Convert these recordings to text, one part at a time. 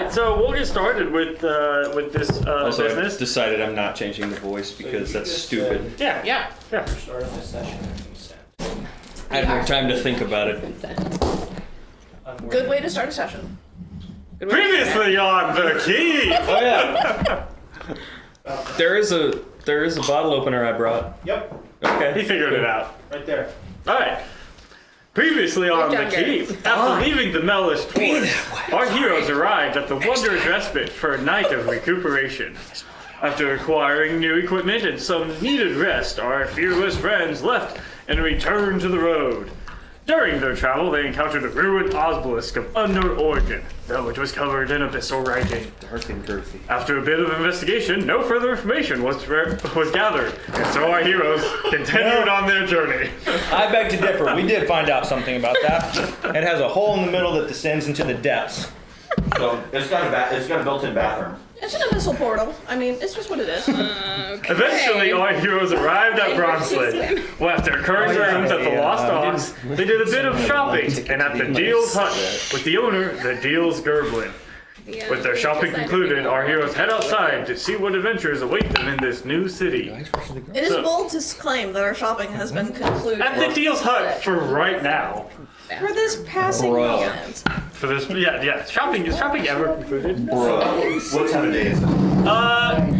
right, so we'll get started with this Also, business. I've decided I'm not changing the voice because that's stupid. Yeah. Start the session and consent. I had more time to think about it. Good way to start a session. Good way to Previously on the key. Oh yeah. There is a bottle opener I brought. Yep, Okay. He figured it out. right there. All right. Previously on Good the job, Gary. keep, after leaving the Mellish Fort, our heroes arrived at the wondrous respite for a night of recuperation. After acquiring new equipment and some needed rest, our fearless friends left and returned to the road. During their travel, they encountered a ruined obelisk of unknown origin, though it was covered in abyssal writing. Dark and girthy. After a bit of investigation, no further information was gathered, and so our heroes continued on their journey. I beg to differ. We did find out something about that. It has a hole in the middle that descends into the depths. So it's got a built-in bathroom. It's an abyssal portal. I mean, it's just what it is. Eventually, our heroes arrived at Bronzeland. Well, after current rooms at the Lost Ox, they did a bit of shopping, and at the Deals Hut with the owner, the Deals Gerblin. With their shopping concluded, our heroes head outside to see what adventures await them in this new city. It is bold to claim that our shopping has been concluded. At the Deals Hut for right now. For this passing moment. For this, yeah. Is shopping ever concluded? What time of day is it?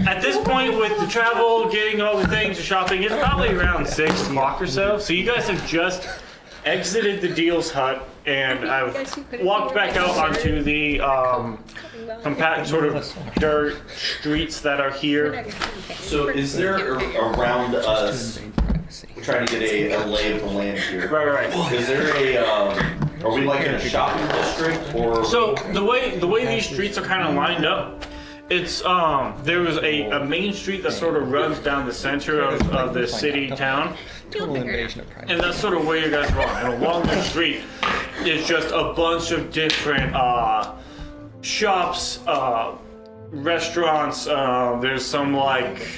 At this point, with the travel, getting all the things, the shopping, it's probably around 6 o'clock or so. So you guys have just exited the Deals Hut, and I've walked back out onto the compact sort of dirt streets that are here. So is there around us? We're trying to get a lay of the land here. Right. Is there are we like in a shopping district or? So the way these streets are kind of lined up, it's there was a main street that sort of runs down the center of the city town, Total invasion of privacy. and that's sort of where you guys run. And along the street is just a bunch of different shops, restaurants. There's some like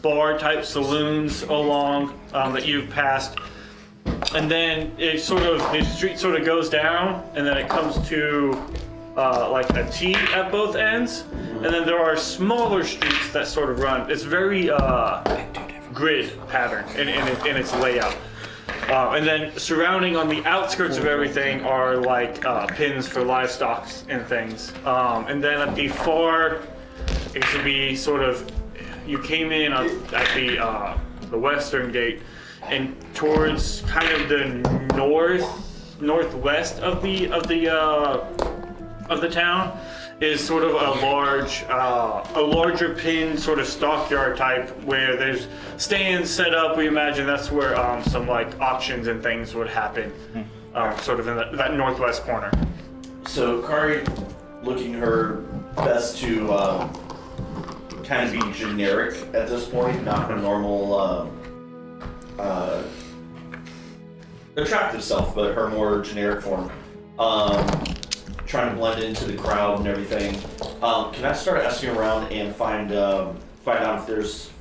bar type saloons along that you've passed. And then the street sort of goes down, and then it comes to like a T at both ends. And then there are smaller streets that sort of run. It's very grid pattern in its layout. And then surrounding on the outskirts of everything are like pins for livestock and things. And then at the far, it should be sort of, you came in at the western gate, and towards kind of the northwest of the town is sort of a larger pin sort of stockyard type where there's stands set up. We imagine that's where some like auctions and things would happen, sort of in that northwest corner. So Kari, looking her best to kind of be generic at this point, not her normal attractive self, but her more generic form. Trying to blend into the crowd and everything. Can I start asking around and find out if there's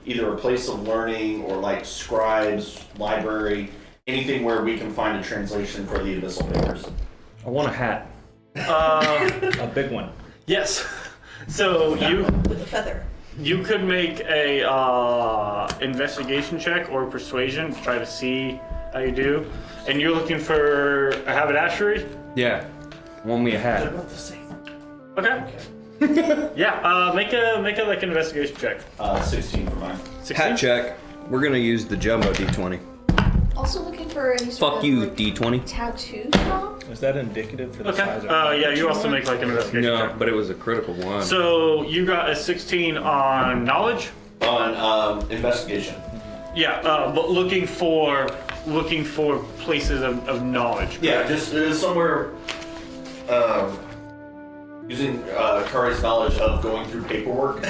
either a place of learning or like scribes, library, anything where we can find a translation for the abyssal bears? I want a hat. A big one. Yes. So With a feather. you could make a investigation check or persuasion to try to see how you do. And you're looking for a haberdashery? Yeah. Want me a hat? Okay. Yeah. Make a like an investigation check. 16 for mine. 16? Hat check. We're gonna use the jumbo D20. Also looking for any sort Fuck of you, like, D20. tattoo shop? Is that indicative for the Okay. size of Yeah. You also make like an investigation No, check. but it was a critical one. So you got a 16 on knowledge. On investigation. Yeah. But looking for places of knowledge. Yeah, just somewhere using Kari's knowledge of going through paperwork.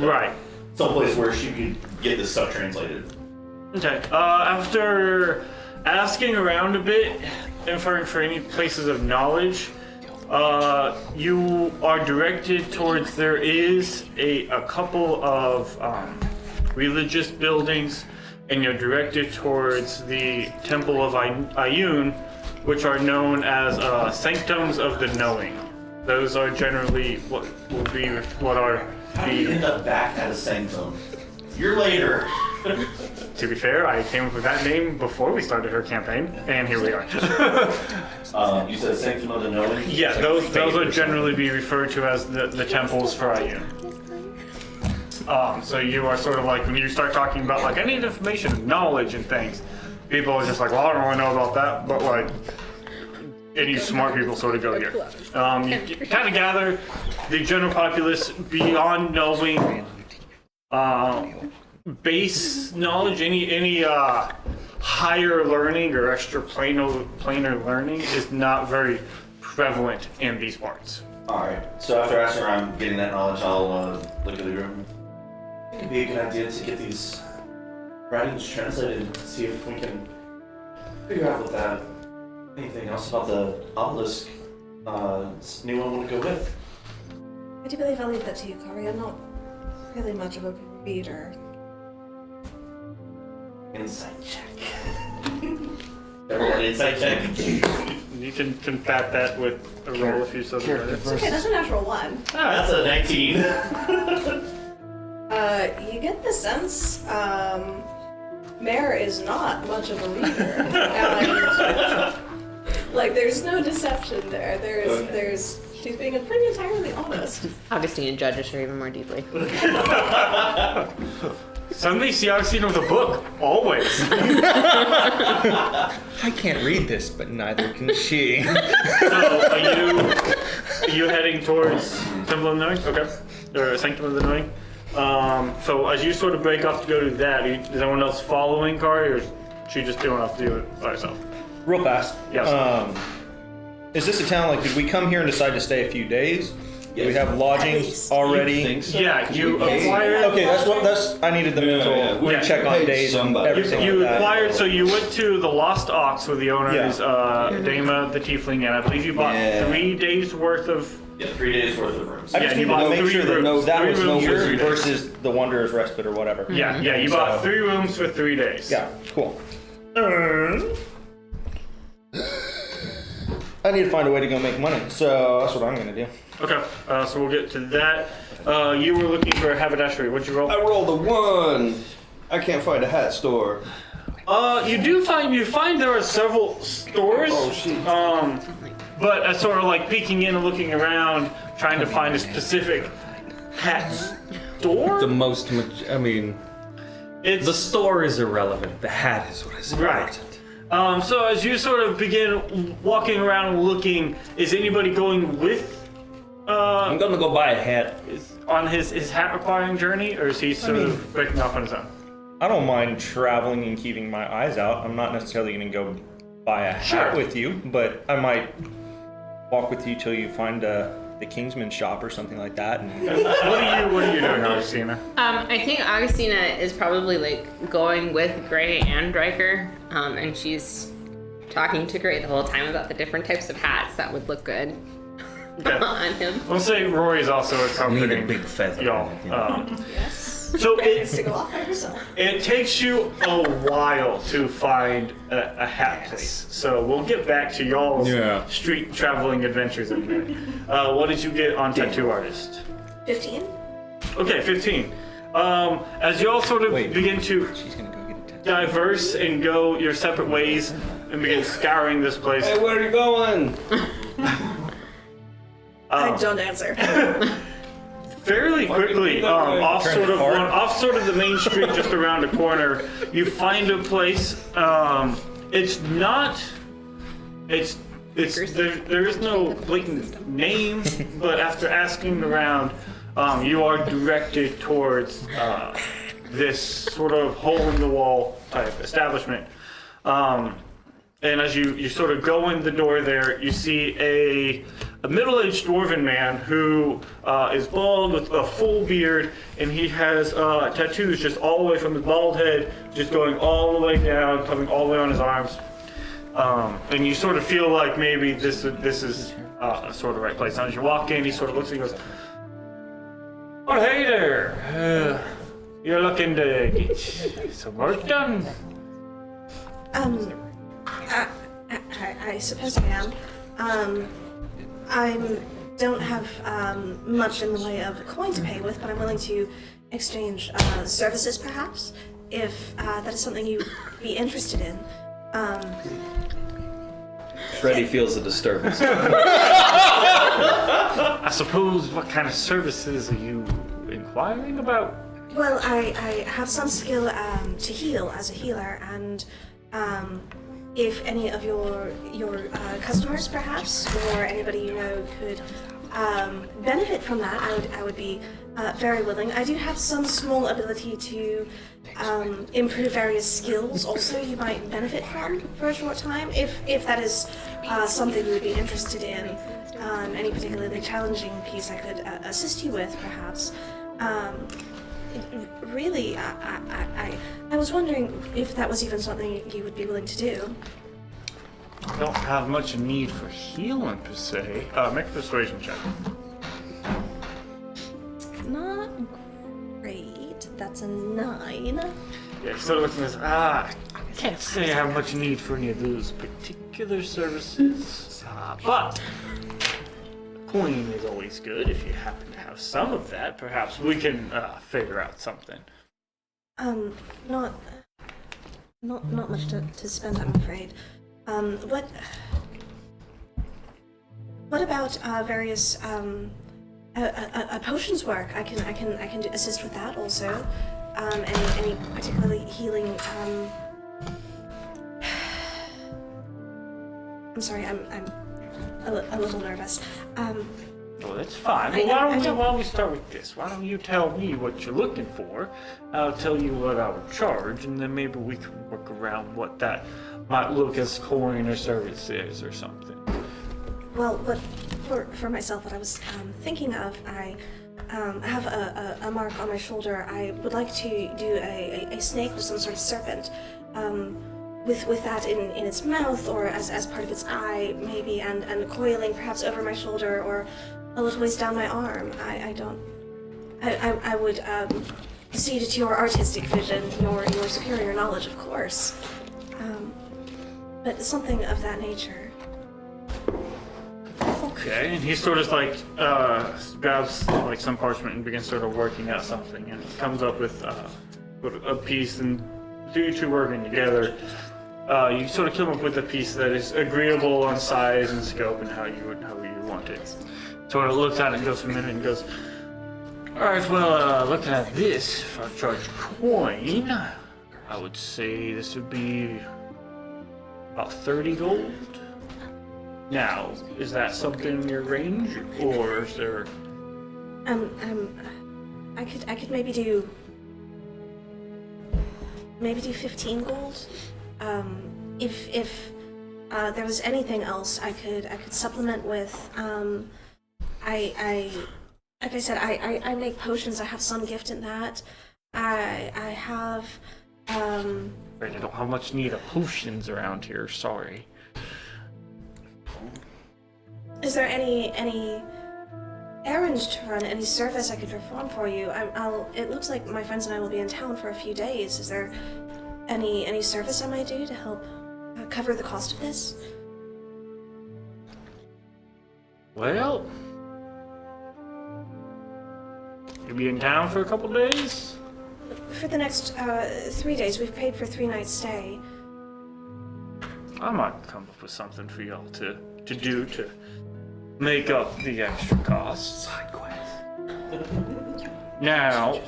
Right. Someplace where she could get this stuff translated. Okay. After asking around a bit and for any places of knowledge, you are directed towards, there is a couple of religious buildings, and you're directed towards the Temple of Ayun, which are known as Sanctums of the Knowing. Those are generally what would be what are How do you the. end up back at a sanctum? You're later. To be fair, I came up with that name before we started her campaign, and here we are. You said Sanctum of the Knowing? Yeah, It's like those fate or would generally be referred to as the temples for Ayun. So you are sort of like, when you start talking about like, I need information, knowledge and things, people are just like, well, I don't really know about that, but like, any smart people sort of go here. You kind of gather the general populace beyond knowing base knowledge, any higher learning or extra planar learning is not very prevalent in these parts. Alright, so after asking around, getting that knowledge, I'll look at the room. I think it'd be a good idea to get these writings translated and see if we can figure out what that. Anything else about the obelisk? Does anyone want to go with? I do believe I'll leave that to you, Corey. I'm not really much of a reader. Insight check. Everyone, insight check. You can combat that with a roll if you so desire. It's okay, that's a natural one. That's a 19. You get the sense, Mare is not much of a reader. And, like, there's no deception there. She's being pretty entirely honest. Augustine judges her even more deeply. Suddenly see Augustine with a book, always. I can't read this, but neither can she. So are you heading towards Temple of the Knowing? Okay. Or Sanctum of the Knowing? So as you sort of break off to go to that, is anyone else following Kari, or is she just doing off to do it by herself? Real fast. Yes. Is this a town, like, did we come here and decide to stay a few days? Do we Yes. have lodgings already? Think so? Yeah, you Yes. acquired. Okay, I needed the mental yeah. check on Paid days and somebody. everything You like that. acquired, so you went to the Lost Ox with the owners, Yeah. Dama the Tiefling, and I believe you bought Yeah. 3 days worth of. Yeah, 3 days worth of rooms. I just Yeah, you needed to bought make 3 sure that rooms. that 3 was no rooms for 3 wizard days. versus the Wanderer's Respite or whatever. Yeah, you bought 3 rooms for 3 days. Yeah, cool. I need to find a way to go make money, so that's what I'm gonna do. Okay, so we'll get to that. You were looking for a haberdashery. What'd you roll? I rolled a 1. I can't find a hat store. You find there are several stores. Oh, shit. But as sort of like peeking in and looking around, trying to find a specific hat store. The most, I mean, It's the store is irrelevant. The hat is what is important. right. So as you sort of begin walking around and looking, is anybody going with? I'm gonna go buy a hat. On his hat acquiring journey, or is he sort of breaking off on his own? I don't mind traveling and keeping my eyes out. I'm not necessarily gonna go buy a hat Sure. with you, but I might walk with you till you find the Kingsman shop or something like that. And What are you doing, Augustina? I think Augustina is probably like going with Gray and Riker, and she's talking to Gray the whole time about the different types of hats that would look good on him. I'll say Rory is also accompanying feather. y'all. Yes. So Mare gets to go off by herself. it takes you a while to find a hat place. So we'll get back to y'all's Yeah. street traveling adventures in a minute. What did you get on Tattoo Artist? 15. Okay, 15. As y'all sort of Wait. begin to she's gonna go get a tattoo. diverse and go your separate ways and begin scouring this place. Hey, where are you going? I don't answer. Fairly quickly, off sort of the main street, just around a corner, you find a place. It's not. There is no blatant name, but after asking around, you are directed towards this sort of hole-in-the-wall type establishment. And as you sort of go in the door there, you see a middle-aged dwarven man who is bald with a full beard, and he has tattoos just all the way from his bald head, just going all the way down, coming all the way on his arms. And you sort of feel like maybe this is sort of the right place. Now as you walk in, he sort of looks and he goes, "Oh, hey there. You're looking to get some work done?" I suppose I am. I'm don't have much in the way of coin to pay with, but I'm willing to exchange services, perhaps, if that is something you'd be interested in. Freddie feels a disturbance. I suppose, what kind of services are you inquiring about? Well, I have some skill to heal as a healer, and if any of your customers, perhaps, or anybody you know could benefit from that, I would be very willing. I do have some small ability to improve various skills also you might benefit from for a short time, if that is something you would be interested in. Any particularly challenging piece I could assist you with, perhaps. Really, I was wondering if that was even something you would be willing to do. I don't have much need for healing, per se. Make a persuasion check. Not great. That's a 9. Yeah, he sort of looks at this. I can't say I have much need for any of those particular services. But coin is always good. If you happen to have some of that, perhaps we can figure out something. Not much to spend, I'm afraid. What about various potions work? I can assist with that also. Any particularly healing. I'm sorry, I'm a little nervous. Oh, that's fine. Well, why don't we start with this? Why don't you tell me what you're looking for? I'll tell you what I would charge, and then maybe we can work around what that might look as coin or services or something. Well, for myself, what I was thinking of, I have a mark on my shoulder. I would like to do a snake with some sort of serpent, with that in its mouth or as part of its eye, maybe, and coiling perhaps over my shoulder or a little ways down my arm. I would cede to your artistic vision, your superior knowledge, of course, but something of that nature. Okay, and he sort of like grabs like some parchment and begins sort of working out something, and comes up with a piece. And through you two working together, you sort of come up with a piece that is agreeable on size and scope and how you want it. Sort of looks at it and goes for a minute and goes, "All right, well, looking at this, if I charge coin, I would say this would be about 30 gold." Now, is that something in your range, or is there? I could maybe do 15 gold. If there was anything else I could supplement with. Like I said, I make potions. I have some gift in that. I have. I don't have much need of potions around here. Sorry. Is there any errands to run? Any service I could perform for you? It looks like my friends and I will be in town for a few days. Is there any service I might do to help cover the cost of this? Well, you'll be in town for a couple days? For the next 3 days. We've paid for 3 nights stay. I might come up with something for y'all to do to make up the extra costs. Side quest. Now,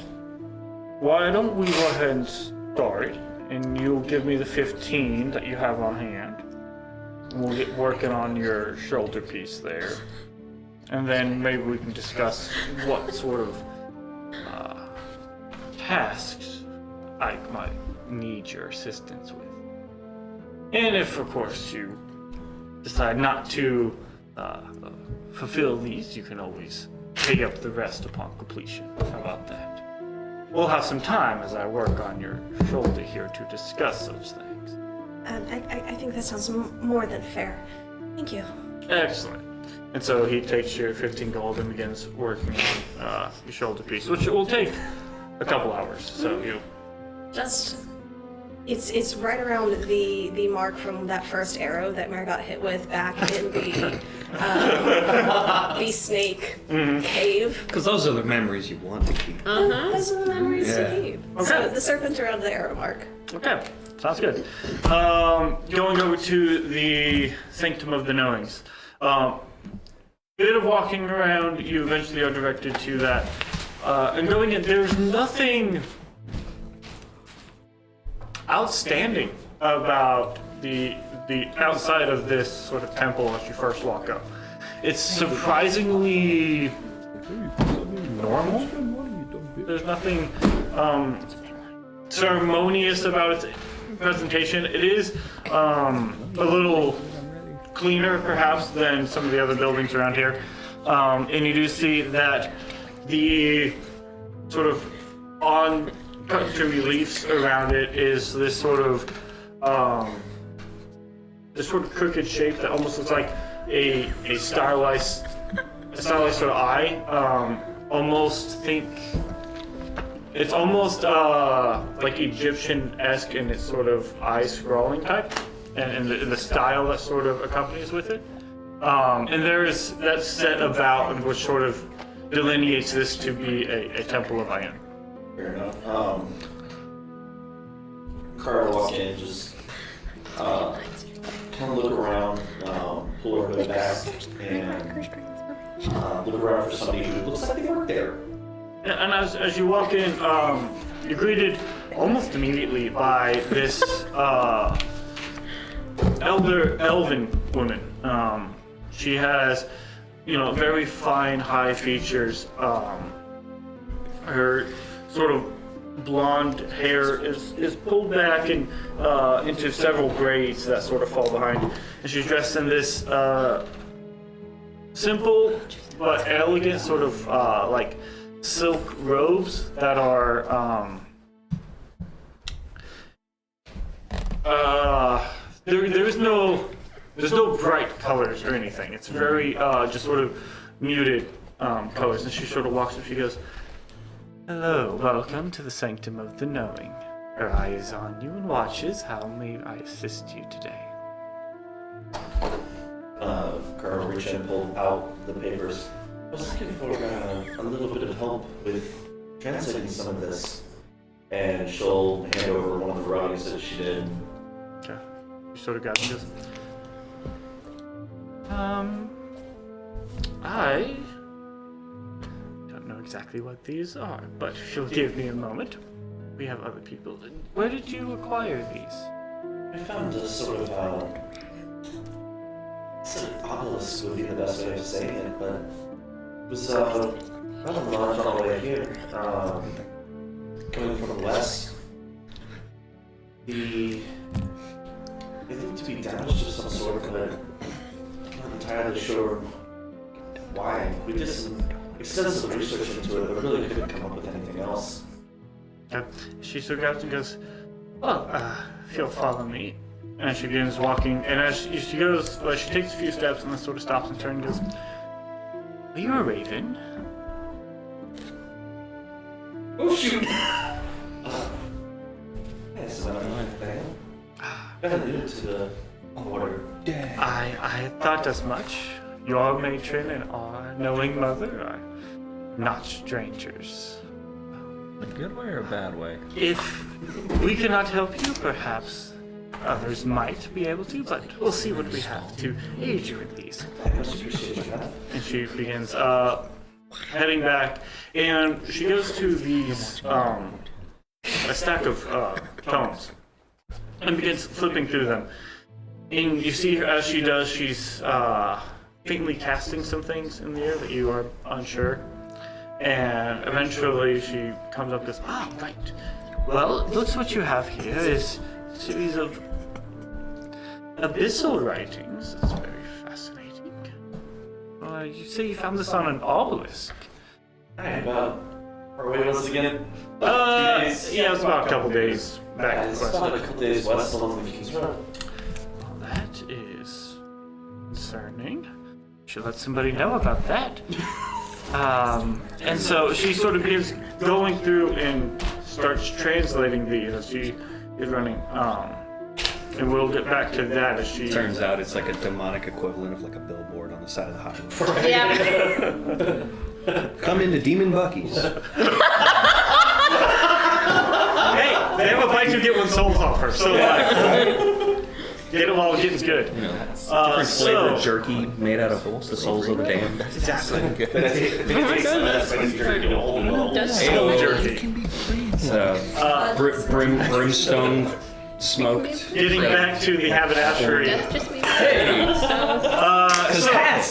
why don't we go ahead and start, and you'll give me the 15 that you have on hand. And we'll get working on your shoulder piece there. And then maybe we can discuss what sort of tasks I might need your assistance with. And if, of course, you decide not to fulfill these, you can always pay up the rest upon completion. How about that? We'll have some time as I work on your shoulder here to discuss such things. I think that sounds more than fair. Thank you. Excellent. And so he takes your 15 gold and begins working on your shoulder piece, which will take a couple hours. So you It's right around the mark from that first arrow that Mary got hit with back in the floppy snake cave. Because those are the memories you want to keep. Those are the memories Yeah. to keep. So the serpent around the arrow mark. Okay, sounds good. Going over to the Sanctum of the Knowings. Bit of walking around, you eventually are directed to that. And going in, there's nothing outstanding about the outside of this sort of temple as you first walk up. It's surprisingly normal. There's nothing ceremonious about its presentation. It is a little cleaner, perhaps, than some of the other buildings around here. And you do see that the sort of on cut reliefs around it is this sort of crooked shape that almost looks like a stylized sort of eye. Almost think it's almost like Egyptian-esque in its sort of eye scrolling type, and the style that sort of accompanies with it. And there is that set about which sort of delineates this to be a temple of Iron. Fair enough. Carl walk in, just kind of look around, pull her hood back, and look around for somebody who looks like they work there. And as you walk in, you're greeted almost immediately by this elven woman. She has, very fine, high features. Her sort of blonde hair is pulled back and into several braids that sort of fall behind. And she's dressed in this simple but elegant sort of like silk robes that are there's no bright colors or anything. It's very just sort of muted colors. And she sort of walks up. She goes, "Hello, welcome to the Sanctum of the Knowing. Her eye is on you and watches. How may I assist you today?" Carl reached in and pulled out the papers. I was looking for a little bit of help with translating some of this. And she'll hand over one of the writings that she did. Okay. She sort of got this. I don't know exactly what these are, but if you'll give me a moment, we have other people. Where did you acquire these? I found a sort of obelisk would be the best way of saying it, but it was about a large all the way here, coming from the west. They looked to be damaged of some sort, but I'm not entirely sure why. We did some extensive research into it, but really couldn't come up with anything else. She sort of goes and goes, "Well, if you'll follow me." And she begins walking, and as she goes, she takes a few steps and then sort of stops and turns and goes, "Are you a raven?" Oh shoot! Yes, I'm kind of new to the order. I thought as much. Your matron and our knowing mother are not strangers. A good way or a bad way? If we cannot help you, perhaps others might be able to, but we'll see what we have to aid you in these. I much appreciate that. And she begins heading back, and she goes to these a stack of tomes and begins flipping through them. And you see her as she does, she's faintly casting some things in the air that you are unsure. And eventually she comes up and goes, "Ah, right. Well, it looks what you have here is a series of abyssal writings. It's very fascinating. You say you found this on an obelisk. Alright, where we was again? Yeah, it was about a couple days back. It's about a couple days west along the King's Road. Well, that is concerning. Should let somebody know about that. And so she sort of is going through and starts translating these as she is running. and we'll get back to that as she. Turns out it's like a demonic equivalent of like a billboard on the side of the highway. Yeah. Come into Demon Bucky's. Hey, they have a buy two get one sold offer, so get them all, getting's good. Different flavored jerky made out of the souls of the damned. Exactly. Soul jerky. Brimstone smoked. Getting back to the haberdashery. Death just made Because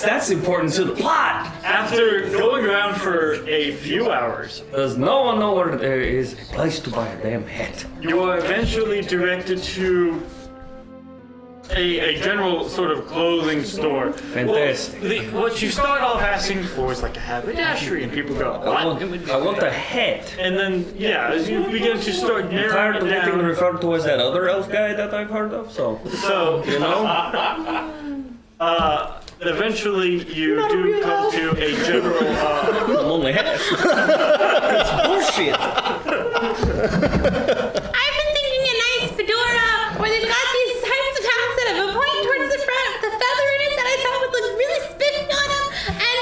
that's important to the plot. After going around for a few hours, Does no one know where there is a place to buy a damn hat? you are eventually directed to a general sort of clothing store. Fantastic. Well, what you start off asking for is like a haberdashery, and people go, I what? want a hat. And then, yeah, as you begin to start I'm narrowing tired it of getting down, referred to as that other elf guy that I've heard of, so, you know? eventually you do come to a general, I'm only half. It's bullshit. I've been thinking a nice fedora where they've got these types of hats that have a point towards the front with a feather in it that I thought would look really spiffy on him. And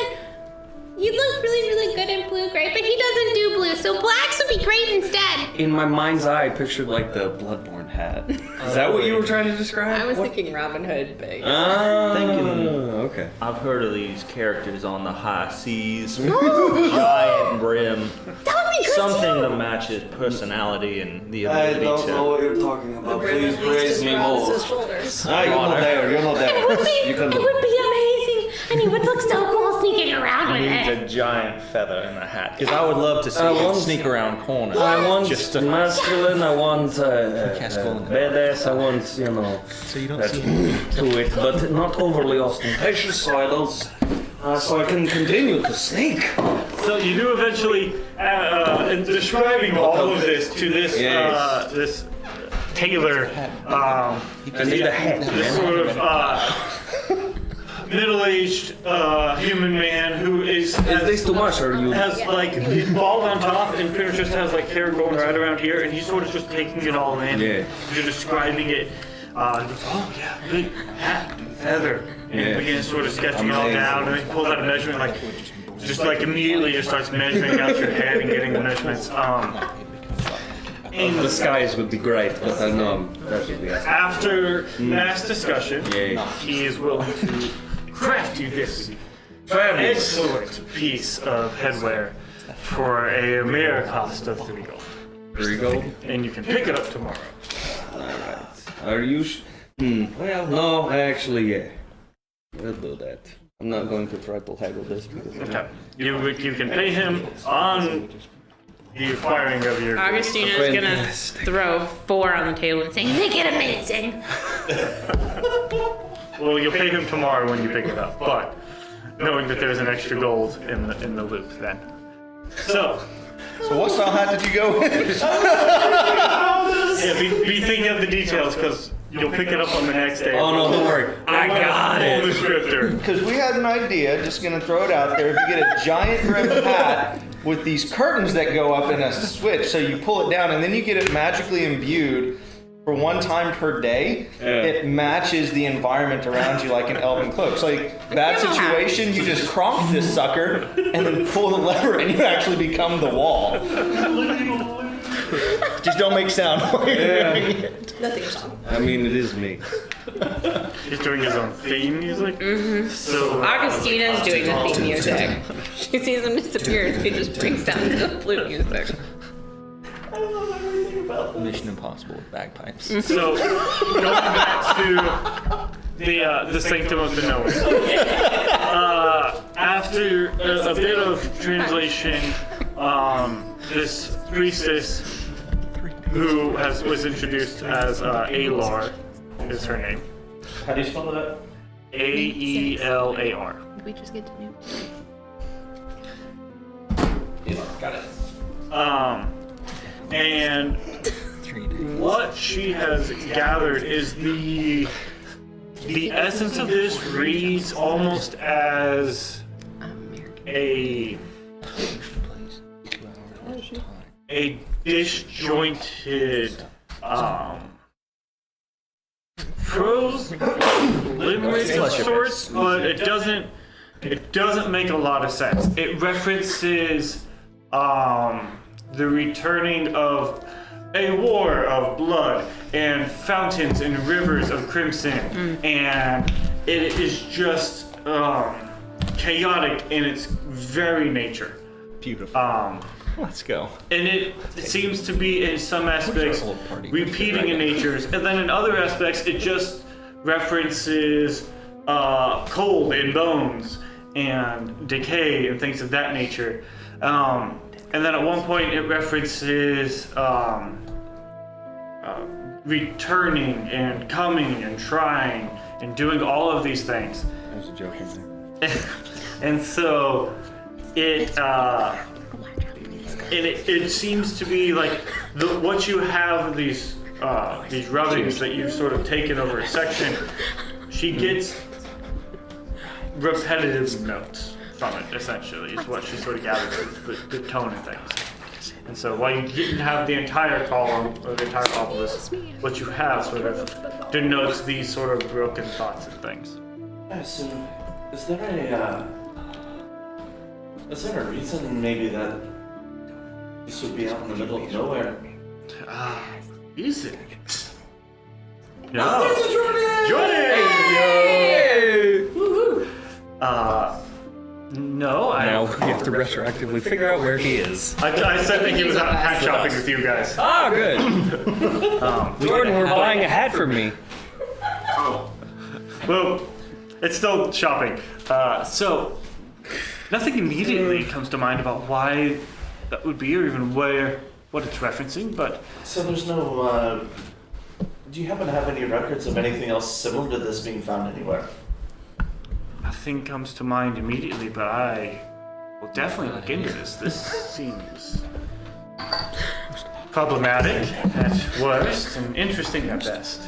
you look really, really good in blue gray, but he doesn't do blue, so blacks would be great instead. In my mind's eye, I pictured like the Bloodborne hat. Is that what you were trying to describe? I was thinking Robin Hood, but Okay. I've heard of these characters on the high seas with giant brim. that would be good. Something to match his personality and the ability what you're talking about. Please praise me more. His shoulders. You're not there. You're not It there. would be, You can it would be amazing, and he would look so cool sneaking around with needs it. a giant feather in a hat. Because I would love to see I him want- sneak around corners. I want Just to- masculine, I want badass, I want, you know, that to it, but not overly ostentatious, so I can continue to sneak. so you do eventually, in describing all of this to this, Yes. this tailor, I need a hat, this man. sort of, middle-aged human man who Is this too much, or you? has like he's bald on top and pretty much just has like hair going right around here, and he's sort of just taking it all in. Yeah. You're describing it. He goes, oh yeah, big hat and feather, and he Yeah. begins sort of sketching it all down, and he pulls out a measurement like just like immediately just starts measuring out your head and getting the measurements. The skies would be great, but I know that would be awesome. After mass discussion, Yeah. he is willing to craft you this Fabulous. excellent piece of headwear for a mere cost of 3 gold. There you go. And you can pick it up tomorrow. Are you? Well, no, actually, yeah. We'll do that. I'm not going to try to haggle this because. Okay. You can pay him on the acquiring of your. Augustina's gonna Fantastic. throw 4 on the table and say, "Make it amazing." Well, you'll pay him tomorrow when you pick it up, but knowing that there's an extra gold in the loop then. So what style hat did you go with? yeah, be thinking of the details because you'll pick it up on the next day. Oh no, don't worry. I got Full it. descriptor. Because we had an idea, just gonna throw it out there. If you get a giant brim hat with these curtains that go up in a switch, so you pull it down and then you get it magically imbued for one time per day, it matches the environment around you like an elven cloak. So like bad situation, you just cronk this sucker and then pull the lever and you actually become the wall. Just don't make sound while you're doing it. Nothing song. I mean, it is me. He's doing his own theme music. So Augustina's doing the theme music. She sees him disappear, and she just brings down the flute music. Mission Impossible with bagpipes. So, going back to the Sanctum of the Knowing. After a bit of translation, this priestess, who was introduced as Aelar, is her name. How do you spell that? Aelar. Did we just get to know? Got it. And what she has gathered is the essence of this reads almost as a disjointed prose limerick of sorts, but it doesn't make a lot of sense. It references the returning of a war of blood and fountains and rivers of crimson, and it is just chaotic in its very nature. Beautiful. Let's go. And it seems to be in some aspects repeating in natures, and then in other aspects it just references cold and bones and decay and things of that nature. And then at one point it references returning and coming and trying and doing all of these things. There's a joke in there. And so it it seems to be like what you have these rubbings that you've sort of taken over a section. She gets repetitive notes from it, essentially, is what she sort of gathers, the tone of things. And so while you didn't have the entire column, or the entire column list, what you have sort of denotes these sort of broken thoughts and things. Yeah, so is there a reason maybe that this would be out in the middle of nowhere? Is it? No. Oh, there's a Jordan! No, Now we have to retroactively figure out where he is. I said that he was out hat shopping with you guys. Ah, good. Jordan, we're buying a hat from me. Well, it's still shopping. So, nothing immediately comes to mind about why that would be or even what it's referencing, but... So there's no, do you happen to have any records of anything else similar to this being found anywhere? Nothing comes to mind immediately, but I will definitely look into this. This seems problematic at worst and interesting at best.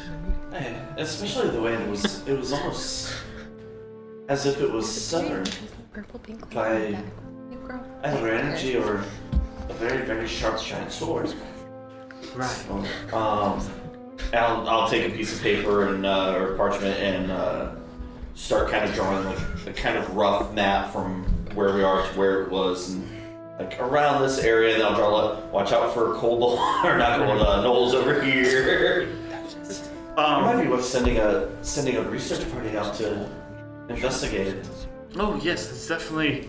Especially the way it was almost as if it was severed by either energy or a very, very sharp, giant sword. Right. So, I'll take a piece of paper and or parchment and start kind of drawing like a kind of rough map from where we are to where it was, and like around this area. And I'll draw watch out for kobold or not kobold gnolls over here. It might be worth sending a research party out to investigate it. Oh yes, it's definitely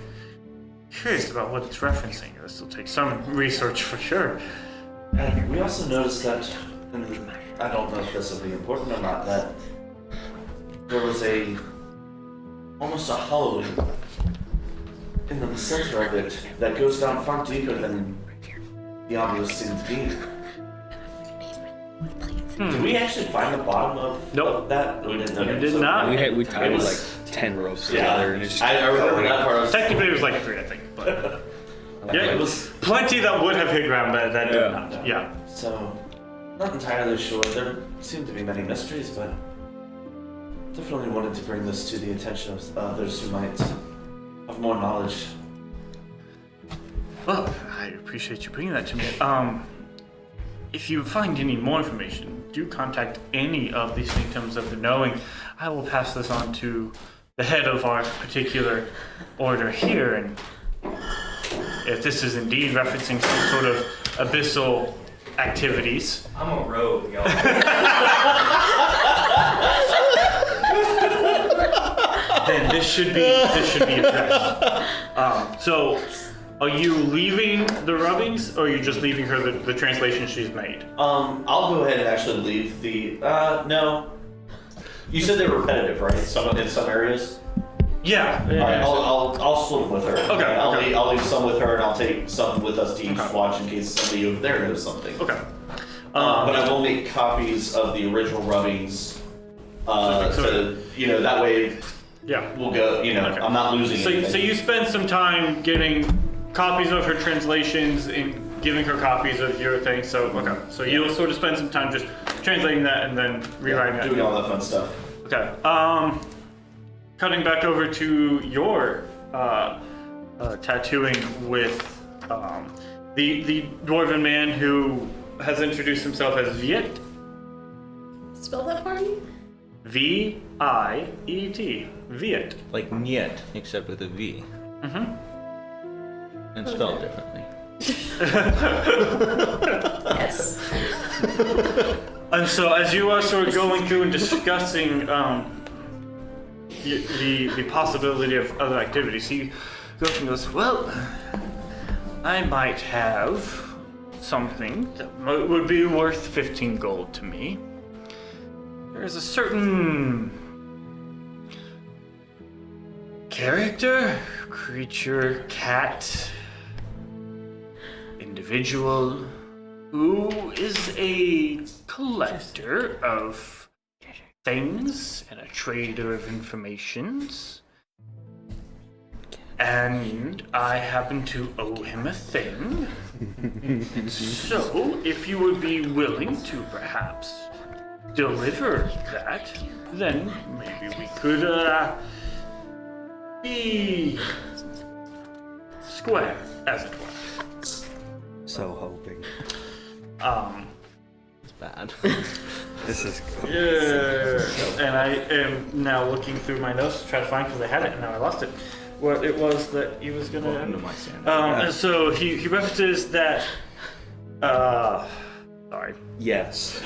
curious about what it's referencing. This will take some research for sure. And we also noticed that, and I don't know if this will be important or not, that there was almost a hollow in the center of it that goes down far deeper than the obvious seems to be. Did we actually find the bottom of that? We didn't. We did not. We tied like 10 ropes together and it just... I remember that part. Technically, it was like 3, I think, but yeah, It was plenty that would have hit ground, but that did not. Yeah. so not entirely sure. There seem to be many mysteries, but definitely wanted to bring this to the attention of others who might have more knowledge. Well, I appreciate you bringing that to me. If you find any more information, do contact any of these victims of the knowing. I will pass this on to the head of our particular order here, and if this is indeed referencing some sort of abyssal activities. I'm a rogue, y'all. Then this should be addressed. So, are you leaving the rubbings, or are you just leaving her the translation she's made? I'll go ahead and actually leave the. No. You said they were repetitive, right? In some areas. Yeah. All right, I'll split them with her. Okay. I'll leave some with her, and I'll take some with us to each watch in case somebody over there knows something. Okay. But I will make copies of the original rubbings. So that way. Yeah. We'll go. Okay. I'm not losing anything. So you spend some time getting copies of her translations and giving her copies of your thing. So okay. So you'll sort of spend some time just translating that and then rewriting that. Doing all that fun stuff. Okay. Cutting back over to your tattooing with the dwarven man who has introduced himself as Viet. Spell that for me. V-I-E-T. Viet. Like Niet, except with a V. Mm-hmm. And spelled differently. Yes. And so as you are sort of going through and discussing the possibility of other activities, he goes and goes, well, I might have something that would be worth 15 gold to me. There's a certain character, creature, cat, individual who is a collector of things and a trader of informations. And I happen to owe him a thing. So, if you would be willing to perhaps deliver that, then maybe we could be square, as it were. So hoping. It's bad. This is Yeah. And I am now looking through my notes to try to find, because I had it and now I lost it, what it was that he was gonna. Welcome to my sand. And so he references that. Sorry. yes.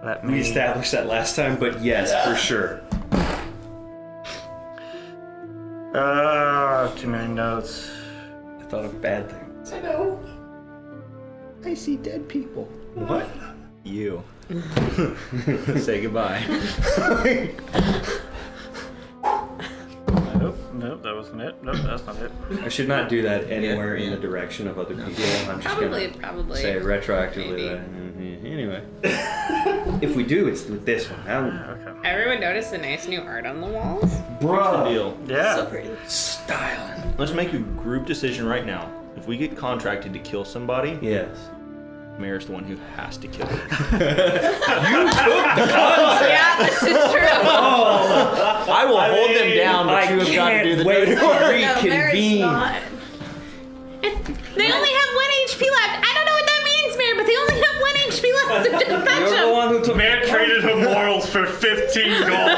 Let We me. established that last time, but yes, for sure. Too many notes. I thought of bad things. I know. I see dead people. What? You. Say goodbye. Nope, that wasn't it. Nope, that's not it. I should not do that anywhere in the direction of other people. I'm just Probably. gonna say retroactively. Anyway, if we do, it's with this one. Okay. Everyone notice the nice new art on the walls? Bro. Deal. Yeah. So pretty. Styling. Let's make a group decision right now. If we get contracted to kill somebody, Yes. Mayor's the one who has to kill them. Yeah, this is true. I will hold them down, but you have got to do the wait to No, Mary's reconvene. not. They only have 1 HP left. I don't know what that means, Mayor, but they only have 1 HP left. So just fetch You're the them. one who took. Man traded him morals for 15 gold.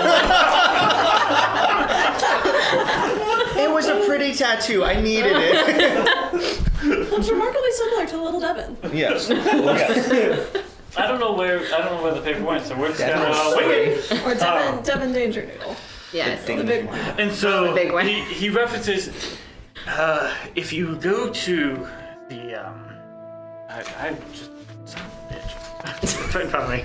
It was a pretty tattoo. I needed it. It's remarkably similar to Little Devon. Yes. Yes. I don't know where the paper went, so we're just gonna wing it. Or Devon Danger Noodle. Yes. The big one. And so the big one. he references if you go to the I just son of a bitch. It's right in front of me.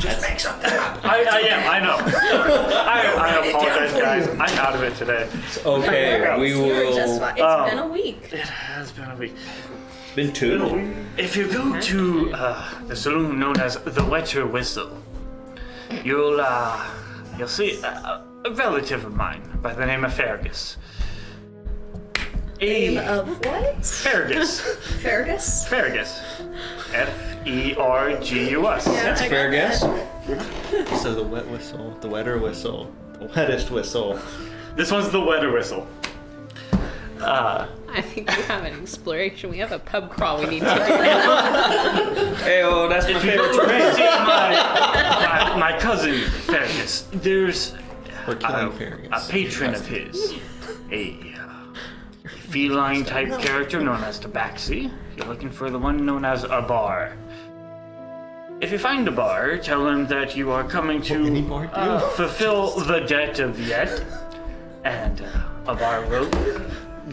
Just make something up. I know. I apologize, guys. I'm out of it today. Okay, we You're just will. fine. It's been a week. It has been a week. Been two. If you go to the saloon known as the Wetter Whistle, you'll see a relative of mine by the name of Fergus. Name of what? Fergus. Fergus? Fergus. F-E-R-G-U-S. Yeah, That's I a fair got guess. that. So the wet whistle, the wetter whistle, the wettest whistle. This one's the Wetter Whistle. I think we have an exploration. We have a pub crawl we need to do now. Hey, oh, that's my If you favorite go to terrain. see my cousin Fergus, there's We're killing Fergus. a patron of his, a feline type character known as Tabaxi. You're looking for the one known as a bar. If you find a bar, tell him that you are coming to fulfill the debt of Yet, and a bar will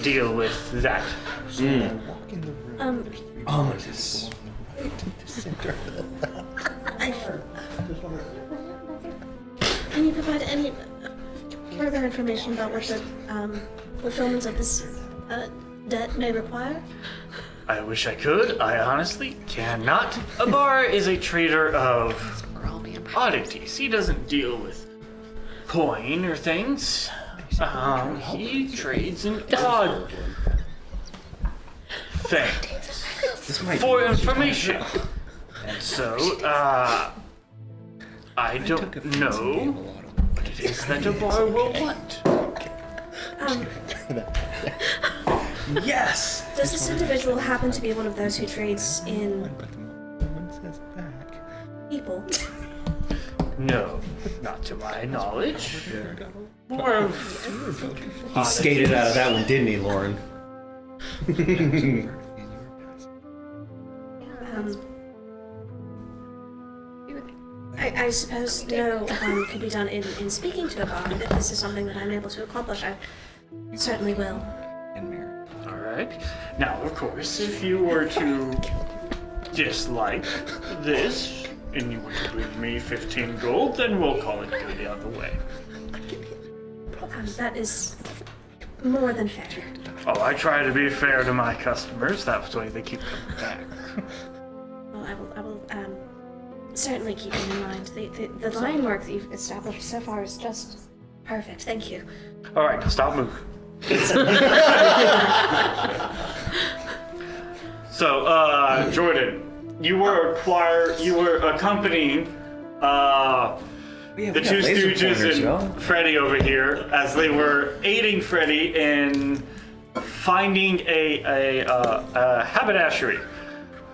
deal with that. Ominous. Can you provide any further information about what the fulfillment of this debt may require? I wish I could. I honestly cannot. A bar is a trader of oddities. He doesn't deal with coin or things. He trades in odd things for information. And so, I don't know what it is that a bar will want. Yes. Does this individual happen to be one of those who trades in people? No, not to my knowledge. More of He skated out of that one, didn't he, Lauren? I suppose no could be done in speaking to a bond. If this is something that I'm able to accomplish, I certainly will. All right. Now, of course, if you were to dislike this and you were to bring me 15 gold, then we'll call it good the other way. That is more than fair. Oh, I try to be fair to my customers. That's why they keep coming back. Well, I will certainly keep it in mind. The line work that you've established so far is just perfect. Thank you. All right, now stop moving. So, Jordan, you were accompanying the two Stooges and Freddy over here as they were aiding Freddy in finding a haberdashery.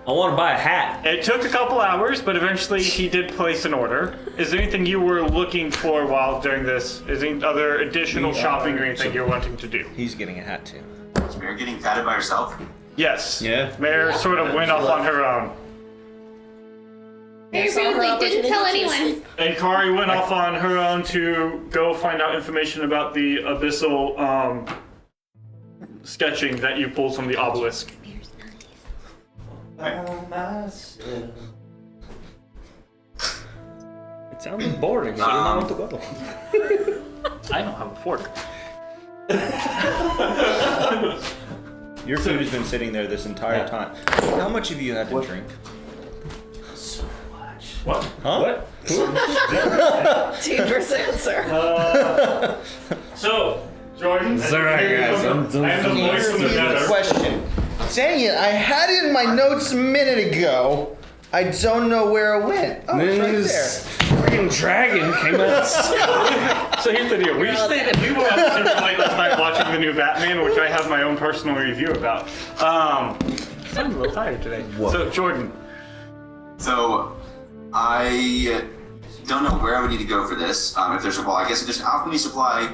I want to buy a hat. It took a couple hours, but eventually he did place an order. Is there anything you were looking for while doing this? Is there any other additional shopping or anything you're wanting to do? He's getting a hat too. Is Mary getting fatted by herself? Yes. Yeah. Mare sort of went off on her own. Very rudely didn't tell anyone. And Kari went off on her own to go find out information about the abyssal sketching that you pulled from the obelisk. It sounded boring. I didn't know what to go. I don't have a fork. Your food has been sitting there this entire time. How much have you had to drink? What? Huh? What? Dangerous answer. So, Jordan, Sorry, guys. I am the voice from the nether. Question. Dang it, I had it in my notes a minute ago. I don't know where it went. Oh, it's right there. This freaking dragon came out. So here's the deal. We were up super late last night watching the new Batman, which I have my own personal review about. I'm a little tired today. Whoa. So, Jordan. So, I don't know where I would need to go for this. If there's I guess if there's an alchemy supply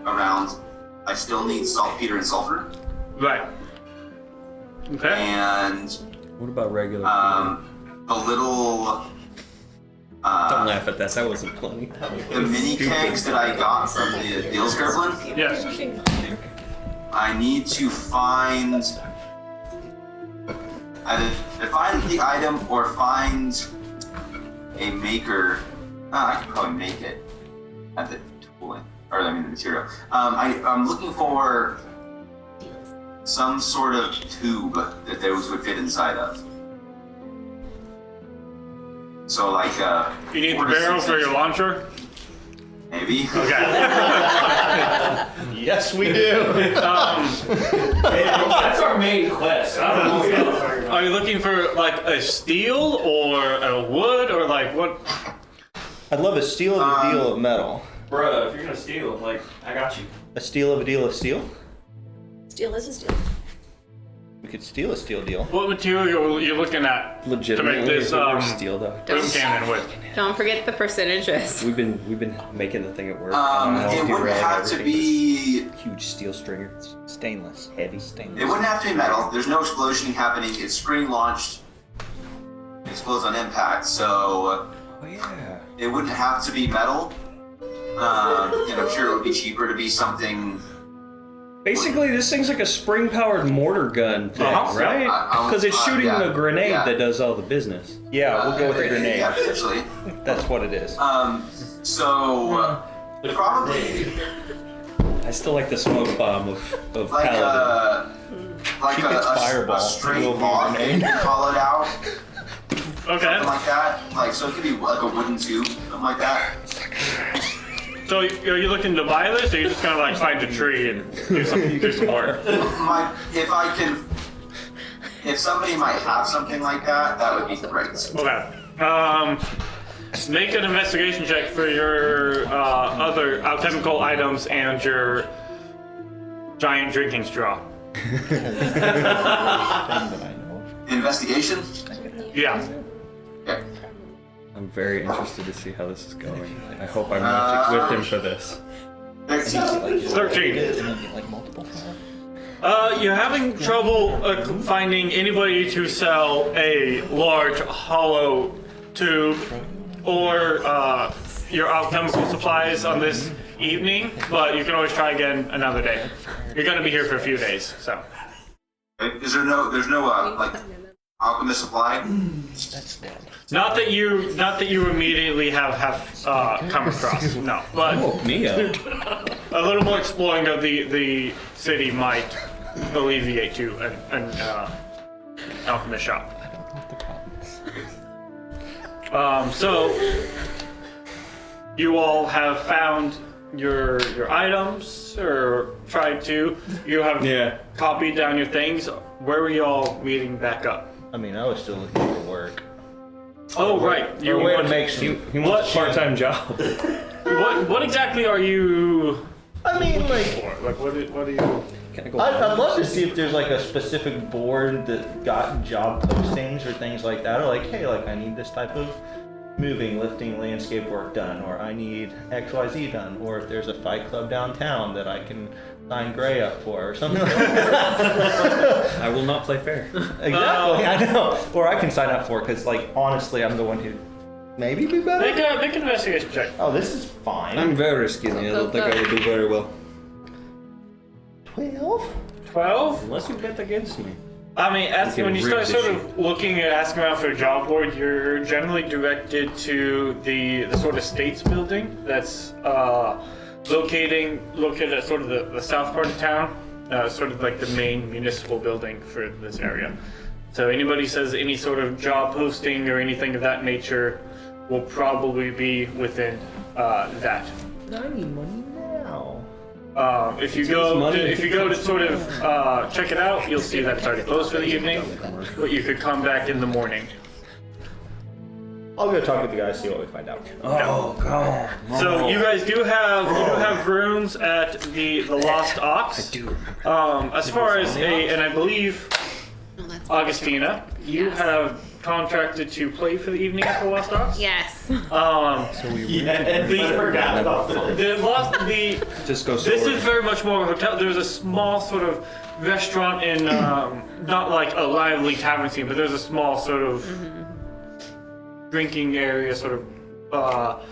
around, I still need saltpeter and sulfur. Right. Okay. And What about regular? a little. Don't laugh at that. That wasn't funny. The mini kegs that I got from the Deals Gerblin. Yes. I need to find either find the item or find a maker. I could probably make it at the tooling, or I mean the material. I'm looking for some sort of tube that those would fit inside of. So like You need the barrel for your launcher? maybe. Okay. Yes, we do. That's our main quest. I don't know what you're talking about. Are you looking for like a steel or a wood or like what? I'd love a steal of a deal of metal. Bruh, if you're gonna steal, like, I got you. A steal of a deal of steel? Steel is a steel. We could steal a steel deal. What material are you looking at Legitimately, to make this steel though. boom cannon with? Don't forget the percentages. We've been making the thing at work. It wouldn't have to be. Huge steel stringer. It's Stainless. heavy. It wouldn't have to be metal. There's no explosion happening. It's spring launched. It explodes on impact, so Oh yeah. it wouldn't have to be metal. And I'm sure it would be cheaper to be something. Basically, this thing's like a spring-powered mortar gun thing, Uh-huh. right? Because it's shooting yeah, a grenade yeah. that does all the business. Yeah, we'll go with the grenade. Yeah, potentially. That's what it is. So probably I still like the smoke bomb of like Paladin. like a Fireball. straight Will be log your and name. hollow out, Okay. something like that. Like so, it could be like a wooden tube, something like that. So are you looking to buy this, or are you just gonna like find a tree and do some work? If somebody might have something like that, that would be great. Okay. Make an investigation check for your other alchemical items and your giant drinking straw. Investigation? Yeah. Okay. I'm very interested to see how this is going. I hope I'm not with him for this. 13. You're having trouble finding anybody to sell a large hollow tube or your alchemical supplies on this evening, but you can always try again another day. You're going to be here for a few days, so. Is there no? There's no like alchemist supply. Not that you immediately have come across, no. But Me up. a little more exploring of the city might alleviate you an alchemist shop. So you all have found your items, or tried to. You have copied down your things. Where were you all meeting back up? I mean, I was still looking for work. Oh, right. You want to make some. He wants a part-time job. What exactly are you? I mean, like, for? Like, what are you? I'd love to see if there's like a specific board that got job postings or things like that, or like, hey, like I need this type of moving, lifting, landscape work done, or I need XYZ done, or if there's a fight club downtown that I can sign Gray up for, or something like that. I will not play fair. Exactly, I know. Or I can sign up for it, because like honestly, I'm the one who maybe be better. Make an investigation check. Oh, this is fine. I'm very skinny. I don't think I will do very well. 12? 12? Unless you bet against me. I mean, when you start sort of looking at asking around for a job board, you're generally directed to the sort of States building that's located at sort of the south part of town, sort of like the main municipal building for this area. So anybody says any sort of job posting or anything of that nature will probably be within that. I need money now. If you go to sort of check it out, you'll see that it's already closed for the evening, but you could come back in the morning. I'll go talk with the guys, see what we find out. Oh god. So you guys do have rooms at the Lost Ox. I do remember. As far as and I believe Augustina, you have contracted to play for the evening at the Lost Ox. Yes. Just go. This is very much more of a hotel. There's a small sort of restaurant in, not like a lively tavern scene, but there's a small sort of drinking area, sort of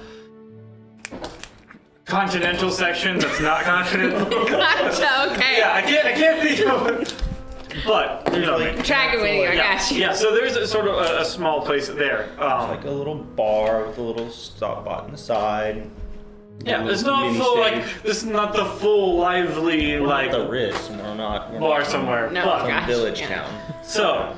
continental section that's not continental. Gotcha. Okay. Yeah, I can't think of it. But you know, I'm tracking with you. I got you. Yeah, so there's a sort of a small place there. Like a little bar with a little stop bot on the side. Yeah, it's not full like this is not the full lively like the Ritz. We're not bar somewhere. No, but gosh, village yeah. town. so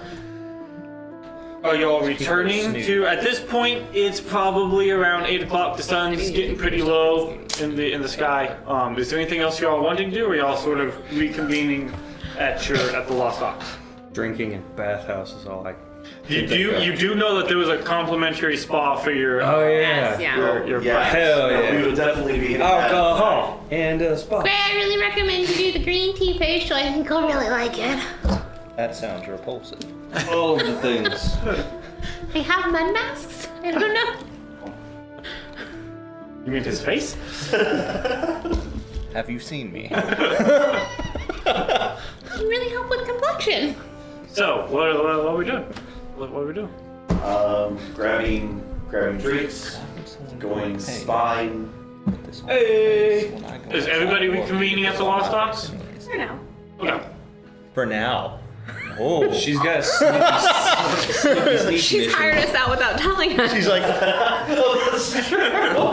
are y'all returning to? At this point, it's probably around 8 o'clock. The sun's getting pretty low in the sky. Is there anything else y'all wanting to do, or y'all sort of reconvening at the Lost Ox? Drinking and bathhouse is all I. You do know that there was a complimentary spa for your Yes, yeah. your Hell yeah. We would definitely be Alcohol and spa. Gray, I really recommend you do the green tea facial. I think I'll really like it. That sounds repulsive. All of the things. They have mud masks? I don't know. You mean his face? Have you seen me? You really help with complexion. So what are we doing? What are we doing? Grabbing drinks, going spying. Hey! Is everybody reconvening at the Lost Ox? For now. Okay. For now. Oh, She's got sneaky She's hired us out without telling us. she's like,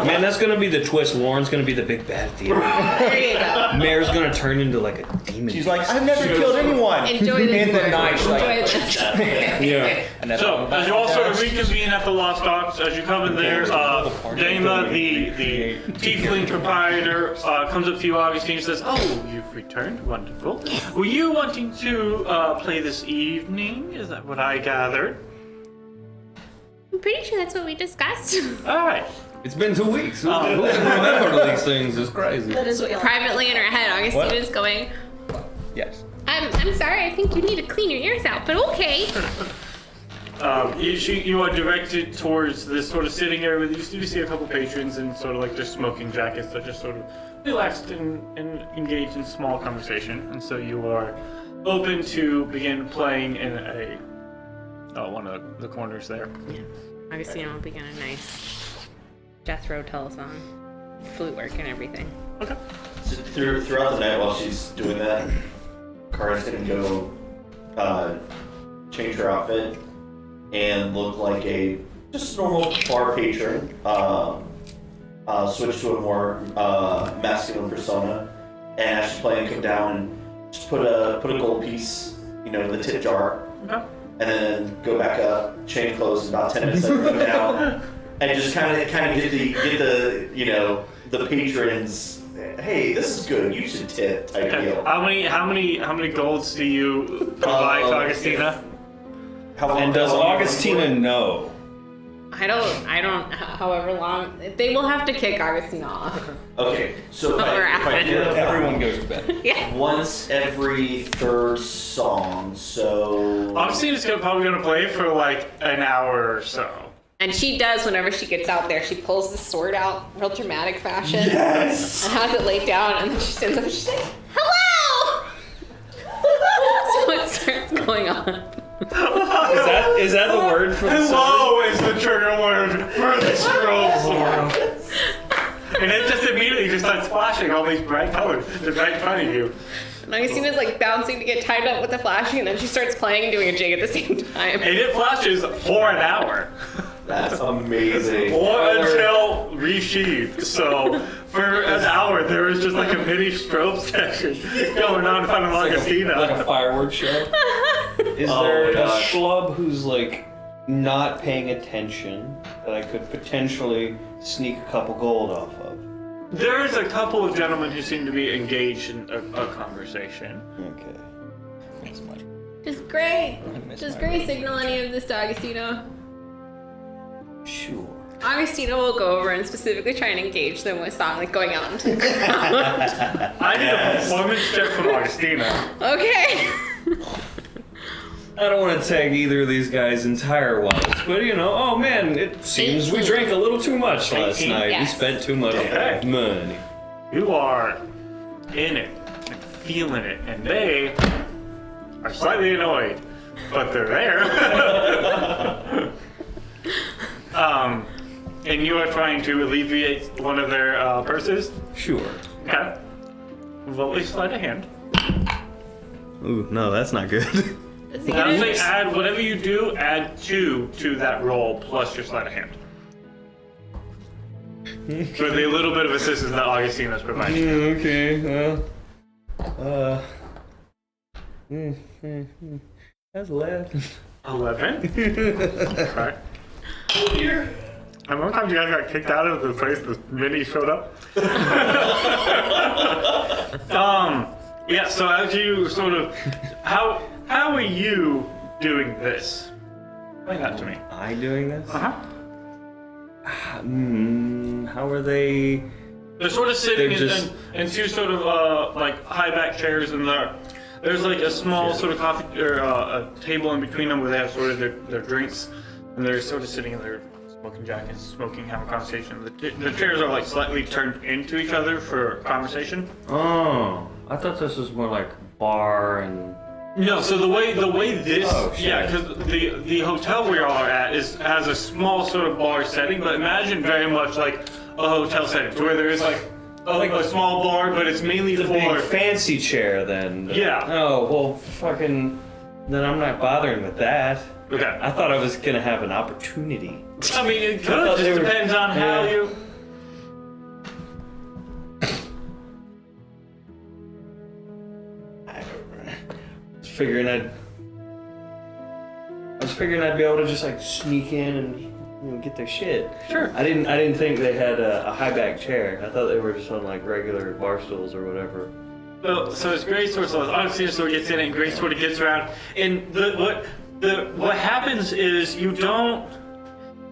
Man, that's gonna be the twist. Lauren's gonna be the big bad at the end. There you go. Mayor's gonna turn into like a demon. she's like, I've never killed anyone. Enjoy this. In the night, she's like, Enjoy this. Yeah. and that's So as you all sort of reconvene at the Lost Ox, as you come in there, Dama, the tiefling proprietor, comes up to you, Augustine, and says, "Oh, you've returned. Wonderful. Were you wanting to play this evening? Is that what I gathered?" I'm pretty sure that's what we discussed. All right. It's been 2 weeks. Who can remember these things? It's crazy. That is what y'all Privately in her head, Augustina's going, yes. I'm sorry, I think you need to clean your ears out, but okay. You are directed towards this sort of sitting area where you do see a couple patrons and sort of like their smoking jackets that just sort of relaxed and engaged in small conversation. And so you are open to begin playing in one of the corners there. Yeah. Augustino will begin a nice Jethro Tull song, flute work and everything. Okay. So throughout the night while she's doing that, Kara's gonna go change her outfit and look like a just normal bar patron. Switch to a more masculine persona, and as she's playing, come down and just put a gold piece, in the tip jar, Okay. and then go back up, change clothes about 10 minutes later, come down, and just kind of get the patrons. Hey, this is good. You should tip type Okay. deal. How many golds do you provide to Augustina? And does Augustina know? I don't, however long, they will have to kick Augustina off. Okay, so if Or I do it Everyone goes to bed. Yeah. once every third song, so Augustina's probably gonna play for like an hour or so. And she does whenever she gets out there. She pulls the sword out, real dramatic fashion. Yes! And has it laid down, and then she stands up and she's like, "Hello!" So it starts going on. Is that the word for the sword? Hello is the trigger word for the strobe sword. And it just immediately just starts flashing all these bright colors right in front of you. And Augustina's like bouncing to get tied up with the flashing, and then she starts playing and doing a jig at the same time. And it flashes for an hour. That's amazing. Or until resheathed. So for an hour there is just like a mini strobe session going on in front of Augustina. Like a fireworks show? Is Oh there my a gosh. schlub who's like not paying attention that I could potentially sneak a couple gold off of? There's a couple of gentlemen who seem to be engaged in a conversation. Okay. Thanks much. Does Gray signal any of this to Augustina? Sure. Augustina will go over and specifically try and engage them with song, like going out into the crowd. I need a performance check from Augustina. Okay. I don't want to tag either of these guys' entire wallets, but oh man, it seems we drank a little too much last 18? night. Yes. We spent too much Okay. money. You are in it and feeling it, and they are slightly annoyed, but they're there. And you are trying to alleviate one of their purses. Sure. Okay. Roll a sleight of hand. Ooh, no, that's not good. Does he Now get say it? add whatever you do, add 2 to that roll plus your sleight of hand. For the little bit of assistance that Augustina's providing. Okay, well. That's 11. 11? Alright. How many times you guys got kicked out of the place the mini showed up? Yeah, so as you sort of, how are you doing this? Explain that to me. I doing this? Uh-huh. How are they? They're sort of sitting They're just- in 2 sort of like high back chairs, and there's like a small sort of coffee or a table in between them where they have sort of their drinks, and they're sort of sitting in their smoking jackets, smoking, having a conversation. The chairs are like slightly turned into each other for conversation. Oh, I thought this was more like bar and. No, so the way this, Oh, shit. yeah, because the hotel we all are at has a small sort of bar setting, but imagine very much like a hotel setting, to where there is like a small bar, but it's mainly The for big fancy chair then. Yeah. Oh, well, fucking. Then I'm not bothering with that. Okay. I thought I was gonna have an opportunity. I mean, it I thought could. they Just were- depends on how yeah. you. I was figuring I'd be able to just like sneak in and get their shit. Sure. I didn't think they had a high back chair. I thought they were just on like regular bar stools or whatever. So as Grace sort of, Augustina sort of gets in, and Grace sort of gets around, and what happens is you don't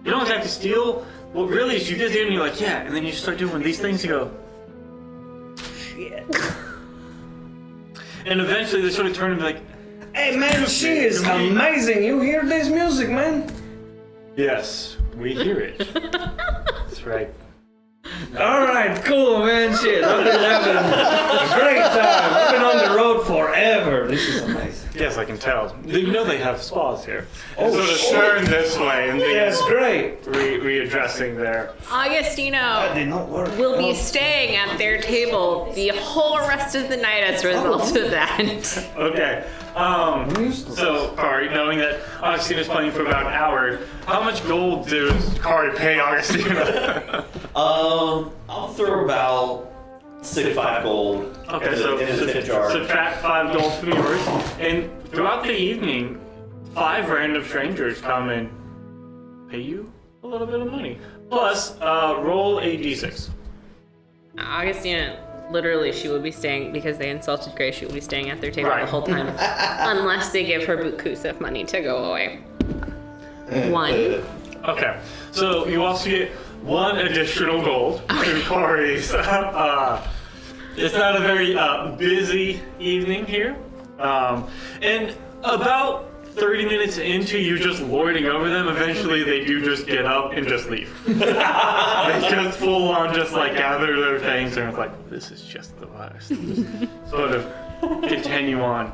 exactly steal. What really is you get in and you're like, yeah, and then you start doing these things. You go, shit. And eventually they sort of turn and be like, Hey man, she is amazing. You hear this music, man? Yes, we hear it. That's right. All right, cool, man. Shit, I've been having a great time. I've been on the road forever. This is amazing. Yes, I can tell. You know they have spas here. Oh, sort of shit. turn this way and Yes, great. readdressing there. Augustino Did not work. will be staying at their table the whole rest of the night as a result of that. Okay. So, Kari, knowing that Augustina's playing for about an hour, how much gold does Kari pay Augustina? I'll throw about 65 gold. Okay, in so a tip jar. subtract 5 gold from yours. And throughout the evening, 5 random strangers come and pay you a little bit of money. Plus, roll a d6. Augustina, literally, she will be staying, because they insulted Grace, she will be staying at their table Right. the whole time. Unless they give her Kusif money to go away. 1. Okay, so you also get 1 additional gold to Kari's. It's not a very busy evening here. And about 30 minutes into you just lording over them, eventually they do just get up and just leave. They just full on just like gather their things and it's like, this is just the worst. Sort of continue on.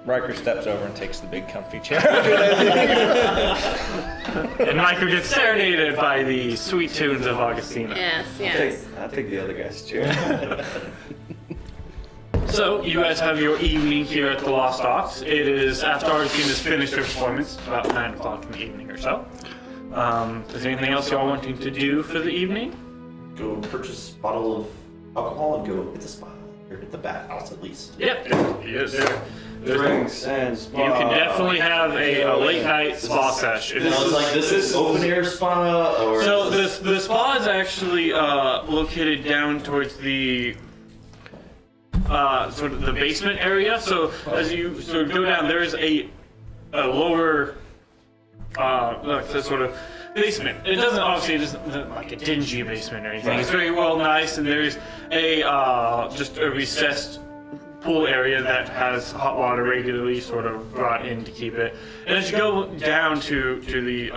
Riker steps over and takes the big comfy chair. And Michael gets serenaded by the sweet tunes of Augustina. Yes. I'll take the other guy's chair. So, you guys have your evening here at the Lost Ox. It is after Augustina's finished her performance, about 9 o'clock in the evening or so. Is there anything else y'all wanting to do for the evening? Go purchase a bottle of alcohol and go hit the spa. Or hit the bathhouse at least. Yep. Yes, Drinks and spa. You can definitely have a late night spa sesh. And I was like, this is open air spa or? So the spa is actually located down towards the sort of the basement area. So as you sort of go down, there's a lower like the sort of basement. It doesn't isn't like a dingy basement or anything. It's very well nice, and there's a just a recessed pool area that has hot water regularly sort of brought in to keep it. And as you go down to the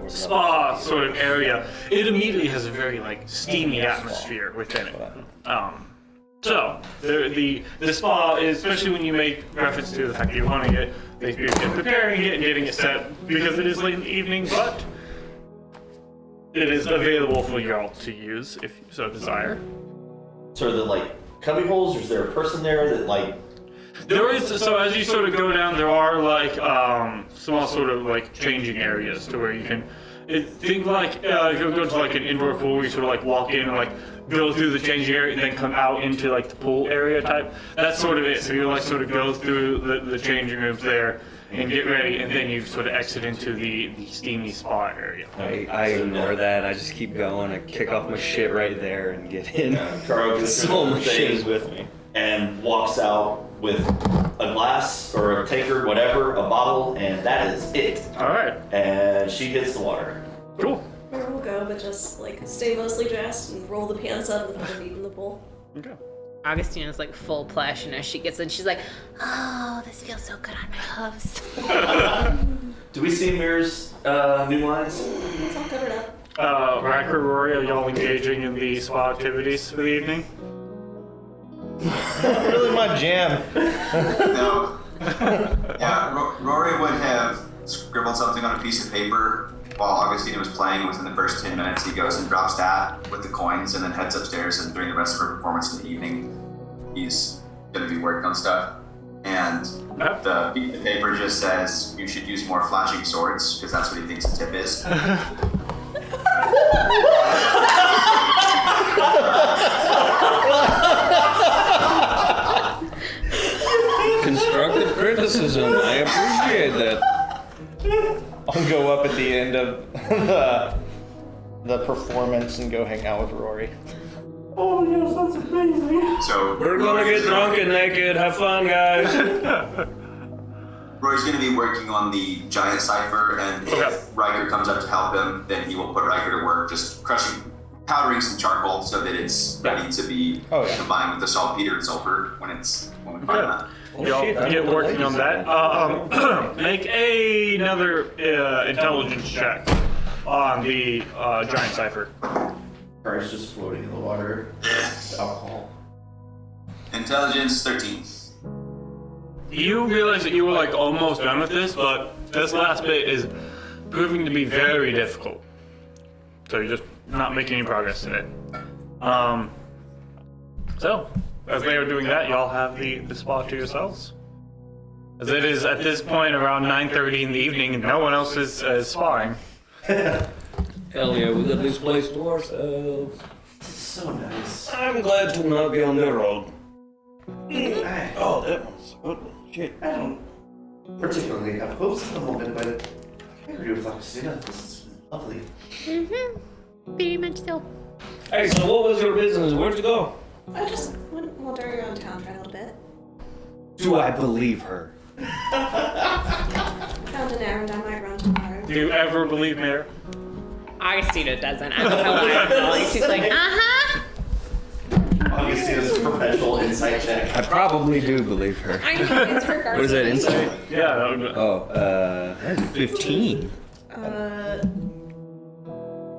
spa sort of area, it immediately has a very like steamy atmosphere within it. So the spa is, especially when you make reference to the fact that you want to get preparing it and getting it set because it is late in the evening, but it is available for y'all to use if you so desire. So are there like cubby holes, or is there a person there that like? There is, so as you sort of go down, there are like small sort of like changing areas to where you can think like if you go to like an indoor pool where you sort of like walk in and like go through the changing area and then come out into like the pool area type. That's sort of it. So you like sort of go through the changing rooms there and get ready, and then you sort of exit into the steamy spa area. I ignore that. I just keep going. I kick off my shit right there and get in. Carl gets So much shit is thing with me. and walks out with a glass or a tankard, whatever, a bottle, and that is it. All right. And she hits the water. Cool. Where we'll go, but just like stay mostly dressed and roll the pants up and put the meat in the bowl. Okay. Augustina's like full plush, and as she gets in, she's like, "Oh, this feels so good on my hooves." Do we see Mirror's new lines? It's all covered up. Riker, Rory, are y'all engaging in the spa activities for the evening? Not really my jam. No. Yeah, Rory would have scribbled something on a piece of paper while Augustina was playing. Within the first 10 minutes, he goes and drops that with the coins and then heads upstairs, and during the rest of her performance in the evening, he's going to be working on stuff. And the piece of paper just says, you should use more flashing swords, because that's what he thinks the tip is. Constructive criticism. I appreciate that. I'll go up at the end of the performance and go hang out with Rory. Oh yes, that's amazing. So We're gonna get drunk and naked. Have fun, guys. Rory's going to be working on the giant cipher, and if Riker comes up to help him, then he will put Riker to work just crushing powdering some charcoal so that it's ready to be combined with the saltpeter and sulfur when we find that. Y'all get working on that. Make another intelligence check on the giant cipher. Car's just floating in the water. Alcohol. Intelligence 13. You realize that you were like almost done with this, but this last bit is proving to be very difficult. So you're just not making any progress in it. So, as they are doing that, y'all have the spot to yourselves. As it is at this point around 9:30 in the evening and no one else is sparring. Hell yeah, we got this place to ourselves. So nice. I'm glad to not be on the road. Oh, that one's a good one. Shit. I don't particularly have hopes at the moment, but I agree with Augustina. This is lovely. Very much so. Hey, so what was your business? Where'd you go? I just went wandering around town for a little bit. Do I believe her? Found an errand I might run tomorrow. Do you ever believe Mayor? Augustina doesn't. I don't know why. She's like, uh-huh. Augustina's perpetual insight check. I probably do believe her. I know, it's her What is that, insight? Yeah. That would, That's 15.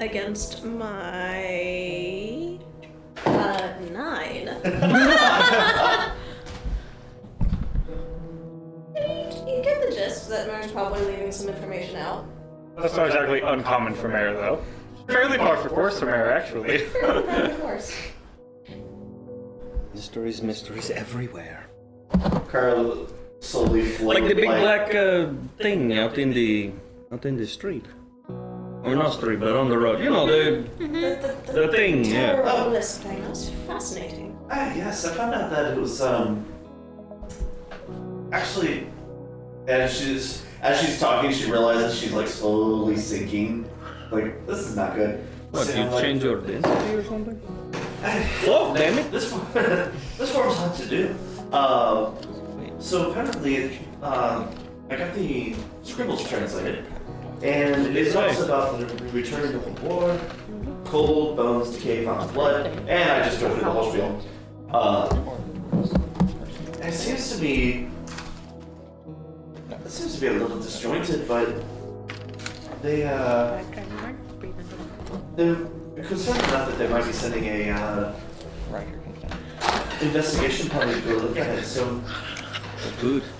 Against my 9. You get the gist that Mary's probably leaving some information out. that's not exactly uncommon for Mayor, though. Fairly par for course for Mayor, actually. Of course. Mysteries everywhere. Carl slowly Like the big black thing out in the street. Or not street, but on the road. You know, the thing, yeah. Terrorist thing. That's fascinating. Yes, I found out that it was actually, as she's talking, she realizes she's like slowly sinking. Like, this is not good. What, So, you like, change your density or something? Oh, damn it. This form's hard to do. So apparently, I got the scribbles translated, and it talks about the return of the war, cold bones decay, found blood, and I just go through the whole spiel. It seems to be a little disjointed, but they're concerned enough that they might be sending a investigation party to go look at it. So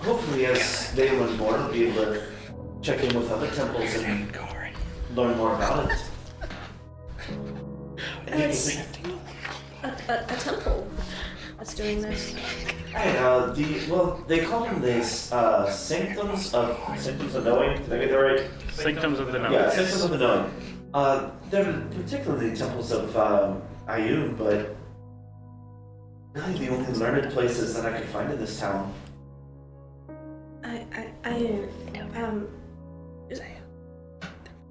hopefully, as they learn more, they'll be able to check in with other temples and learn more about it. It's a temple that's doing this. They call them the sanctums of knowing. Did I get that right? Sanctums of the Knowing. Yeah, sanctums of the knowing. They're particularly temples of Ayun, but really the only learned places that I could find in this town.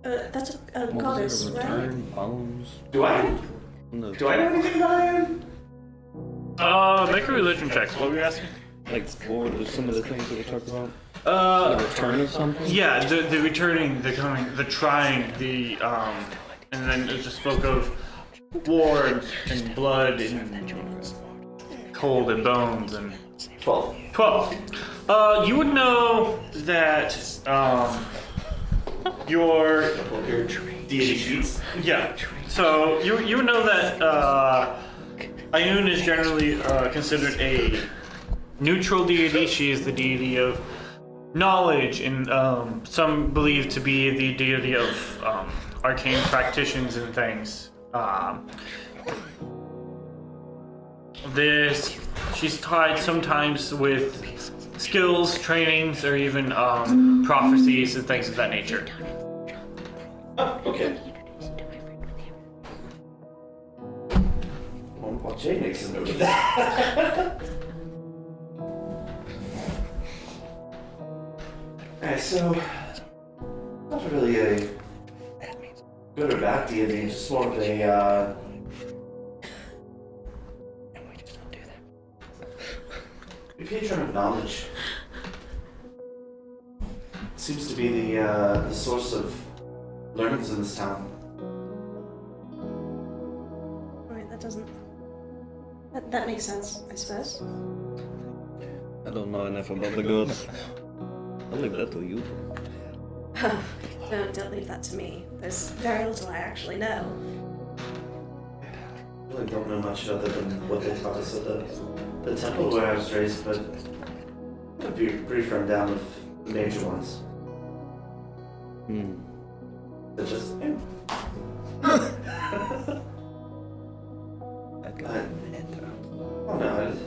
That's a goddess, right? Bones. Do I know anything about Ayun? Make a religion check. What were you asking? Like, for some of the things that we talked about? The return of something? Yeah, the returning, the coming, the trying, and then it just spoke of war and blood and cold and bones and 12. 12. You would know that your deity sheets. Yeah. So you would know that Ayun is generally considered a neutral deity. She is the deity of knowledge, and some believe to be the deity of arcane practitioners and things. She's tied sometimes with skills, trainings, or even prophecies and things of that nature. Oh, okay. Well, Jay makes a note of that. Alright, so not really a good or bad deity, just more of a a patron of knowledge. Seems to be the source of learnings in this town. doesn't. That makes sense, I suppose. I don't know enough about the gods. I'll leave that to you. Don't leave that to me. There's very little I actually know. I really don't know much other than what they taught us at the temple where I was raised, but I'd be pretty firm down with the major ones. They're just, oh no,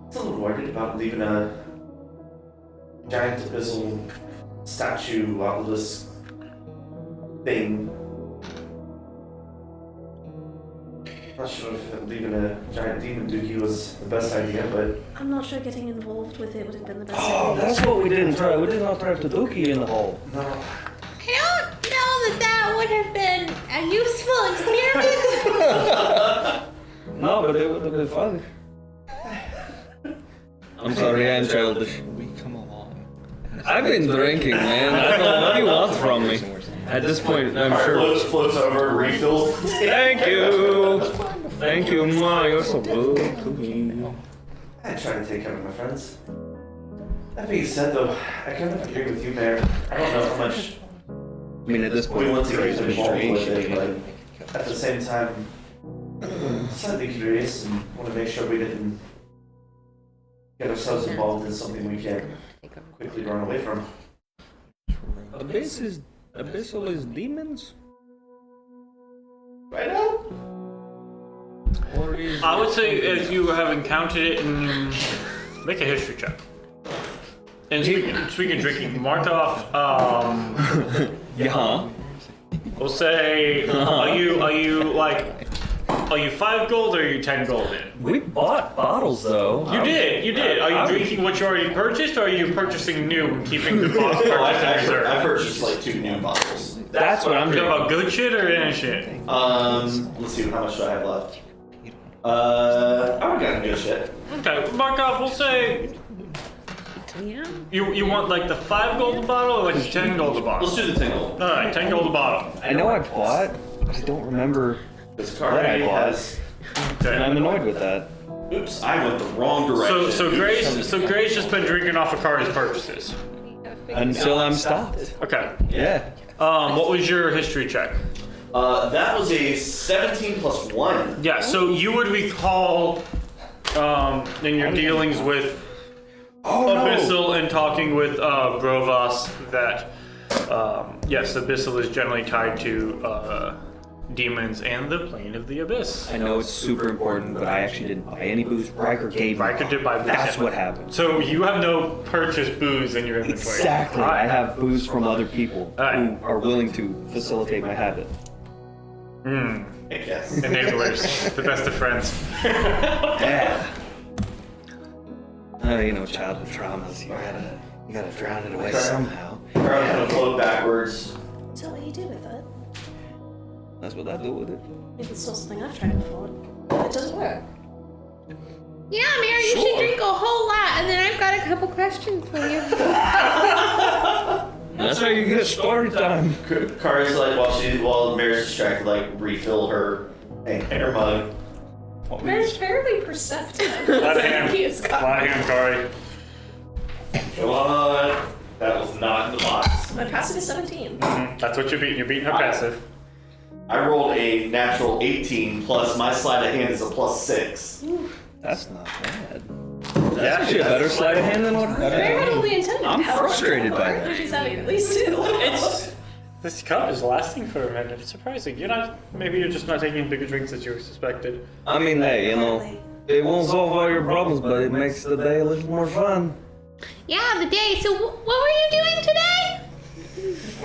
it's a little worried about leaving a giant abyssal statue obelisk thing. Not sure if leaving a giant demon dookie was the best idea, but I'm not sure getting involved with it would have been the best Oh, idea. that's what we didn't try. We did not try to dookie in the hole. no. I don't know that would have been a useful experiment. No, but it would have been fun. I'm sorry, I'm childish. We come along. I've been drinking, man. I don't know what you want from me. At this point, I'm sure. Floats over, refills. Thank you. Thank you, Ma. You're so good to me. I try to take care of my friends. That being said, though, I kind of agree with you, Mayor. I don't know how much I mean, at this point, we want to get it's involved with it, but at the same time, slightly curious and want to make sure we didn't get ourselves involved in something we can't quickly run away from. Abyssal is demons? Right now? Or is I would say if you have encountered it, make a history check. And speaking of drinking, mark off. Yeah. We'll say, are you 5 gold or are you 10 gold in? We bought bottles, though. You did. Are you drinking what you already purchased, or are you purchasing new and keeping the box purchased in reserve? I purchased like 2 new bottles. That's what I'm You doing. talking about good shit or any shit? Let's see, how much do I have left? I would got good shit. Okay, mark off. We'll say Yeah. you want like the 5 gold a bottle or like the 10 gold a bottle? Let's do the tingle. All right, 10 gold a bottle. I know I bought, but I don't remember. This What card I bought. has. Okay. And I'm annoyed with that. Oops, I went the wrong direction. So Gray's just been drinking off of Kari's purchases. Until I'm stopped. Okay. Yeah. What was your history check? That was a 17 plus 1. Yeah. So you would recall in your dealings with Abyssal and talking with Brovas that yes, Abyssal is generally tied to demons and the plane of the abyss. I know it's super important, but I actually didn't buy any booze. Riker gave me. Riker did buy booze. That's what happened. So you have no purchased booze in your inventory. Exactly. I have booze from other people Alright. who are willing to facilitate my habit. Yes. Enablers, the best of friends. Yeah. You know, childhood traumas. You gotta drown it away somehow. I'm gonna float backwards. So what do you do with it? That's what I do with it. Maybe it's still something I've tried before. But it doesn't work. Yeah, Mary, you should drink a whole lot, and then I've got a couple questions for you. That's how you get story time. Kari's like, while Mary's distracted, like, refill her mug. Mary's fairly perceptive. Flat hand. He is got- Flat hand, Kari. Come on. That was not in the box. My passive is 17. That's what you're beating. You're beating her passive. I rolled a natural 18 plus my sleight of hand is a plus 6. That's not bad. That's actually a better sleight of hand than what I Very had. heavily intended. I'm However, frustrated by that. She's having at least 2. This cup is lasting for a minute. It's surprising. Maybe you're just not taking bigger drinks as you suspected. I mean, hey, you know, it won't solve all your problems, but it makes the day a little more fun. Yeah, the day. So what were you doing today?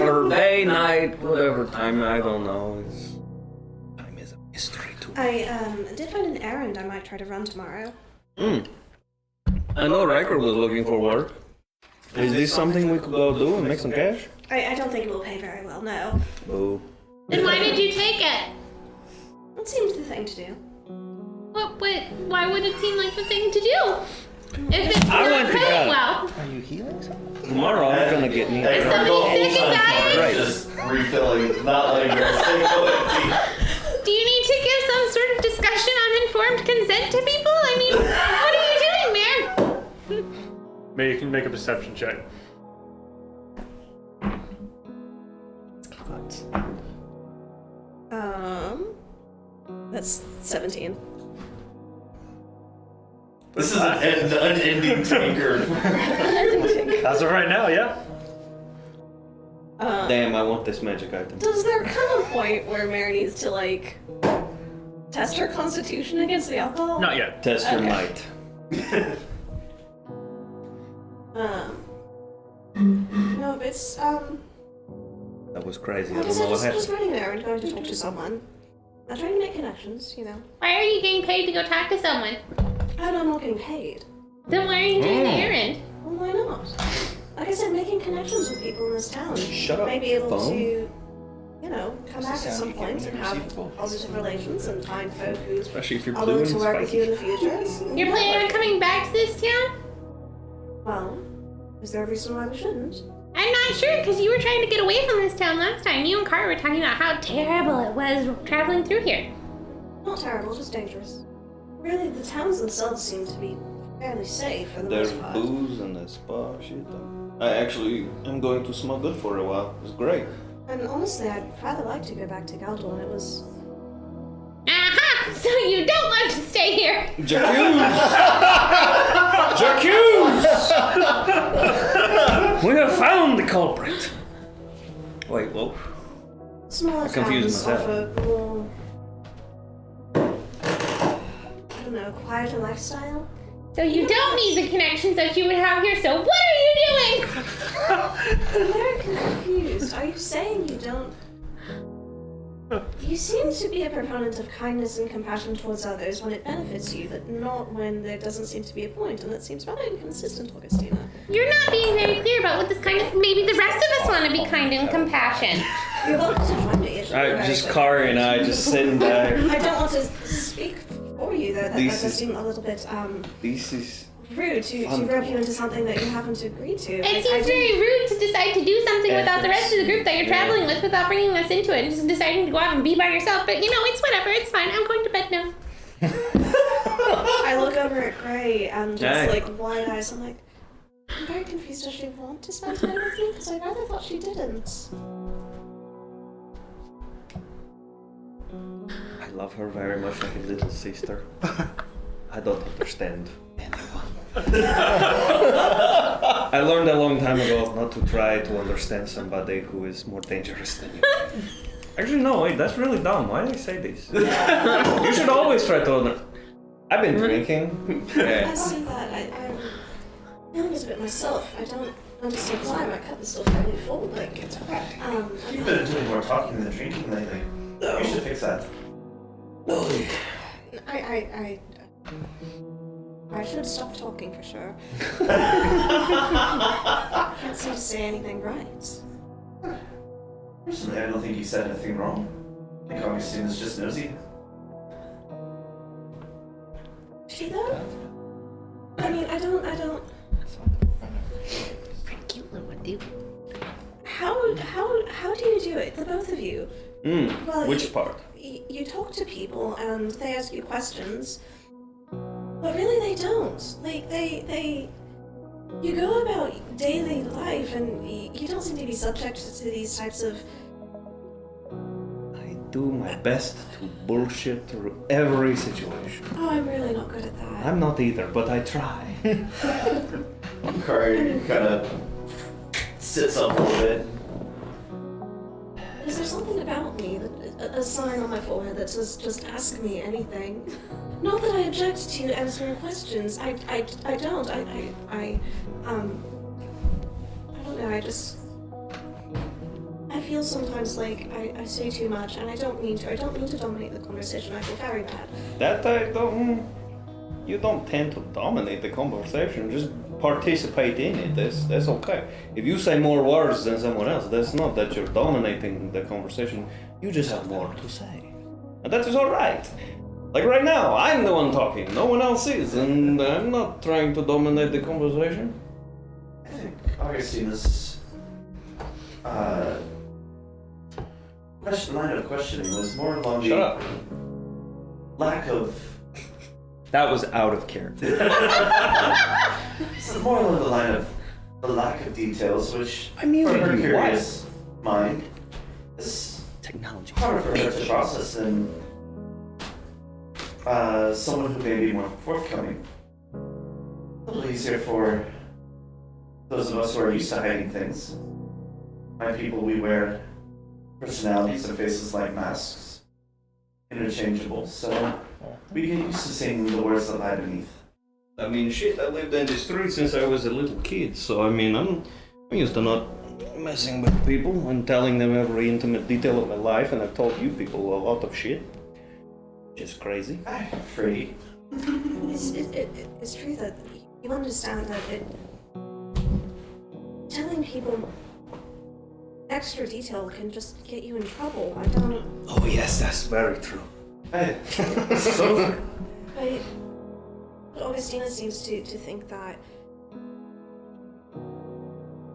Or day, night, whatever time, I don't know. Time is a mystery to me. I did find an errand I might try to run tomorrow. I know Riker was looking for work. Is this something we could go do and make some cash? I don't think it will pay very well, no. Boo. Then why did you take it? It seems the thing to do. Why would it seem like the thing to do? If it's I not went to paying God. well. Are you healing something? Tomorrow I'm gonna get me. Hey, somebody the whole sick and time dying? Kari's just refilling, not letting her stay empty. Do you need to give some sort of discussion consent to people? I mean, what are you doing, Mare? Maybe you can make a perception check. That's 17. This is an unending tinker. As of right now, yeah. Damn, I want this magic item. Does there come a point where Mare needs to, like, test her constitution against the alcohol? Not yet. Test your might. No, but it's, That was crazy. I like I don't said, know what just happened. running there and going to talk to someone. I'm trying to make connections, you know. Why are you getting paid to go talk to someone? And I'm not getting paid. Then why are you doing the errand? Well, why not? Like I said, making connections with people in this town. Shut up, May be able phone. to, you know, come back at some point and have positive relations and find folk who Especially if you're are blue willing and to work with you in spiky. the future. You're planning on coming back to this town? Well, is there a reason why we shouldn't? I'm not sure, because you were trying to get away from this town last time. You and Carter were talking about how terrible it was traveling through here. Not terrible, just dangerous. Really, the towns themselves seem to be fairly safe for the There's most part. booze and a spa shit. I actually am going to smoke good for a while. It's great. And honestly, I'd rather like to go back to Galdor. It was... Aha! So you don't want to stay here! J'accuse! We have found the culprit. Wait, whoa. Smaller I confused towns myself. offer more... I don't know, quieter lifestyle? So you don't need the connections that you would have here, so what are you doing? I'm very confused. Are you saying you don't... You seem to be a proponent of kindness and compassion towards others when it benefits you, but not when there doesn't seem to be a point, and that seems rather inconsistent, Augustina. You're not being very clear about what this kindness... Maybe the rest of us want to be kind and compassion. You're welcome to join me. Kari and I just sitting back. I don't want to speak for you, though. That This does is- seem a little bit This is rude to rope you into something that you haven't agreed to. It seems very rude to decide to do something without the rest of the group that you're traveling with, without bringing us into it, and just deciding to go out and be by yourself. But you know, it's whatever. It's fine. I'm going to bed now. I look over at Gray and just Hey. like wide eyes. I'm like, I'm very confused. Does she want to spend time with me? Because I rather thought she didn't. I love her very much like a little sister. I don't understand anyone. I learned a long time ago not to try to understand somebody who is more dangerous than you. Actually, no, wait, that's really dumb. Why did I say this? You should always try to understand. I've been drinking. I Yeah. see that. I'm feeling it a bit myself. I don't understand why my cup is still fairly full, but You've been doing more talking than drinking lately. You should fix that. I should stop talking for sure. Can't seem to say anything right. Personally, I don't think you said anything wrong. I think Augustina's just nosy. She though? I mean, I don't. How do you do it? The both of you. Well, Which part? You talk to people and they ask you questions, but really they don't. Like they you go about daily life and you don't seem to be subject to these types of. I do my best to bullshit through every situation. Oh, I'm really not good at that. I'm not either, but I try. Kari kind of sits up a little bit. Is there something about me, a sign on my forehead that says just ask me anything? Not that I object to answering questions. I don't. I don't know. I feel sometimes like I say too much, and I don't mean to. I don't mean to dominate the conversation. I feel very bad. That I don't. You don't tend to dominate the conversation. Just participate in it. That's okay. If you say more words than someone else, that's not that you're dominating the conversation. You just have more to say, and that is all right. Like right now, I'm the one talking. No one else is, and I'm not trying to dominate the conversation. I think Augustina's line of questioning was more along Shut the up. lack of That was out of character. It's more along the line of the lack of details, which I mean, for her what? curious mind is Technology. harder for her to process than someone who may be more forthcoming. A little easier for those of us who are used to hiding things. My people, we wear personalities and faces like masks, interchangeable, so we get used to seeing the words that lie beneath. I mean, shit, I lived in the street since I was a little kid, so I mean, I'm used to not messing with people and telling them every intimate detail of my life, and I've told you people a lot of shit. Just crazy. I'm free. It's true that you understand that telling people extra detail can just get you in trouble. I don't. Oh yes, that's very true. So But Augustina seems to think that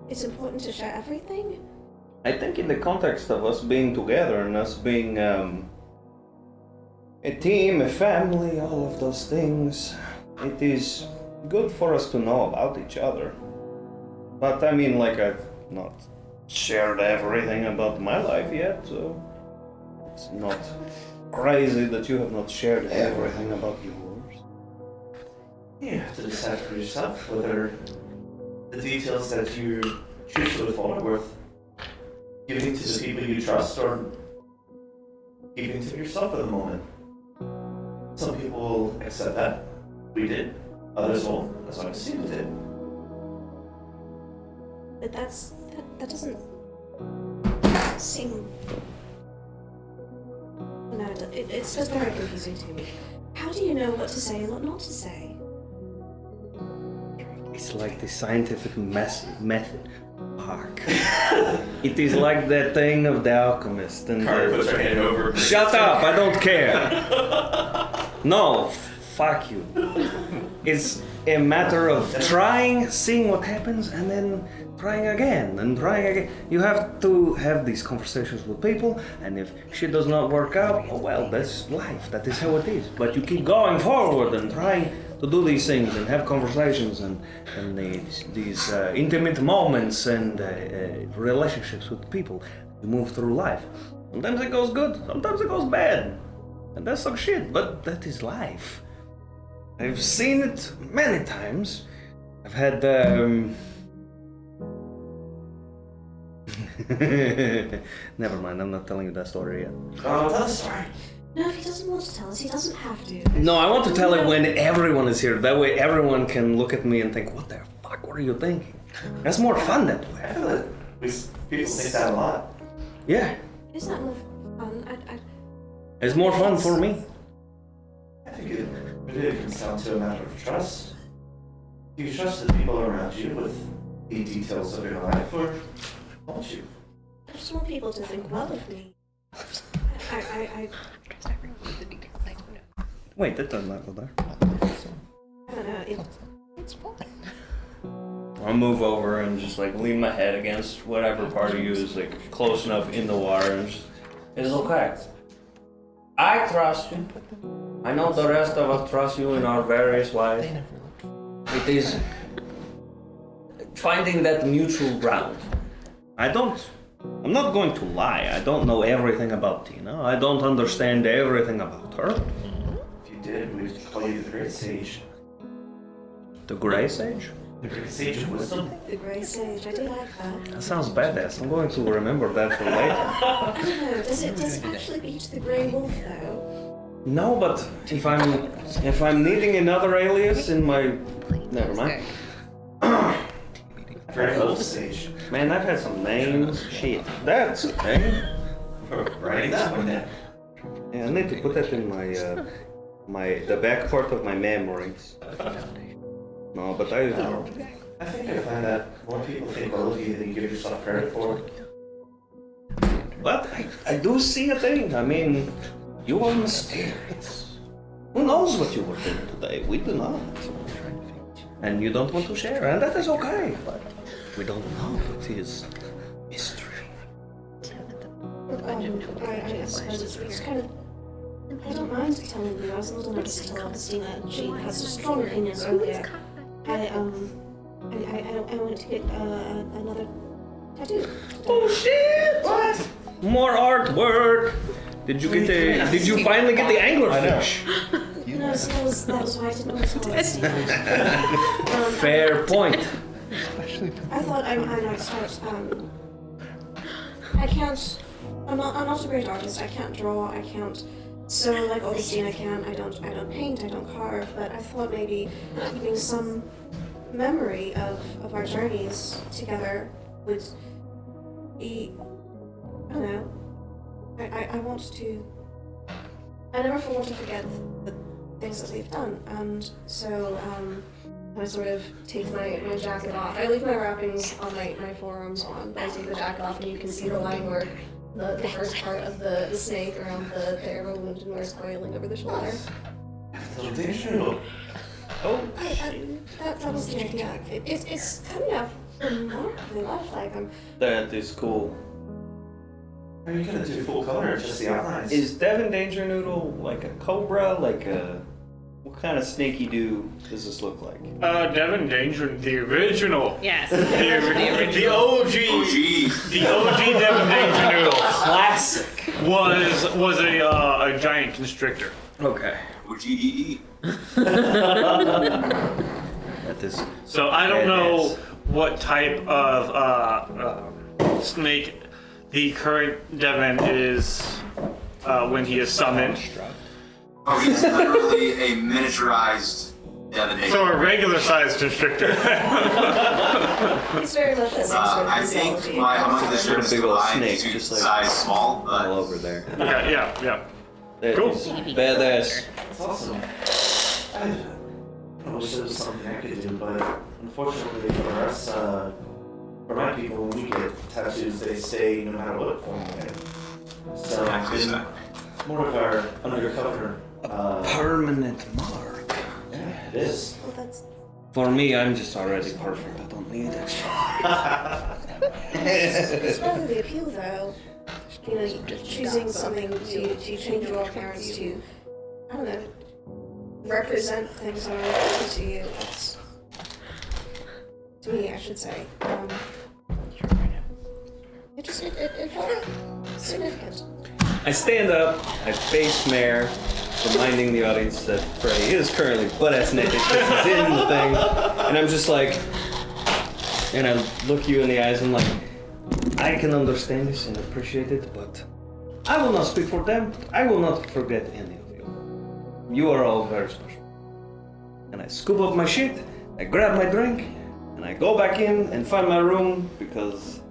it's important to share everything. I think in the context of us being together and us being a team, a family, all of those things, it is good for us to know about each other. But I mean, like, I've not shared everything about my life yet, so it's not crazy that you have not shared everything about yours. you have to decide for yourself whether the details that you choose to withhold are worth giving to the people you trust or keeping to yourself for the moment. Some people will accept that. We did. Others won't, as Augustina did. But that doesn't seem. No, it's just very confusing to me. How do you know what to say and what not to say? It's like the scientific method. Fuck. It is like that thing of the alchemist and Carter puts her hand over. Shut up! I don't care. No, fuck you. It's a matter of trying, seeing what happens, and then trying again and trying again. You have to have these conversations with people, and if shit does not work out, oh well, that's life. That is how it is. But you keep going forward and trying to do these things and have conversations and these intimate moments and relationships with people. You move through life. Sometimes it goes good, sometimes it goes bad. And that's some shit, but that is life. I've seen it many times. I've had never mind, I'm not telling you that story yet. Oh, tell the story. No, if he doesn't want to tell us, he doesn't have to. No, I want to tell it when everyone is here. That way everyone can look at me and think, what the fuck were you thinking? That's more fun that way. I feel that people think that a lot. Yeah, Is that more fun? it's more fun for me. I think it really comes down to a matter of trust. Do you trust the people around you with the details of your life, or don't you? I just want people to think well of me. I Wait, that does not go there. don't know. It's fun. I'll move over and just like lean my head against whatever part of you is like close enough in the water and just, it's okay. I trust you. I know the rest of us trust you in our various ways. It is finding that mutual ground. I'm not going to lie. I don't know everything about Tina. I don't understand everything about her. If you did, we'd call you the Great Sage. The Grey Sage? The Great Sage of Wisdom. The Grey Sage, I do like that. That sounds badass. I'm going to remember that for later. I don't know, does it actually beat the Grey Wolf though? No, but if I'm needing another alias in my... Never mind. Very old Sage. Man, I've had some names. Shit. That's okay. Writing that one down. Yeah, I need to put that in my the back part of my memories. No, but I think I find that more people think well of you than you give yourself credit for. But I do see a thing. I mean, you are mysterious. Who knows what you were doing today? We do not. And you don't want to share, and that is okay. But we don't know. It is mystery. I suppose it's kind of I don't mind telling you, I was a little nervous to tell Christina. She has strong opinions earlier. I went to get another tattoo. Oh shit! What? More artwork. Did you finally get the anglerfish? No, that was why I didn't want to tell Christina. Fair point. I thought I might start. I can't. I'm not a great artist. I can't draw. I can't sew like Augustina can. I don't paint. I don't carve. But I thought maybe keeping some memory of our journeys together would be. I don't know. I want to. I never want to forget the things that we've done, and so I sort of take my jacket off. I leave my wrappings on my forearms on, but I take the jacket off and you can see the line where the first part of the snake around the arrow wound and where it's coiling over the shoulder. Oh, That was the idea. It's coming out remarkably lifelike. that is cool. Are you gonna do full color or just the outlines? Is Devin Danger Noodle like a cobra? What kind of snaky do does this look like? Devin Danger, the original. Yes. The OG. The OG Devin Danger Noodle. Classic. Was a giant constrictor. Okay. OGDD. That is. So I don't know what type of snake the current Devin is when he is summoned. Oh, he's literally a miniaturized Devin. So a regular sized constrictor. It's very much that same sort of I think physiology. my among the servants big old combined snake, is just like size small, but All over there. Okay, yeah. That Cool. is badass. That's awesome. I wish there was something I could do, but unfortunately for us, for my people, when we get tattoos, they stay no matter what form we get. So I've been more of our undercover. Permanent mark. Yeah, it is. Well, that's For me, I'm just already perfect. I don't need it. it's part of the appeal, though. You know, choosing something to change your appearance to, I don't know, represent things that are important to you. It's, to me, I should say. It felt significant. I stand up, I face Mare, reminding the audience that Freddie is currently butt-ass naked because he's in the thing, and I'm just like, and I look you in the eyes and I'm like, I can understand this and appreciate it, but I will not speak for them. I will not forget any of you. You are all very special. And I scoop up my shit, I grab my drink, and I go back in and find my room because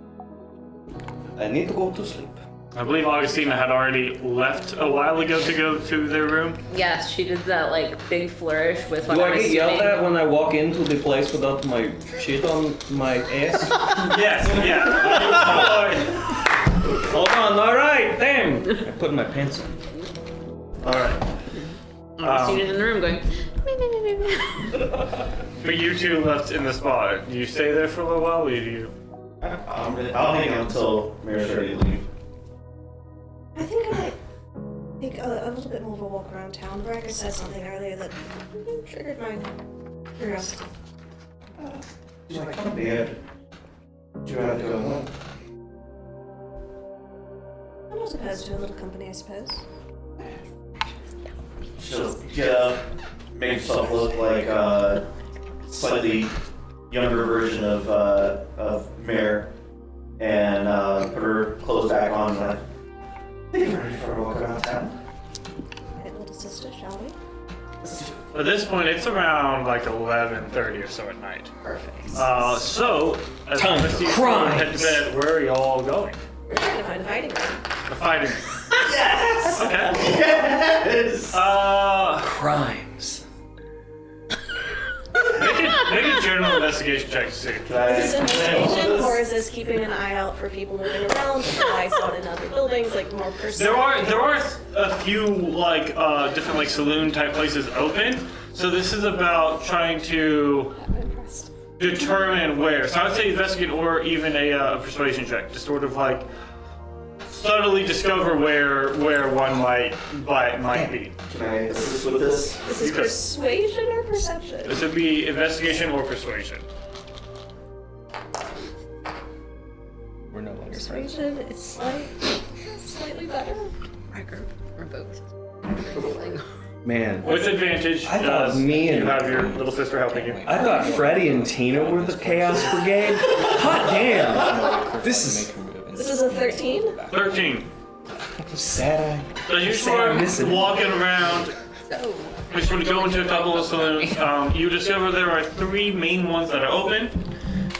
I need to go to sleep. I believe Augustina had already left a while ago to go to their room. Yes, she did that like big flourish with what Do I I was get yelled doing. at when I walk into the place without my shit on my ass? Yes, yeah. Hold on, alright, damn! I put my pants on. Alright. Augustina's in the room going. But you two left in the spot. Do you stay there for a little while? Or do you? I'll hang out until Mary's ready to leave. I think I might take a little bit more of a walk around town. Braga said something earlier that triggered my curiosity. She's like, come here. Do you want to go home? I'm not opposed to a little company, I suppose. She'll get up, make herself look like a slightly younger version of Mare, and put her clothes back on. Like, I think we're ready for a walk around town. Right, little sister, shall we? At this point, it's around like 11:30 or so at night. Perfect. So as Time soon as for you crimes. head to bed, where are y'all going? We're trying to find a fighting ring. The fighting. Yes! Okay. Yes! Crimes. Make a general investigation check to see. Is this investigation, or is this keeping an eye out for people moving around, lights on in other buildings, like more personal? There are a few like different like saloon type places open. So this is about trying to I'm impressed. determine where. So I would say investigate or even a persuasion check to sort of like subtly discover where one might be. Can I assist with this? This is persuasion or perception? This would be investigation or persuasion. We're no longer friends. Persuasion is slightly better. Record revoked. Man, With advantage, I thought me you and- have your little sister helping you. I thought Freddy and Tina were the Chaos Brigade. Hot damn! This This is a 13. 13. is sad. So you Sad start missing. walking around. So, You sort of go into a couple of saloons. You discover there are 3 main ones that are open.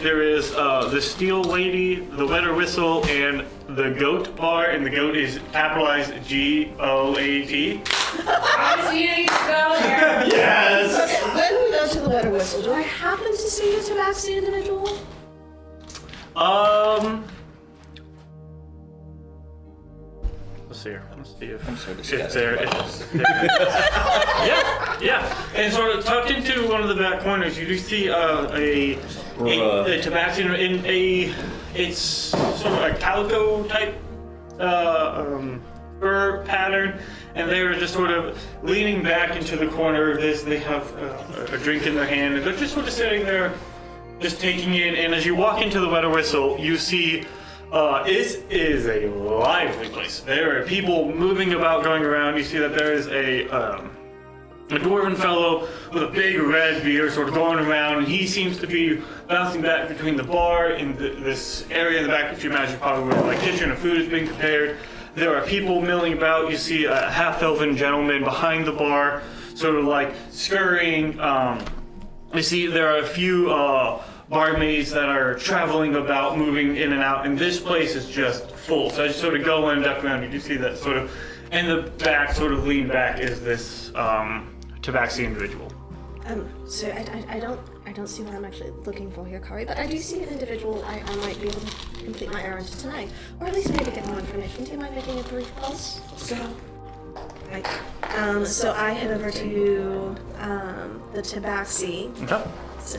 There is the Steel Lady, the Wetter Whistle, and the Goat Bar, and the Goat is capitalized G-O-A-T. I see you go there. Yes! Okay, when we go to the Wetter Whistle, do I happen to see a tabaxi individual? Let's see here. Let's see if I'm so if disgusted. there. Yeah. And sort of tucked into one of the back corners, you do see a tabaxi in a. It's sort of a calico type fur pattern, and they're just sort of leaning back into the corner of this. They have a drink in their hand, and they're just sort of sitting there, just taking in. And as you walk into the Wetter Whistle, you see. It is a lively place. There are people moving about, going around. You see that there is a dwarven fellow with a big red beard sort of going around, and he seems to be bouncing back between the bar and this area in the back that you imagine probably where like kitchen and food is being prepared. There are people milling about. You see a half-elven gentleman behind the bar, sort of like scurrying. You see there are a few barmaids that are traveling about, moving in and out, and this place is just full. So as you sort of go and duck around, you do see that sort of, in the back, sort of lean back, is this tabaxi individual. So I don't see what I'm actually looking for here, Kari, but I do see an individual I might be able to complete my errand tonight, or at least maybe get more information. Do you mind making a brief pulse? Right. So I head over to the tabaxi. Okay. So,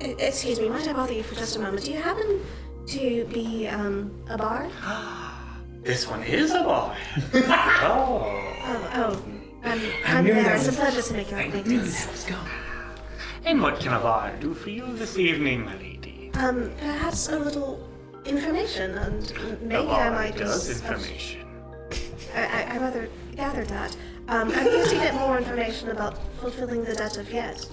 excuse me, might I bother you for just a moment? Do you happen to be a bard? This one is a bar. I'm there. It's a pleasure to make your acquaintance. And what can a bar do for you this evening, my lady? Perhaps a little information, and maybe I might does just. information. I rather gathered that. I'm here to get more information about fulfilling the debt of yet.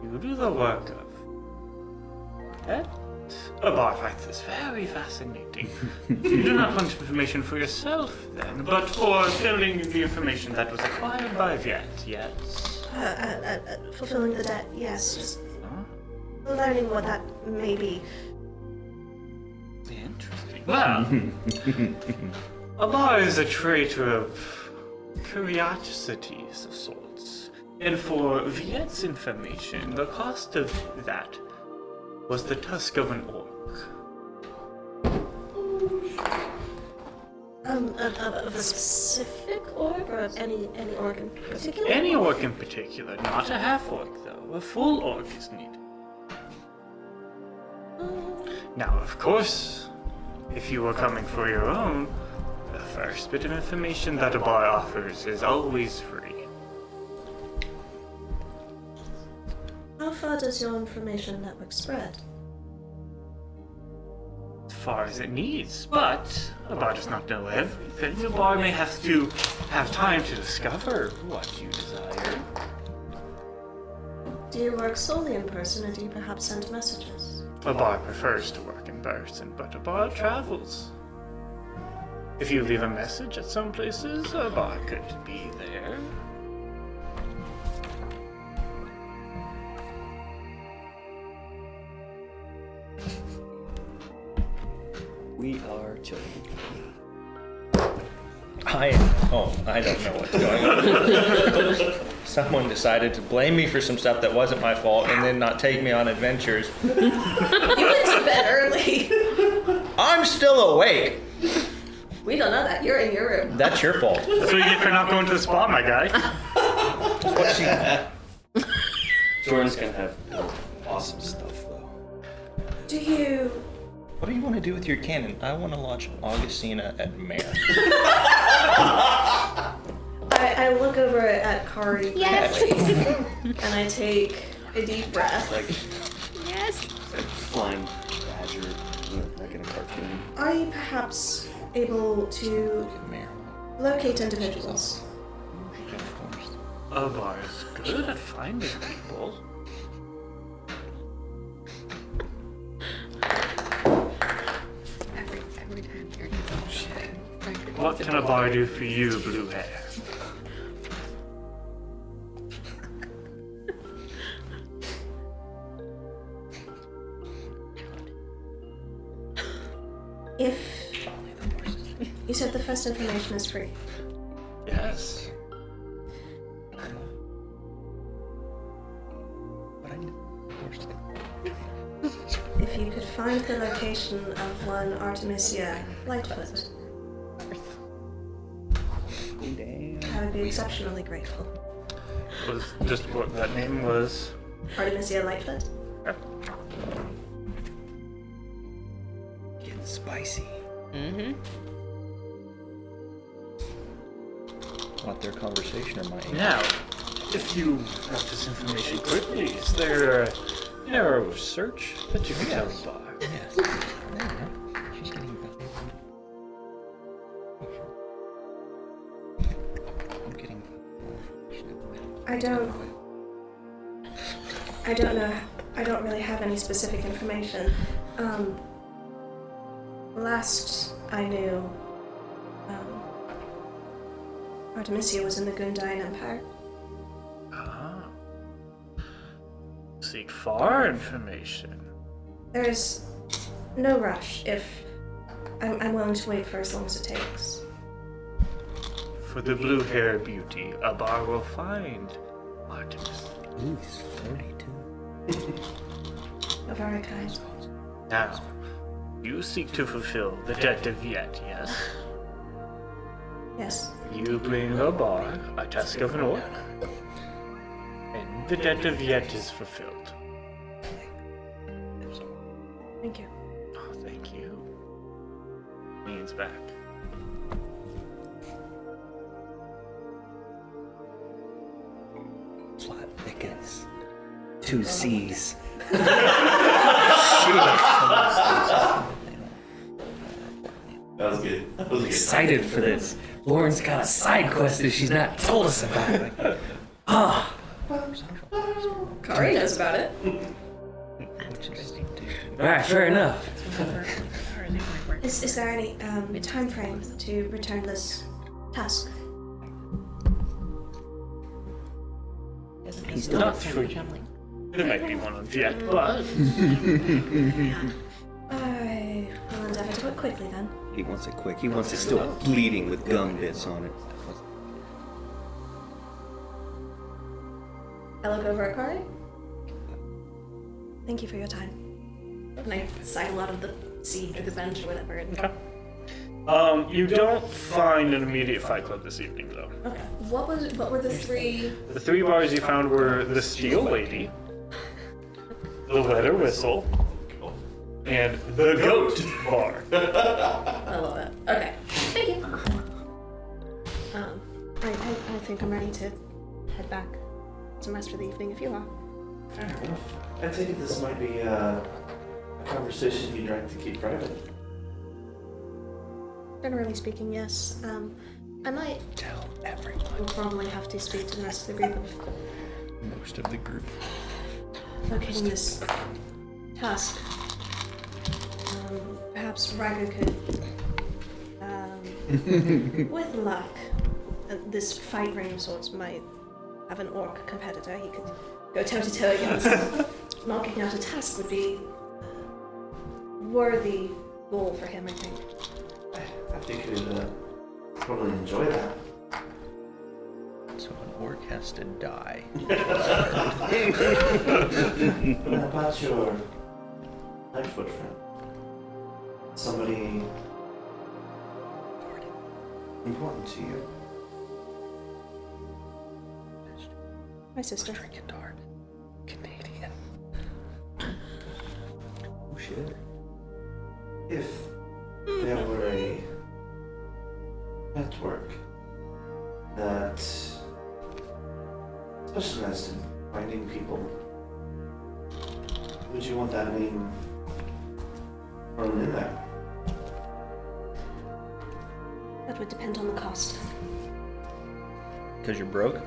You do the work of that. A bar fight is very fascinating. You do not want information for yourself, then, but for filling the information that was acquired by Viet, yes? Fulfilling the debt, yes. Just learning what that may be. Interesting. Well, a bar is a trait of curiosities of sorts. And for Viet's information, the cost of that was the tusk of an orc. Of a specific orc, or of any orc in particular? Any orc in particular, not a half-orc though. A full orc is needed. Now, of course, if you were coming for your own, the first bit of information that a bar offers is always free. How far does your information network spread? As far as it needs, but a bar does not know everything. A bar may have to have time to discover what you desire. Do you work solely in person, or do you perhaps send messages? A bar prefers to work in person, but a bar travels. If you leave a message at some places, a bar could be there. We are children. I don't know what's going on. Someone decided to blame me for some stuff that wasn't my fault and then not take me on adventures. You went to bed early. I'm still awake. We don't know that. You're in your room. That's your fault. That's what you get for not going to the spa, my guy. Jordan's gonna have awesome stuff though. Do you What do you want to do with your cannon? I want to launch Augustina at Mare. I look over at Kari Yes. quickly, and I take a deep breath. Like Yes. flying badger, like in a cartoon. Are you perhaps able to Mare. locate individuals? Obar is good at finding people. Every time here gets oh shit. What can a bar do for you, blue hair? If you said the first information is free, Yes. if you could find the location of one Artemisia Lightfoot, I would be exceptionally grateful. Was just what that name was. Artemisia Lightfoot? Getting spicy. Mm-hmm. Want their conversation or mine? Now, if you want this information quickly, is there a narrow search that you can tell the bar? Yes. She's getting I'm getting I don't know. I don't really have any specific information. Last I knew, Artemisia was in the Gundayan Empire. Ah. Seek far information. There's no rush if I'm willing to wait for as long as it takes. For the blue hair beauty, a bar will find Artemis. Ooh, he's 42. You're very kind. Now, you seek to fulfill the debt of Yet, yes? Yes. You bring a bar, a tusk of an orc, and the debt of Yet is fulfilled. Thank you. Oh, thank you. Leans back. Plot thickens. 2 C's. That was good. That was good. Excited for this. Lauren's got a side quest that she's not told us about. Ah. Kari knows about it. That's interesting. All right, fair enough. Is there any time frame to return this tusk? He's not for you. There might be one on Yet, but I will endeavor to do it quickly then. He wants it quick. He wants it still bleeding with gum bits on it. I look over at Kari. Thank you for your time. And I sidle out of the seat or the bench or whatever. you don't find an immediate fight club this evening, though. Okay. What were the three? The 3 bars you found were the Steel Lady, the Leather Whistle, and the Goat Bar. I love it. Okay. Thank you. I think I'm ready to head back. Some rest for the evening if you are. Fair enough. I take it this might be a conversation you'd like to keep private. Generally speaking, yes. I might Tell everyone. probably have to speak to the rest of the group of Most of the group. locating this tusk. Perhaps Ragu could, with luck, this fight ring of sorts might have an orc competitor. He could go toe to toe against. Knocking out a tusk would be a worthy goal for him, I think. I think you'd probably enjoy that. So an orc has to die. What about your Lightfoot friend? Somebody important to you? My sister. Drinking dark. Canadian. Oh shit. if there were a network that specialized in finding people, would you want that name thrown in there? That would depend on the cost. Because you're broke?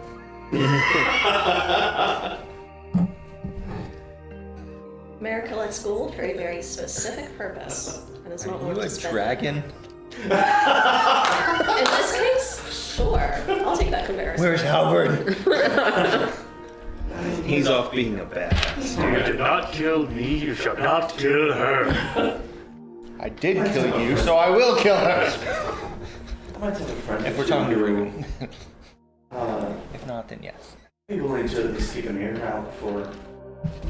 Mayor collects gold for a very specific purpose, and it's not Are worth you to a spend. dragon? In this case, sure. I'll take that comparison. Where's Halberd? He's off being a badass. You did not kill me, you shall not kill her. I did kill you, so I will kill her. I might have a friend. If we're talking to Ruben. Uh, If not, then yes. I'd be willing to at least keep an ear out for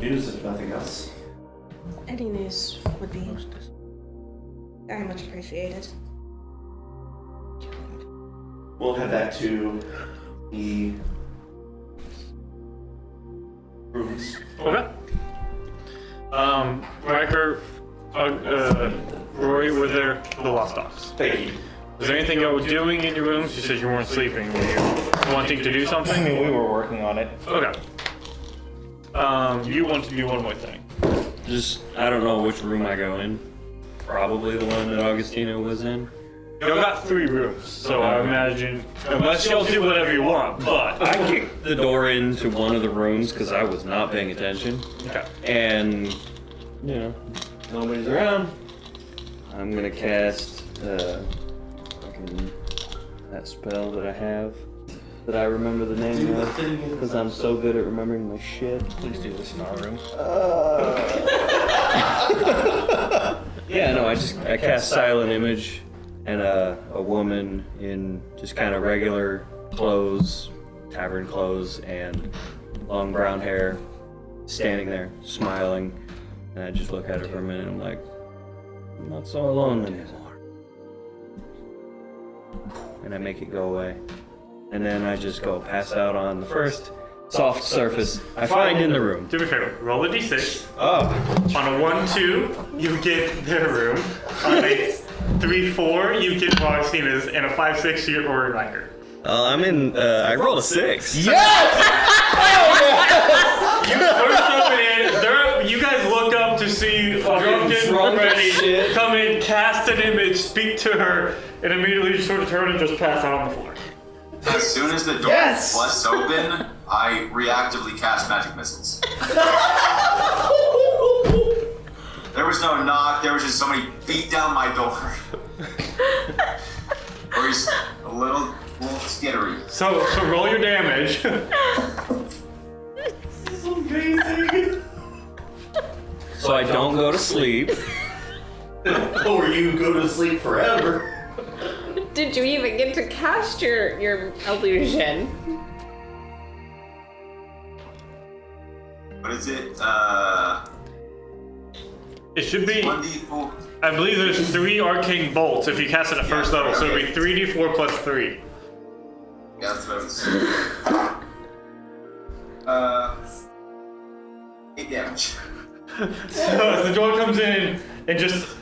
news, if nothing else. Any news would be very much appreciated. We'll head back to the rooms. Okay. Riker, Rory were there, the Lost Dogs. Thank you. Was there anything you were doing in your rooms? You said you weren't sleeping. Were you wanting to do I something? mean, we were working on it. Okay. You want to do one more thing. Just, I don't know which room I go in. Probably the one that Augustina was in. Y'all got 3 rooms, so I imagine, unless y'all do whatever you want, but... I kicked the door into one of the rooms because I was not paying attention. Okay. And, you know, nobody's around. I'm gonna cast fucking that spell that I have that I remember the name of because I'm so good at remembering my shit. Please do this in our room. Yeah, no, I cast Silent Image and a woman in just kind of regular clothes, tavern clothes, and long brown hair, standing there, smiling. And I just look at her for a minute and I'm like, I'm not so alone anymore. And I make it go away. And then I just go pass out on the first soft surface I find in the room. Do me a favor, roll a d6. Oh. On a 1-2, you get their room. On a 3-4, you get Augustina's, and a 5-6, you get Rory Riker. I'm in, I rolled a 6. Yes! You first jumping in, you guys look up to see drunken Freddy come in, cast an image, speak to her, and immediately just sort of turn and just pass out on the floor. As soon as the door busts open, I reactively cast magic missiles. There was no knock, there was just somebody beat down my door. Or he's a little skittery. So roll your damage. This is amazing. So I don't go to sleep. Or you go to sleep forever. Did you even get to cast your illusion? What is it? It should be, 1d4. I believe there's 3 arcane bolts if you cast it at first level, so it'd be 3d4 plus 3. Yeah, that's what I was. 8 damage. So as the door comes in and just,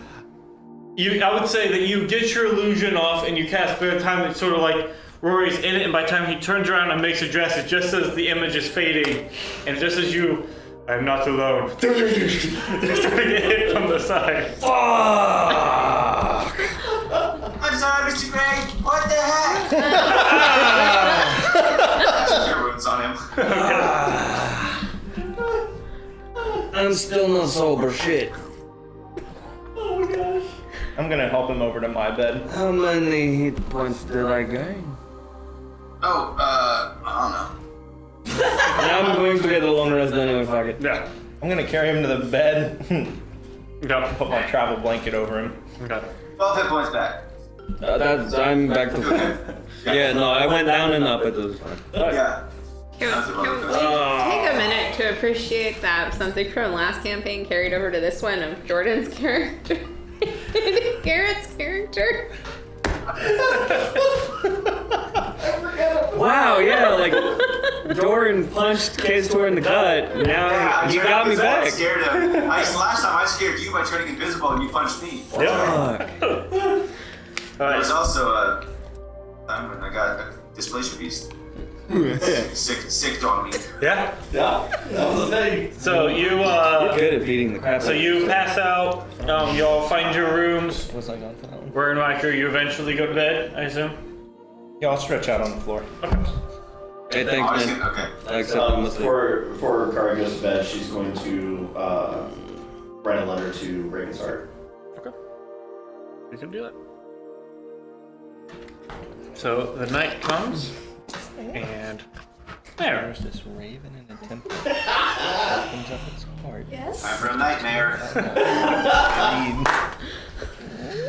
I would say that you get your illusion off and you cast, by the time it's sort of like Rory's in it, and by the time he turns around and makes a dress, it just as the image is fading, and just as you, I'm not alone, you're starting to hit from the side. Fuck! I'm sorry, Mr. Gray. What the heck? Just your wounds on him. I'm still not sober, shit. I'm gonna help him over to my bed. How many hit points did I gain? Oh, I I'm going to get a long rest anyway, fuck it. Yeah. I'm gonna carry him to the bed. Okay. Put my travel blanket over him. Okay. don't know. 12 hit points back. I'm back to full. Yeah, no, I went down and up, it was fine. Yeah. Can we take a minute to appreciate that something from last campaign carried over to this one of Jordan's character? Garrett's character? I forgot Wow, yeah, like Doran punched Kaztor in the gut. Now you got me back. Scared him. Last time I scared you by turning invisible and you punched me. Fuck. There's also a time when I got a displacement beast. Sick on me. Yeah. Yeah, that was the thing. So you Good at beating the crap. so you pass out. You all find your rooms. Was I gone for that one? Bernweicker, you eventually go to bed, I assume. Yeah, I'll stretch out on the floor. Hey, thanks, man. Okay. I accept them with it. Before Kara goes to bed, she's going to write a letter to Reconstart. You can do that. So the night comes, and There's this raven in a temple. Opens up its heart. Yes. Time for a nightmare.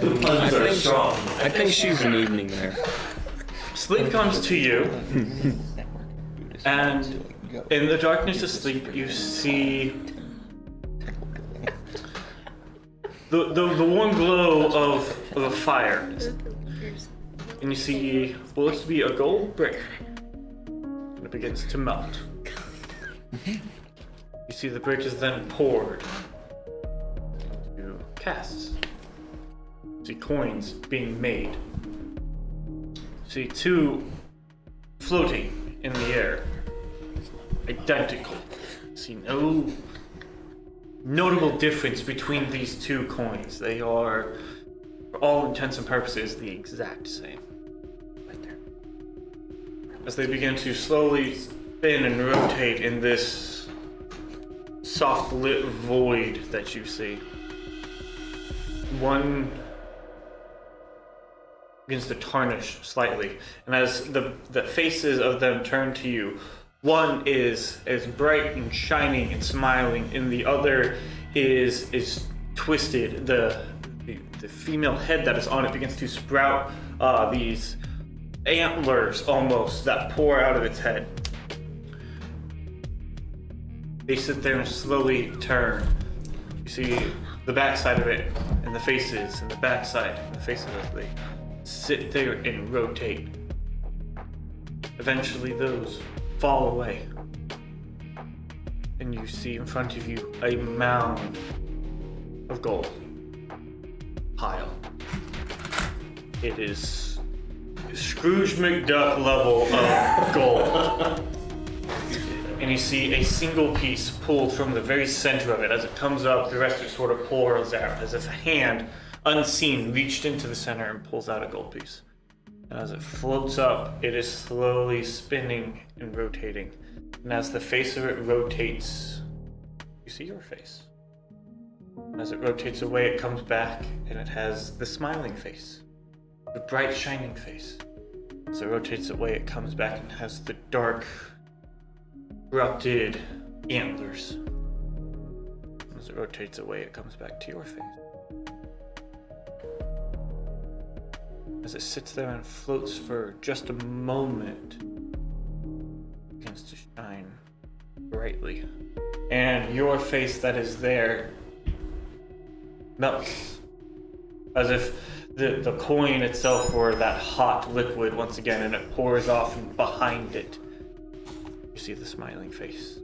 The puns are strong. I think she's an evening there. sleep comes to you, and in the darkness of sleep, you see the warm glow of a fire. And you see what looks to be a gold brick. And it begins to melt. You see the brick is then poured into casts. You see coins being made. You see two floating in the air. Identical. You see no notable difference between these two coins. They are, for all intents and purposes, the exact same. Right there. As they begin to slowly spin and rotate in this soft lit void that you see, one begins to tarnish slightly, and as the faces of them turn to you, one is as bright and shining and smiling, and the other is twisted. The female head that is on it begins to sprout these antlers almost that pour out of its head. They sit there and slowly turn. You see the backside of it, and the faces, and the backside, and the faces as they sit there and rotate. Eventually those fall away. And you see in front of you a mound of gold. Pile. It is Scrooge McDuck level of gold. And you see a single piece pulled from the very center of it. As it comes up, the rest of it sort of pours out, as if a hand, unseen, reached into the center and pulls out a gold piece. And as it floats up, it is slowly spinning and rotating. And as the face of it rotates, you see your face. And as it rotates away, it comes back, and it has the smiling face, the bright, shining face. As it rotates away, it comes back and has the dark, corrupted antlers. And as it rotates away, it comes back to your face. As it sits there and floats for just a moment, it begins to shine brightly. And your face that is there melts. As if the coin itself were that hot liquid once again, and it pours off, and behind it, you see the smiling face,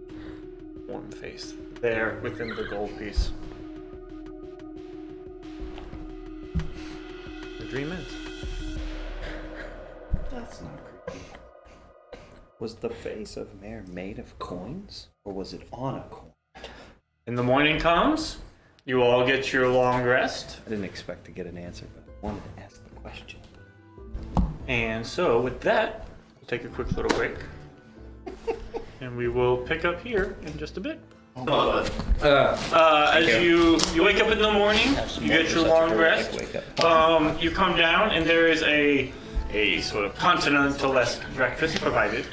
warm face, there within the gold piece. The dream ends. That's not creepy. Was the face of Mare made of coins, or was it on a coin? And the morning comes, you all get your long rest. I didn't expect to get an answer, but I wanted to ask the question. And so with that, we'll take a quick little break. And we will pick up here in just a bit. As you wake up in the morning, you get your long rest. You come down, and there is a sort of continental-esque breakfast provided.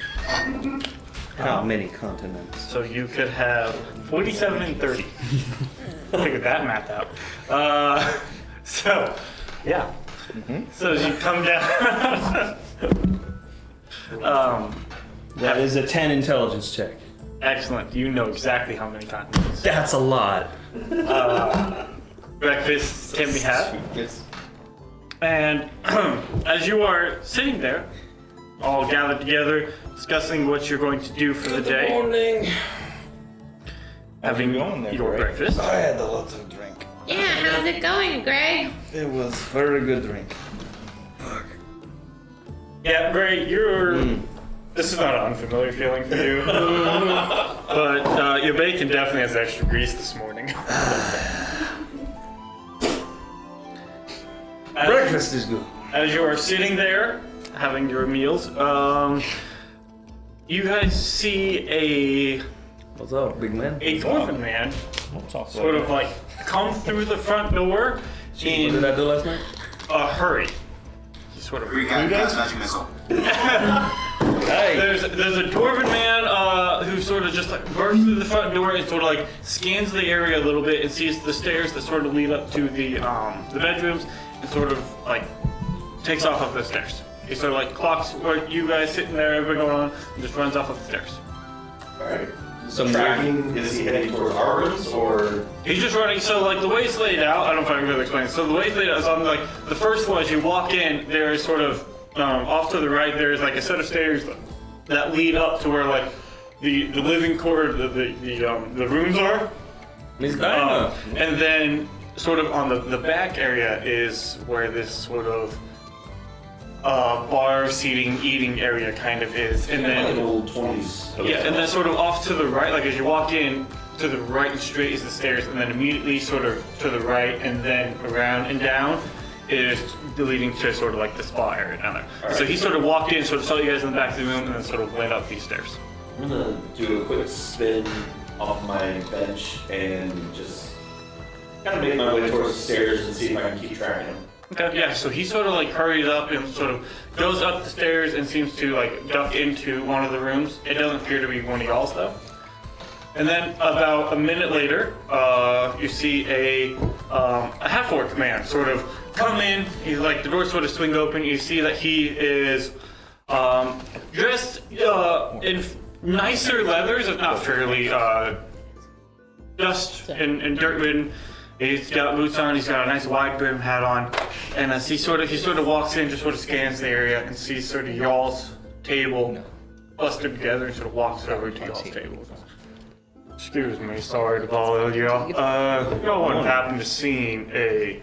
How many continents? So you could have 47 and 30. Figured that math out. So, yeah. So as you come down, That is a 10 intelligence check. excellent. You know exactly how many continents. That's a lot. Breakfast can be had. And as you are sitting there, all gathered together, discussing what you're going to do for the day. Morning. Having going there, your Greg? breakfast. I had a lot of drink. Yeah, how's it going, Greg? It was very good drink. Yeah, Gray, you're. This is not an unfamiliar feeling for you, but your bacon definitely has extra grease this morning. Breakfast is good. As you are sitting there having your meals, you guys see a What's up, big man? dwarven man sort of like come through the front door What did in I do last night? a hurry. He sort of Cast magic missile. Hey. There's a dwarven man who sort of just like bursts through the front door and sort of like scans the area a little bit and sees the stairs that sort of lead up to the bedrooms and sort of like takes off up the stairs. He sort of like clocks where you guys sitting there, everybody going on, and just runs off up the stairs. Alright. So tracking, is he heading towards our rooms or? He's just running, so like the way it's laid out, I don't know if I can really explain it. So the way it's laid out is on like the first one as you walk in, there is sort of off to the right, there's like a set of stairs that lead up to where like the living quarter, the rooms are. Miss Dinah. And then sort of on the back area is where this sort of bar, seating, eating area kind of is. And Like an then old 20s. yeah, and then sort of off to the right, like as you walk in, to the right and straight is the stairs, and then immediately sort of to the right and then around and down is leading to sort of like the spa area down there. So he sort of walked in, sort of saw you guys in the back of the room, and then sort of went up these stairs. I'm gonna do a quick spin off my bench and just kind of make my way towards the stairs and see if I can keep tracking him. Okay, yeah, so he sort of like hurries up and sort of goes up the stairs and seems to like duck into one of the rooms. It doesn't appear to be one of y'all's though. And then about a minute later, you see a half-orc man sort of come in. He's like, the doors sort of swing open. You see that he is dressed in nicer leathers, if not fairly dust and dirt ridden. He's got boots on. He's got a nice wide brim hat on, and as he sort of walks in, just sort of scans the area and sees sort of y'all's table clustered together, and sort of walks over to y'all's table. Excuse me, sorry to bother y'all. Y'all wouldn't happen to seen a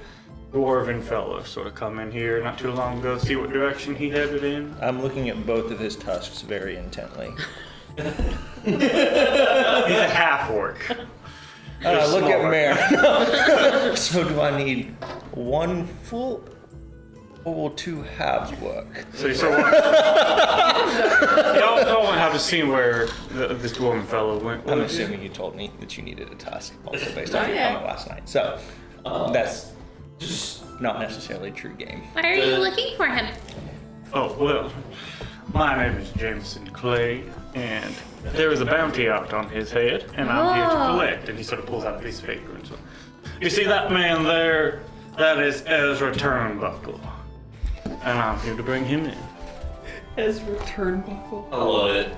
dwarven fellow sort of come in here not too long ago, see what direction he headed in? I'm looking at both of his tusks very intently. He's a half-orc. Look at Mare. So do I need one full or will two halves work? So you sort of y'all won't have to see where this dwarven fellow went. I'm assuming you told me that you needed a tusk also based on your comment last night. So that's just not necessarily true game. Why are you looking for him? Oh, well, my name is Jameson Clay, and there is a bounty out on his head, and I'm here to collect. And he sort of pulls out a piece of paper and so. You see that man there? That is Ezra Turnbuckle, and I'm here to bring him in. Ezra Turnbuckle. I love it.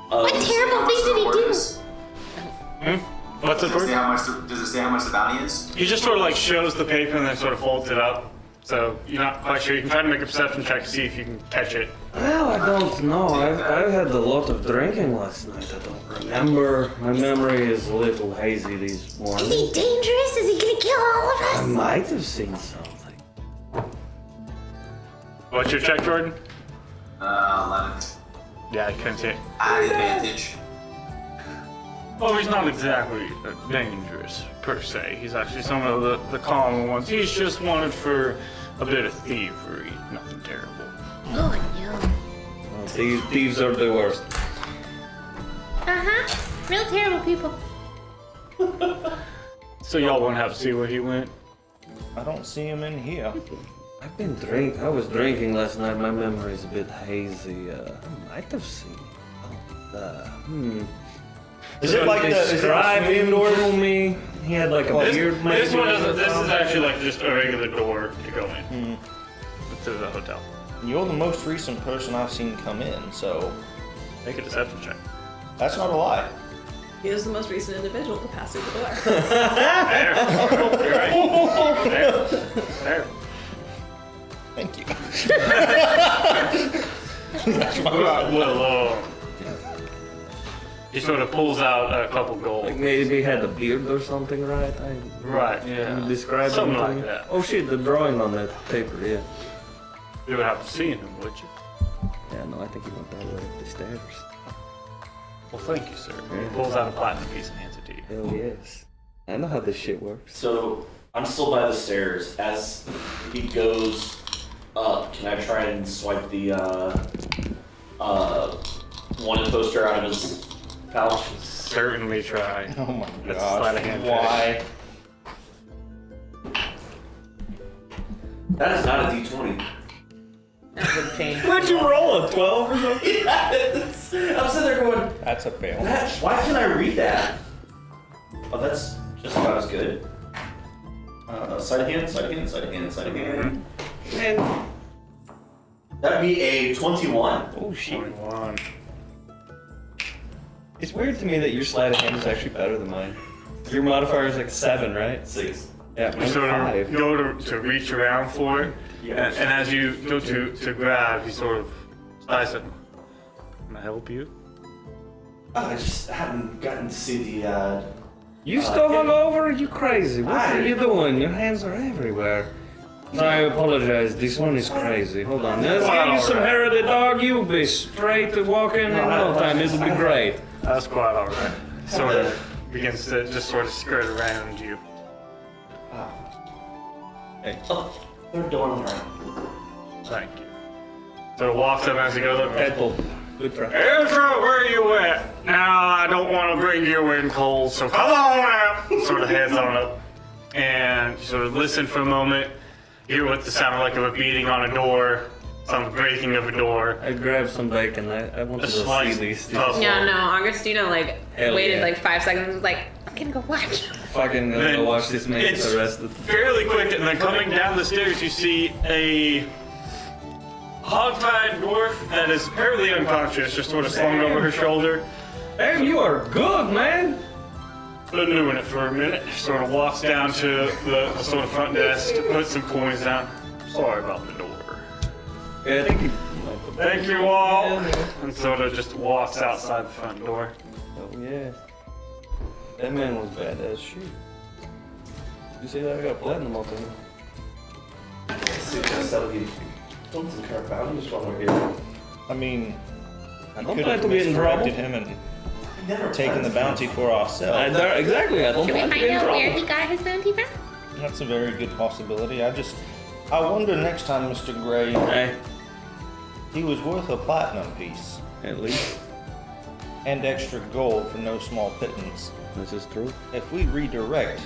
What terrible thing did he do? What's it for? Does it say how much the bounty is? He just sort of like shows the paper and then sort of folds it up. So you're not quite sure. You can try to make a perception check to see if you can catch it. Well, I don't know. I've had a lot of drinking last night. I don't remember. My memory is a little hazy these mornings. Is he dangerous? Is he gonna kill all of I us? might have seen something. What's your check, Jordan? 11. Yeah, I couldn't see it. At advantage. Oh, he's not exactly dangerous, per se. He's actually some of the calmer ones. He's just wanted for a bit of thievery. Nothing terrible. Oh Well, thieves are the worst. no. Uh-huh. Real terrible people. So y'all won't have to see where he went? I don't see him in here. I was drinking last night. My memory is a bit hazy. I might have seen. Is it like the describe him to me? He had like a beard. This one isn't. This is actually like just a regular door to go in to the hotel. You're the most recent person I've seen come in, so Make a deception check. that's not a lie. He is the most recent individual to pass through the door. There. You're right. There. Thank you. Well, he sort of pulls out a couple gold. Like maybe he had a beard or something, right? Right, Can yeah. you describe Something him to like me? that. Oh shit, the drawing on that paper, yeah. You would have to see him, would you? Yeah, no, I think he went that way up the stairs. Well, thank you, sir. He Yeah. pulls out a platinum piece and hands it to you. Hell yes. I know how this shit works. So I'm still by the stairs. As he goes up, can I try and swipe the wanted poster out of his pouch? Certainly try. Oh my That's a sleight of hand check. Why? That is not a D20. That would change. What'd you roll, a 12 or something? Yes. I'm sitting there going, That's a fail. why can't I read that? Oh, that's just about as good. Side of hand, side of hand, side of hand, side of hand. Man. That'd be a 21. Oh shit. 21. It's weird to me that your sleight of hand is actually better than mine. Your modifier is like 7, right? 6. Yeah, You mine's sort of 5. go to reach around for it, Yeah. and as you go to grab, he sort of sighs at him. Can I help you? Oh, I just haven't gotten to see the, You still hungover? You crazy? What are you doing? Your hands are everywhere. No, I apologize. This one is crazy. Hold on. Let's get you some hair of the dog. You'll be straight to walking in no time. It'll be great. That's quite all right. Sort of begins to just sort of skirt around you. Oh, they're doing right. Thank you. Sort of walks up as he goes up. Deadpool. Good try. Ezra, where you at? Now, I don't want to bring you in cold, so come on out. Sort of heads on up. And you sort of listen for a moment. You hear what the sound like of a beating on a door. Some breaking of a door. I grabbed some bacon. I wanted A to see slice these. of- Yeah, no, Augustina like Hell waited yeah. like 5 seconds and was like, I'm gonna go watch. Fucking gonna Then go watch this man it's get arrested. fairly quick, and then coming down the stairs, you see a hog-tied dwarf that is apparently unconscious, just sort of slung over her shoulder. Damn, you are good, man. Been doing it for a minute. Sort of walks down to the sort of front desk to put some coins down. Sorry about the door. Yeah, I think he. Thank you all. And sort of just walks outside the front door. Oh yeah. That man was bad as shit. You see that? I got platinum up in him. Suggest that we don't incur bounties while we're here. I mean, I we don't could plan have to be in trouble. misdirected him and Never taken the bounty for ourselves. Exactly, I don't Should we plan to be find in out where trouble. he got his bounty from? That's a very good possibility. I wonder next time, Mr. Gray, Hey, he was worth a platinum piece at least and extra gold for no small pittance. this is true. If we redirect,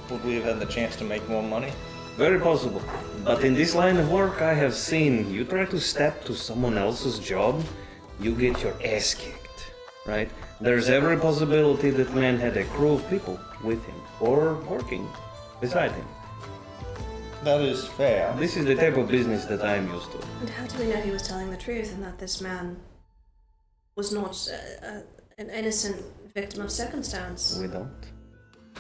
would we have had the chance to make more money? Very possible. But in this line of work, I have seen you try to step to someone else's job, you get your ass kicked, right? There's every possibility that man had a crew of people with him or working beside him. That is fair. This is the type of business that I'm used to. And how do we know he was telling the truth and that this man was not an innocent victim of circumstance? We don't.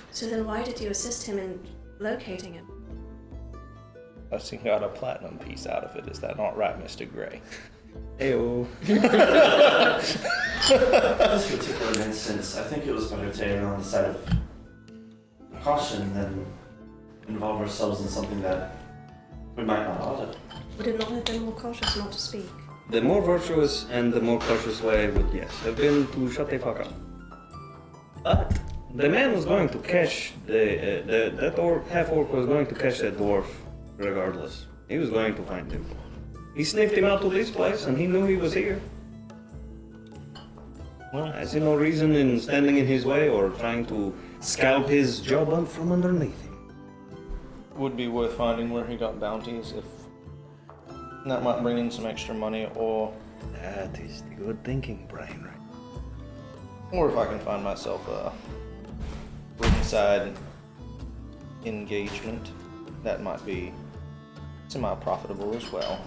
So then why did you assist him in locating him? Us he got a platinum piece out of it. Is that not right, Mr. Gray? Heyo. This particular instance, I think it was better to err on the side of caution than involve ourselves in something that we might not audit. Would it not have been more cautious not to speak? The more virtuous and the more cautious way would, yes, have been to shut the fuck up. But the man was going to catch that half-orc was going to catch that dwarf regardless. He was going to find him. He sniffed him out to this place and he knew he was here. Well, I see no reason in standing in his way or trying to scalp his job from underneath him. would be worth finding where he got bounties if that might bring in some extra money, or That is the good thinking, brain. if I can find myself a ringside engagement, that might be semi-profitable as well.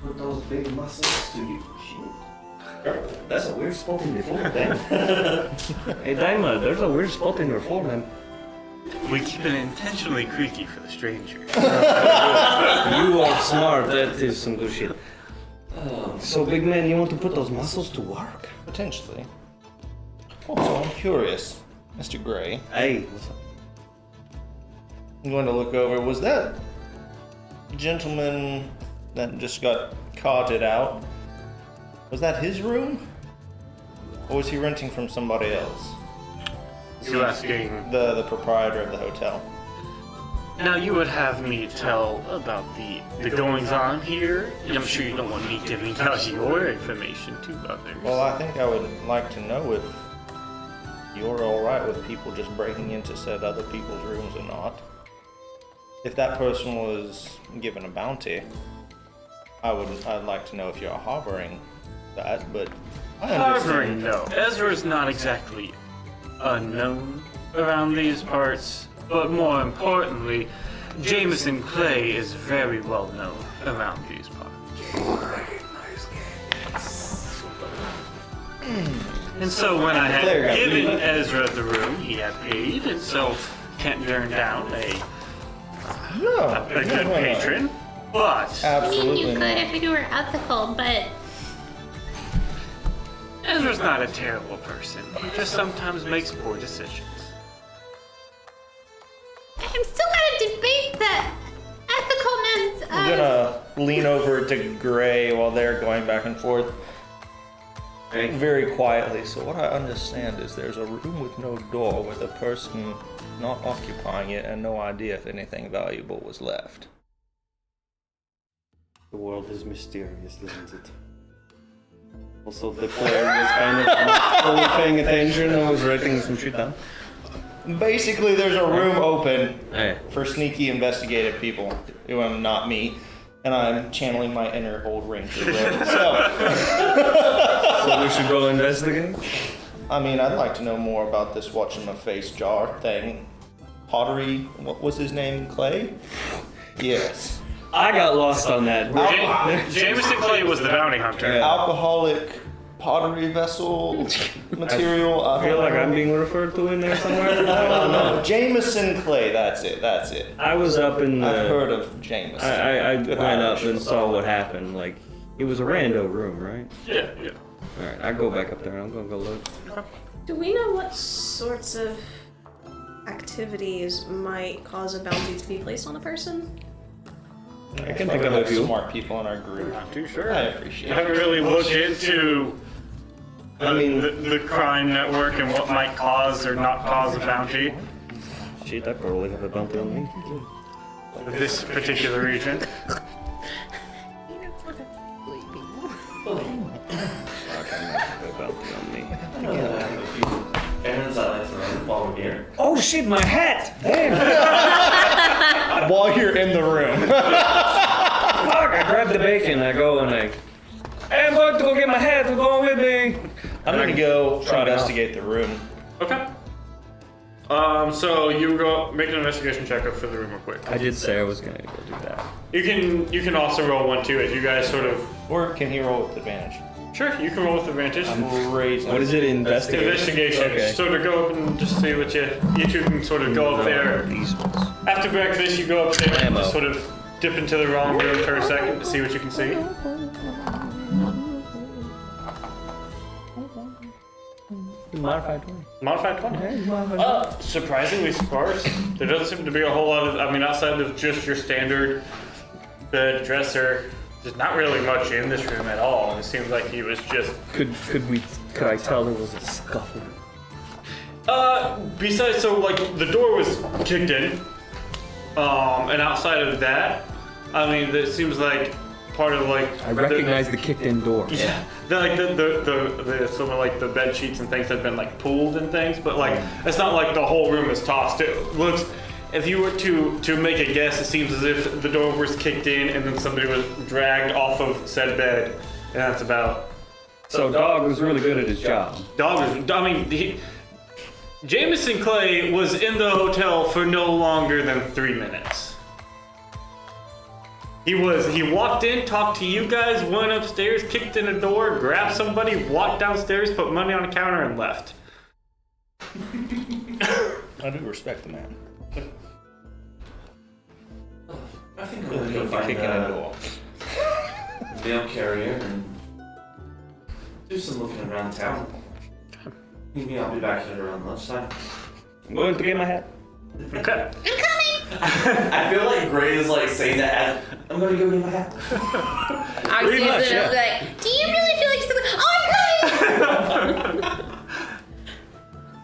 Put those big muscles to you. Shit. That's a weird spot in the floor, damn. Hey, Daima, there's a weird spot in your floor, man. We keep it intentionally creaky for the stranger. You are smart. That is some good shit. Oh So, big man, you want to put those muscles to work? Potentially. Also, I'm curious, Mr. Gray. Hey, what's up? I'm going to look over. Was that gentleman that just got carted out? Was that his room? Or was he renting from somebody else? You asking? The proprietor of the hotel. Now you would have me tell about the goings on here. I'm sure you don't want me giving out your information to others. Well, I think I would like to know if you're alright with people just breaking into said other people's rooms or not. If that person was given a bounty, I'd like to know if you're harboring that, but I Harboring, understand. no. Ezra's not exactly unknown around these parts, but more importantly, Jameson Clay is very well known around these parts. And so when I had given Ezra the room, he had paid, and so can't turn down a good patron. But Absolutely. You could if you were ethical, but Ezra's not a terrible person. He just sometimes makes poor decisions. I'm still gonna debate that ethicalness of. I'm gonna lean over to Gray while they're going back and forth. Very quietly. So what I understand is there's a room with no door with a person not occupying it and no idea if anything valuable was left. The world is mysterious, isn't it? Also, the player was kind of not fully paying attention and was writing some shit down. Basically, there's a room open Hey. for sneaky investigative people who am not me, and I'm channeling my inner old ranger. So we should go investigate? I mean, I'd like to know more about this whatchamafface jar thing. Pottery, what was his name? Clay? Yes. I got lost on that. Jameson Clay was the bounty hunter. Alcoholic pottery vessel material. I feel like I'm being referred to in there somewhere. No, Jameson Clay, that's it. I was up in the... I've heard of Jameson. I Good went up Irish. and saw what happened. Like, it was a rando room, right? Yeah. Alright, I go back up there and I'm gonna go look. Do we know what sorts of activities might cause a bounty to be placed on a person? I can think of a few. Smart people in our group. Not too sure. I I appreciate haven't it. really looked into the crime network and what might cause or not cause a bounty Shit, I probably have a bounty on me. in this particular region. Fuck, I might have a bounty on me. Errands I like to run while we're here. Oh shit, my hat! Damn! While you're in the room. Fuck, I grab the bacon, I go and hey, I'm going to go get my hat, who's going with me? I'm gonna go Try it out. investigate the room. Okay. So you go make an investigation check up for the room real quick. I did say I was gonna go do that. You can also roll one too as you guys sort of. Or can he roll with advantage? Sure, you can roll with advantage. Raising. What is it, investigation? Investigation. Okay. Sort of go up and just see what you two can sort of go up there. These ones. After breakfast, you go up there and Ammo. just sort of dip into the wrong room for a second to see what you can see. Modified 20. Modified 20. Surprisingly sparse. There doesn't seem to be a whole lot of, outside of just your standard bed, dresser, there's not really much in this room at all. It seems like he was just, Could I tell there was a scuffle? besides, so like the door was kicked in, and outside of that, it seems like part of like. I recognize the kicked in door. Yeah, the some of like the bed sheets and things have been like pulled and things, but like it's not like the whole room is tossed. It looks, if you were to make a guess, it seems as if the door was kicked in and then somebody was dragged off of said bed, and that's about. So Dog was really good at his job. Jameson Clay was in the hotel for no longer than 3 minutes. He walked in, talked to you guys, went upstairs, kicked in a door, grabbed somebody, walked downstairs, put money on a counter, and left. I do respect the man. I think we're gonna go find Kicking a door. mail carrier and Do some looking around town. Maybe I'll be back here around lunchtime. I'm going to get my hat. Okay. I feel like Gray is like saying that as I'm gonna go get my hat. I was using it. I was like, do you really feel like something? Oh,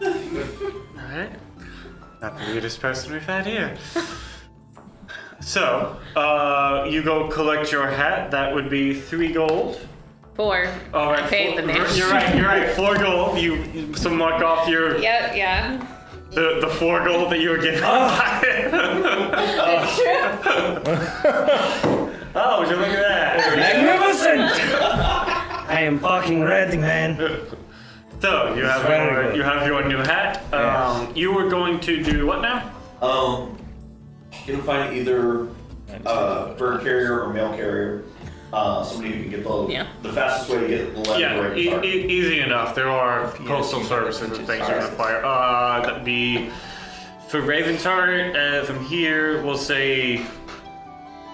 I'm coming! Alright. Not the weirdest person we've had here. So, you go collect your hat. That would be 3 gold. 4. All right, I paid the man. You're right. 4 gold. You so mark off your Yep, yeah. the 4 gold that you were given. Oh, would you look at that? Magnificent! I am fucking ready, man. So you have your new hat. You were going to do what now? You can find either bird carrier or mail carrier. Somebody who can get the fastest way to get the letter Yeah, right to target. easy enough. There are postal services and things you require. That'd be for Ravensheart. From here, we'll say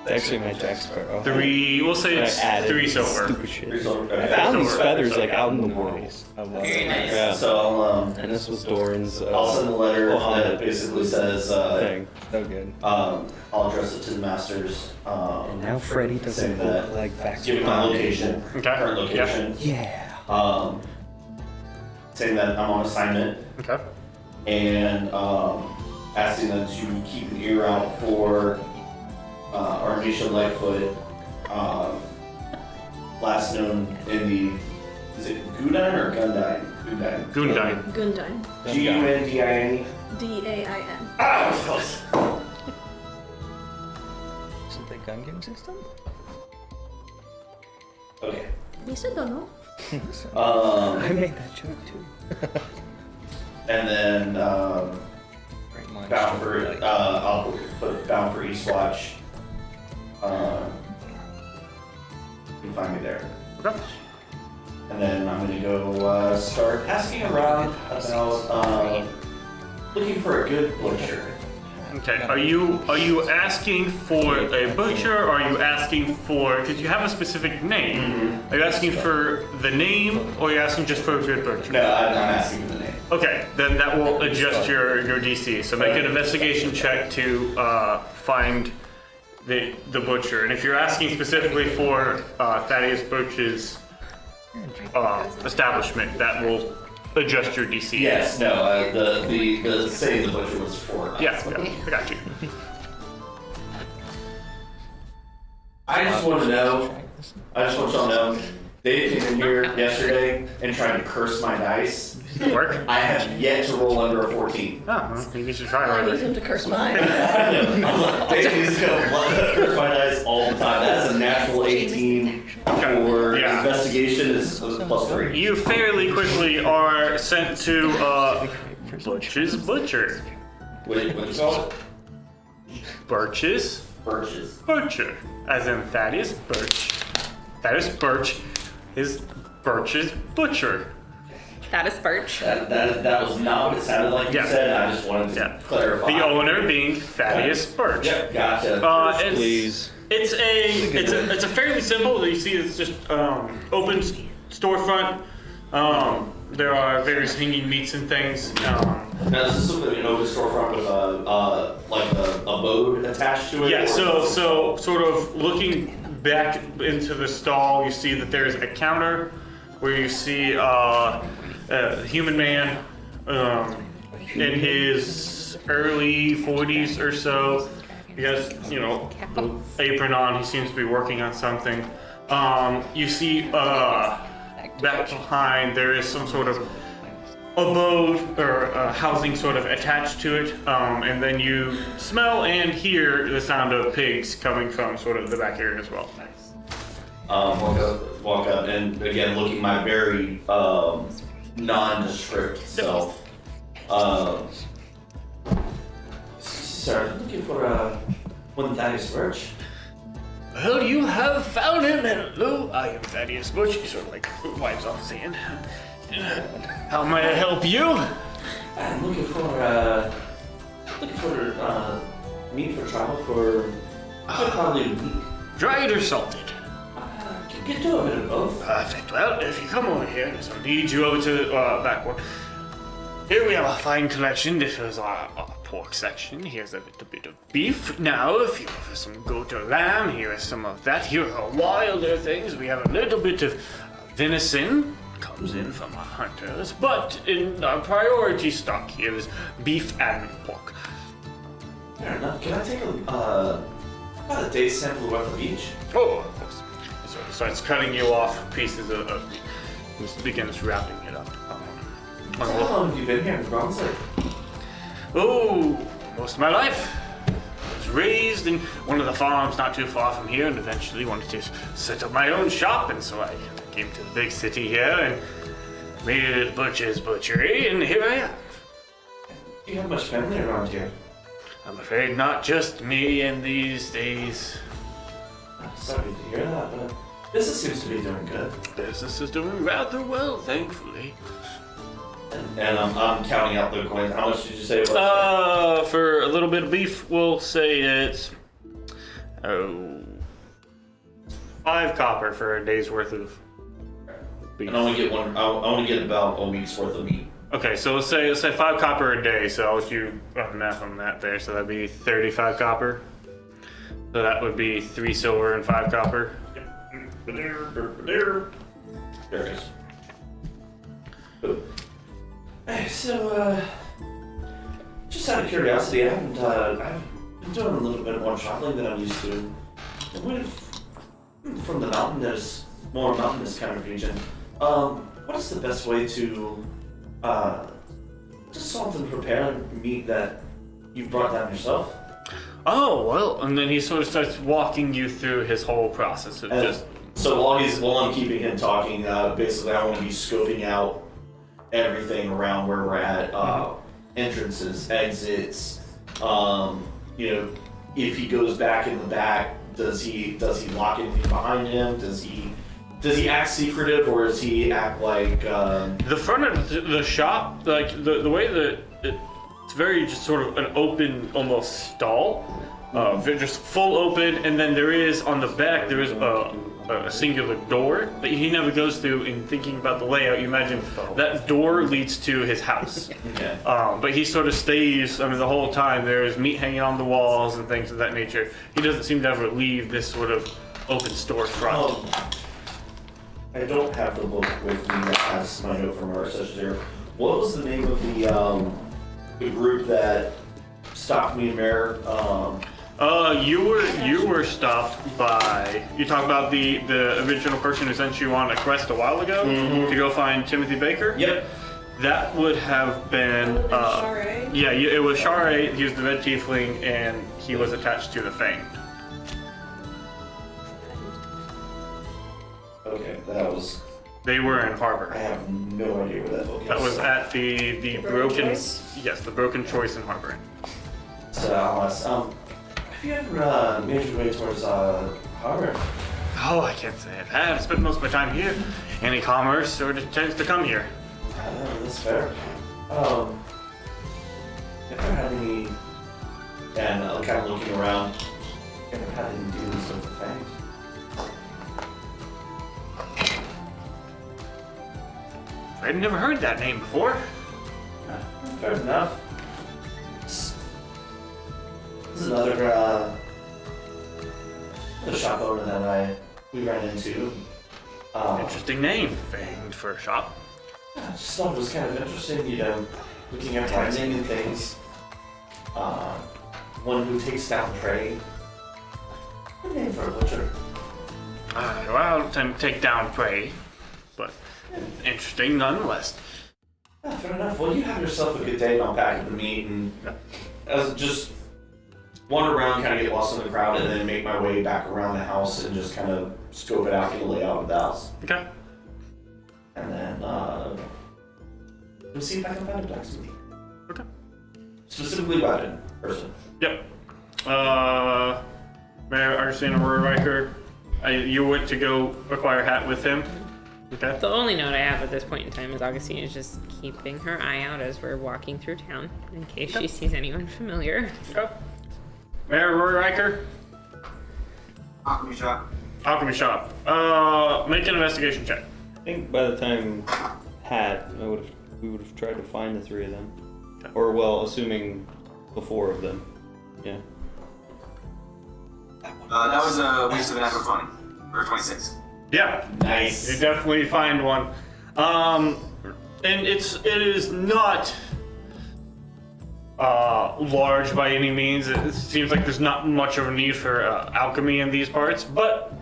Actually, my Jack Sparrow. 3. We'll say it's 3 silver. Stupid shit. I Okay. found these feathers like out in the world. Very nice. Yeah. So And this was Doran's I'll send a letter that Muhammad basically says thing. So good. I'll address it to the masters. And now Freddy doesn't saying that look like Vax. give me my location, Okay. current location. Yeah. Saying that I'm on assignment Okay. and asking them to keep an ear out for Armisha Lightfoot, last known in the, is it Gundine or Gundine? Gundine. Gundine. Gundine. D-A-I-N. Ah, that was close. Is it the gun game system? Okay. We still don't know. I made that joke too. And then Great minds bound think for alike. I'll put bound for Eastwatch. You can find me there. Okay. And then I'm gonna go start asking around about looking for a good butcher. Okay. Are you asking for a butcher? Or are you asking for? Because you have a specific name. Are you asking for the name, or are you asking just for a good butcher? No, I'm asking for the name. Okay, then that will adjust your DC. So make an investigation check to find the butcher. And if you're asking specifically for Thaddeus Birch's establishment, that will adjust your DC. Yes, no, the say the butcher was 4. Yeah, I got you. I just want y'all to know, Dave came in here yesterday and tried to curse my dice. Work? I have yet to roll under a 14. Oh, well, maybe you should try I need harder. him to curse mine. Dave needs to curse my dice all the time. That's a natural 18 for Yeah. investigation is +3. You fairly quickly are sent to Butch's Butcher. What do you call it? Birch's Birches. Butcher. As in Thaddeus Birch. Thaddeus Birch is Birch's Butcher. That is Birch. That was not what it sounded like you Yeah. said. I just wanted to Yeah. clarify. The owner being Thaddeus Birch. Yep, gotcha. Please. It's a fairly simple. You see, it's just open storefront. There are various hanging meats and things. Now, is this something an open storefront with like a boat attached to it? Yeah. or- So sort of looking back into the stall, you see that there's a counter where you see a human man in his early 40s or so. He has, the apron on. He seems to be working on something. You see back behind there is some sort of abode or housing sort of attached to it. And then you smell and hear the sound of pigs coming from sort of the back area as well. Walk up, and again, looking my very nondescript self. Sir, looking for one Thaddeus Birch. Well, you have found him. Hello, I am Thaddeus Butch. He sort of like wipes off his hand. How may I help you? I'm looking for meat for travel for probably a week. Dried or salted? You can do a bit of both. Perfect. Well, if you come over here, I'll lead you over to the back one. Here we have a fine collection. This is our pork section. Here's a little bit of beef. Now, if you prefer some goat or lamb, here is some of that. Here are wilder things. We have a little bit of venison. Comes in from our hunters. But in our priority stock here is beef and pork. Fair enough. Can I take about a day's sample worth of each? Oh, of course. He sort of starts cutting you off pieces of meat. Just begins wrapping it up. How long have you been here in Brunswick? Oh, most of my life. I was raised in one of the farms not too far from here and eventually wanted to set up my own shop, and so I came to the big city here and made it a butcher's butchery, and here I am. Do you have much family around here? I'm afraid not just me in these days. I'm sorry to hear that, but business seems to be doing good. Business is doing rather well, thankfully. And I'm counting out the coins. How much did you say it was? For a little bit of beef, we'll say it's 5 copper for a day's worth of beef. And I only get one. I only get about a week's worth of meat. Okay, so let's say 5 copper a day. So I'll let you run math on that there. So that'd be 35 copper. So that would be 3 silver and 5 copper. There it is. Hey, so just out of curiosity, I've been doing a little bit more traveling than I'm used to. From the mountainous, more mountainous kind of region. What is the best way to just salt and prepare meat that you've brought down yourself? Oh, well, and then he sort of starts walking you through his whole process of just... So while I'm keeping him talking, basically I want to be scoping out everything around where we're at, entrances, exits, if he goes back in the back, does he lock anything behind him? Does he act secretive, or does he act like the front of the shop, like the way that it's very just sort of an open almost stall, just full open, and then there is on the back there is a singular door that he never goes through. In thinking about the layout, you imagine that door leads to his house. Okay. But he sort of stays, the whole time there's meat hanging on the walls and things of that nature. He doesn't seem to ever leave this sort of open storefront. I don't have the book with me that has my note from our session here. What was the name of the group that stopped me in there? You were stopped by. You talk about the original person who sent you on a quest a while ago to go find Timothy Baker. Yep. That would have been. Share. Yeah, it was Share. He was the red tiefling, and he was attached to the Fang. Okay, that was. They were in Harbor. I have no idea where that book is. That was at the broken. Yes, the Broken Choice in Harbor. So have you ever made your way towards Harbor? Oh, I can't say I have. Spent most of my time here. Any commerce sort of tends to come here. That's fair. Ever had any, and kind of looking around, ever had any dealings with the Fangs? I'd never heard that name before. Fair enough. This is another shop owner that we ran into. Interesting name, Fanged for a shop. I just thought it was kind of interesting, looking at branding and things. One who takes down prey. Good name for a butcher. Well, I don't tend to take down prey, but interesting nonetheless. Yeah, fair enough. Well, you have yourself a good day and I'll pack up the meat and just wander around, kind of get lost in the crowd, and then make my way back around the house and just kind of scope it out, get a layout of the house. Okay. And then, we'll see if I can find a blacksmith. Okay. Specifically weapon person. Yep. Mayor Arsene Riker, you went to go acquire a hat with him. Okay. The only note I have at this point in time is Augustine is just keeping her eye out as we're walking through town in case she sees anyone familiar. Okay. Mayor Roy Riker. How come you shot? Alchemy shop. Make an investigation check. I think by the time we would have tried to find the three of them. Or, well, assuming the four of them. Yeah. That was a waste of an natural 20 or 26. Yeah. Nice. You definitely find one. And it is not large by any means. It seems like there's not much of a need for alchemy in these parts, but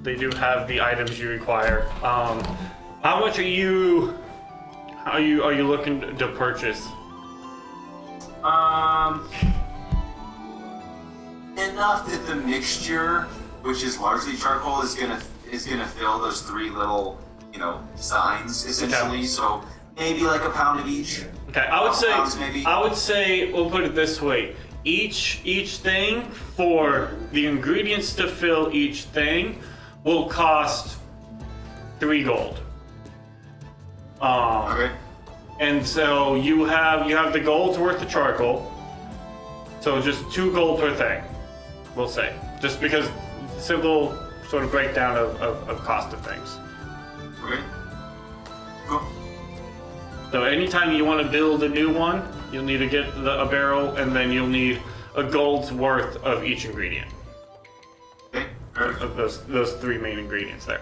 they do have the items you require. How much are you looking to purchase? Enough that the mixture, which is largely charcoal, is gonna fill those three little, signs essentially. Okay. So maybe like a pound of each. Okay, I would say we'll put it this way. Each thing, for the ingredients to fill each thing, will cost 3 gold. Okay. And so you have the gold's worth of charcoal. So just 2 gold per thing, we'll say. Just because simple sort of breakdown of cost of things. Okay. Cool. So anytime you want to build a new one, you'll need to get a barrel, and then you'll need a gold's worth of each ingredient. Okay. Perfect. Of those 3 main ingredients there.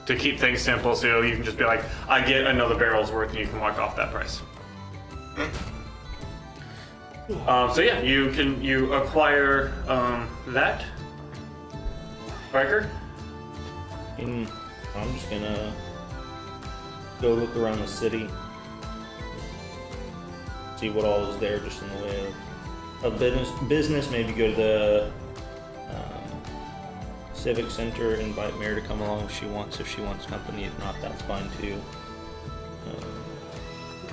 To keep things simple, so you can just be like, I get another barrel's worth, and you can mark off that price. Okay. So yeah, you acquire that. Riker? I'm just gonna go look around the city, see what all is there, just in the way of business. Maybe go to the civic center, invite Mary to come along if she wants company. If not, that's fine too.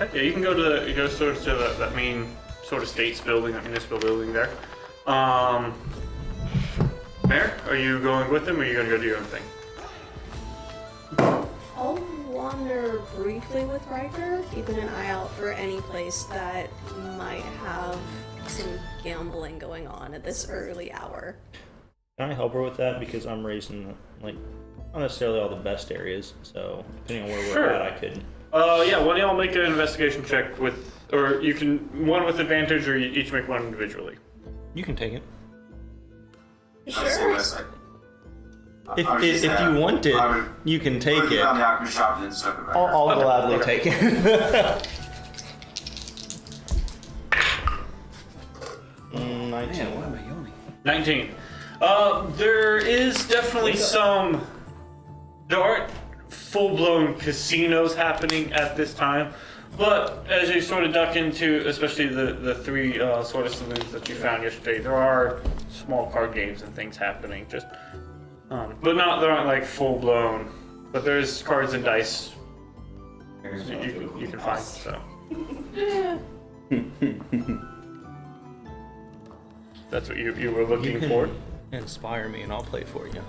Okay, yeah, you can go to that main sort of states building, that municipal building there. Mayor, are you going with them, or are you going to go do your own thing? I'll wander briefly with Riker, keeping an eye out for any place that might have some gambling going on at this early hour. Can I help her with that? Because I'm raised in not necessarily all the best areas, so depending on where we're at, I could. Yeah, why don't y'all make an investigation check or you can, one with advantage, or you each make one individually. You can take it. Sure. If you want it, you can take it. Found the alchemy shop and then stuck it back. I'll gladly take it. 19. Man, why am I yawning? 19. There is definitely there aren't full-blown casinos happening at this time, but as you sort of duck into, especially the 3 sort of saloons that you found yesterday, there are small card games and things happening, but there aren't like full-blown, but there's cards and dice you can find, so. That's what you were looking for? Inspire me and I'll play for you.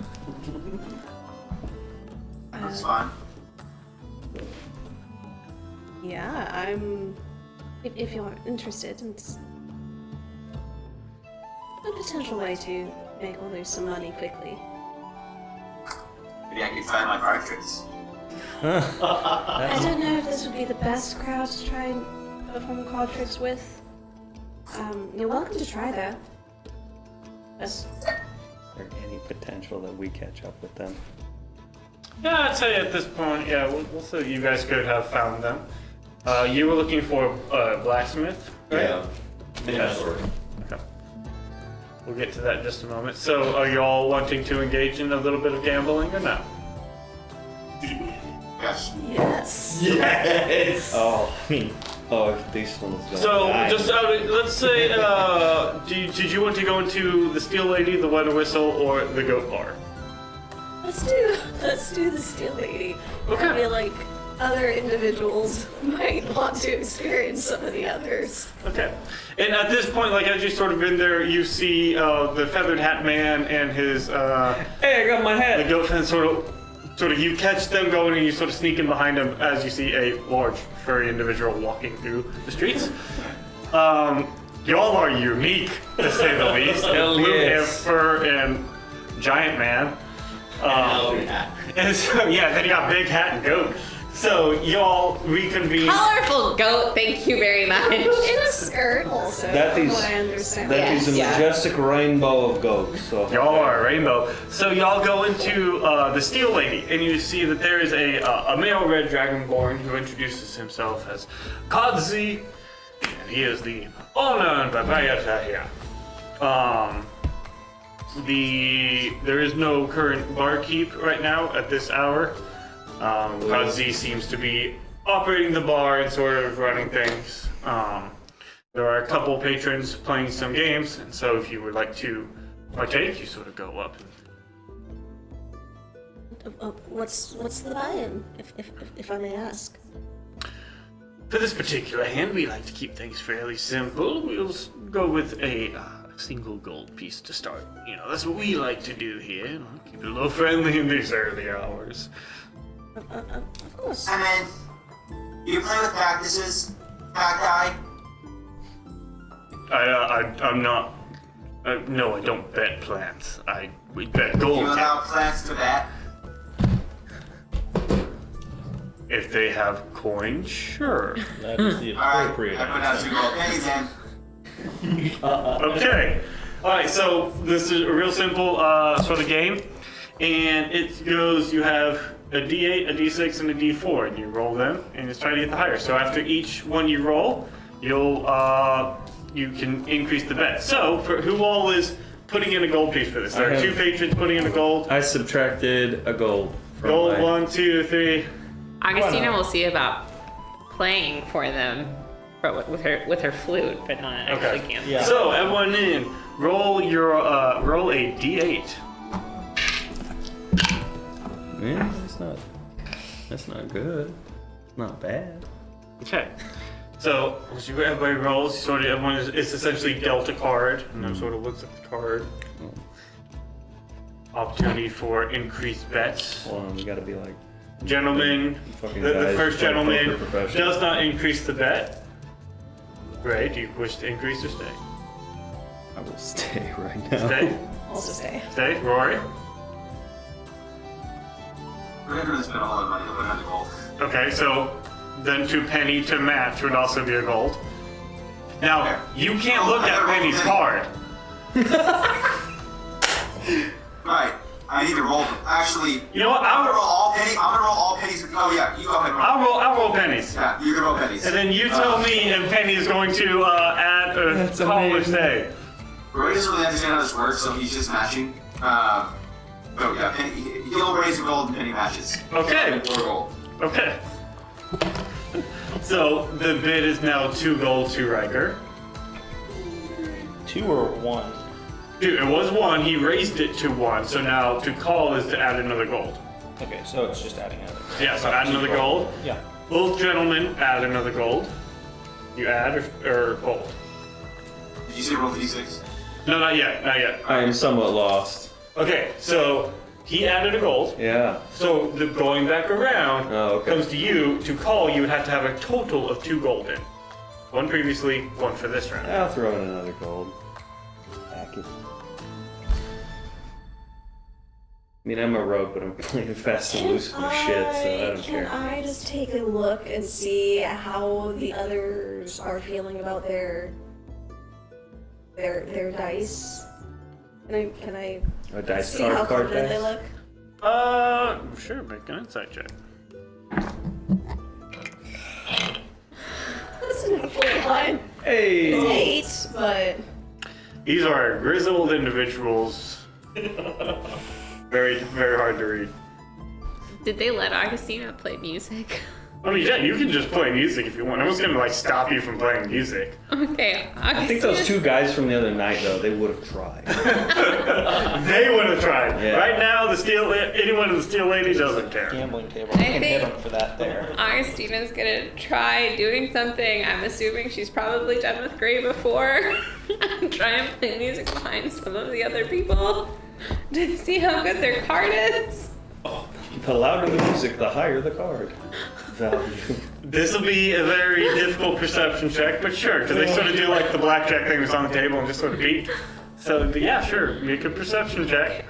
That's fine. Yeah, if you're interested, it's a potential way to make or lose some money quickly. Maybe I could find my card tricks. I don't know if this would be the best crowd to try and perform card tricks with. You're welcome to try though. Is there any potential that we catch up with them? Yeah, I'd say at this point, yeah, we'll say you guys could have found them. You were looking for a blacksmith, right? Yeah, sort of. Okay. We'll get to that in just a moment. So, are you all wanting to engage in a little bit of gambling or no? Yes. Yes. Yes! If this one's going So, just let's say, did you want to go into the Steel Lady, the Weather Whistle, or the Goat Bar? Let's do the Steel Lady. Okay. I feel like other individuals might want to experience some of the others. Okay. And at this point, like as you sort of in there, you see the Feathered Hat Man and his hey, I got my the hat! goat fan sort of you catch them going and you sort of sneak in behind them as you see a large furry individual walking through the streets. Y'all are unique to say the least. Hell Blue hair, yes. fur, and giant man. And so, yeah, then you got big hat and goat. So y'all reconvene. Colorful goat, thank you very much. In a skirt also. That from is- what I understand. That is a Yeah. majestic rainbow of goats. So Y'all are a rainbow. So y'all go into the Steel Lady, and you see that there is a male red dragonborn who introduces himself as Kadzi, and he is the owner and proprietor here. There is no current barkeep right now at this hour. Kadzi seems to be operating the bar and sort of running things. There are a couple patrons playing some games, and so if you would like to partake, you sort of go up. What's the buy-in, if I may ask? For this particular hand, we like to keep things fairly simple. We'll go with a single gold piece to start. You know, that's what we like to do here. Keep it a little friendly in these early hours. Of course. And then, you play with cactuses, cacti. I'm not. No, I don't bet plants. We bet You gold. allow plants to bet. If they have coins, sure. That is the Alright, appropriate I put down answer. 2 gold pennies in. Okay. All right. So this is real simple for the game, and it goes. You have a D8, a D6, and a D4, and you roll them, and it's trying to get the higher. So after each one you roll, you can increase the bet. So for who all is putting in a gold piece for this? There I are have- 2 patrons putting in a gold. I subtracted a gold. From Gold my- 1, 2, 3. Augustina will see about playing for them with her flute, but not actually Okay. can. Yeah. So everyone in, roll a D8. Yeah, that's not good. It's not bad. Okay. So as everybody rolls, sort of everyone it's essentially dealt a card, and then sort of looks at the card. Opportunity for increased bets. Hold on, we gotta be like Gentlemen, fucking the guys first playing gentleman poker professionals. does not increase the bet. Ray, do you wish to increase or stay? I will stay right now. Stay? Also stay. Stay? Rory? We're gonna spend a lot of money to put on the gold. Okay, so then to Penny to match would also be a gold. Now, you can't look at Penny's card. Right. I need to roll. Actually, You know what? I'm gonna roll all pennies. I'm gonna roll all pennies. Oh yeah, you go ahead. I'll roll pennies. Yeah, you can roll pennies. And then you tell me if Penny is going to add or call or stay. Roy doesn't really understand how this works, so he's just matching. Oh yeah, Penny. He'll raise a gold and Penny matches. Okay. Or gold. Okay. So the bid is now 2 gold to Riker. 2 or 1? Dude, it was 1, he raised it to 1, so now to call is to add another gold. Okay, so it's just adding another. Yeah, so add another gold. Yeah. Both gentlemen add another gold. You add or gold? Did you say roll d6? No, not yet, not yet. I am somewhat lost. Okay, so he added a gold. Yeah. So the going back around Oh, okay. comes to you. To call, you would have to have a total of 2 gold in. 1 previously, 1 for this round. I'll throw in another gold. Back it. I mean, I'm a rogue, but I'm playing fast and loose with shit, so I don't Can care. I just take a look and see how the others are feeling about their dice? Can I A dice see how card confident they dice? look? Sure, make an insight check. That's an important line. Hey! It's 8, but These are grizzled individuals. Very, very hard to read. Did they let Augustina play music? I mean, yeah, you can just play music if you want. I was gonna like stop you from playing music. Okay, I think those 2 guys from the other night, though, they would have tried. They would have tried. Yeah. Right now, anyone in the Steel Lady doesn't care. Gambling table. I can hit him for that there. Augustina's gonna try doing something. I'm assuming she's probably done with Gray before. Try and play music behind some of the other people to see how good their card is. The louder the music, the higher the card value. This will be a very difficult perception check, but sure, because they sort of do like the blackjack thing that's on the table and just sort of beat. So yeah, sure, make a perception check.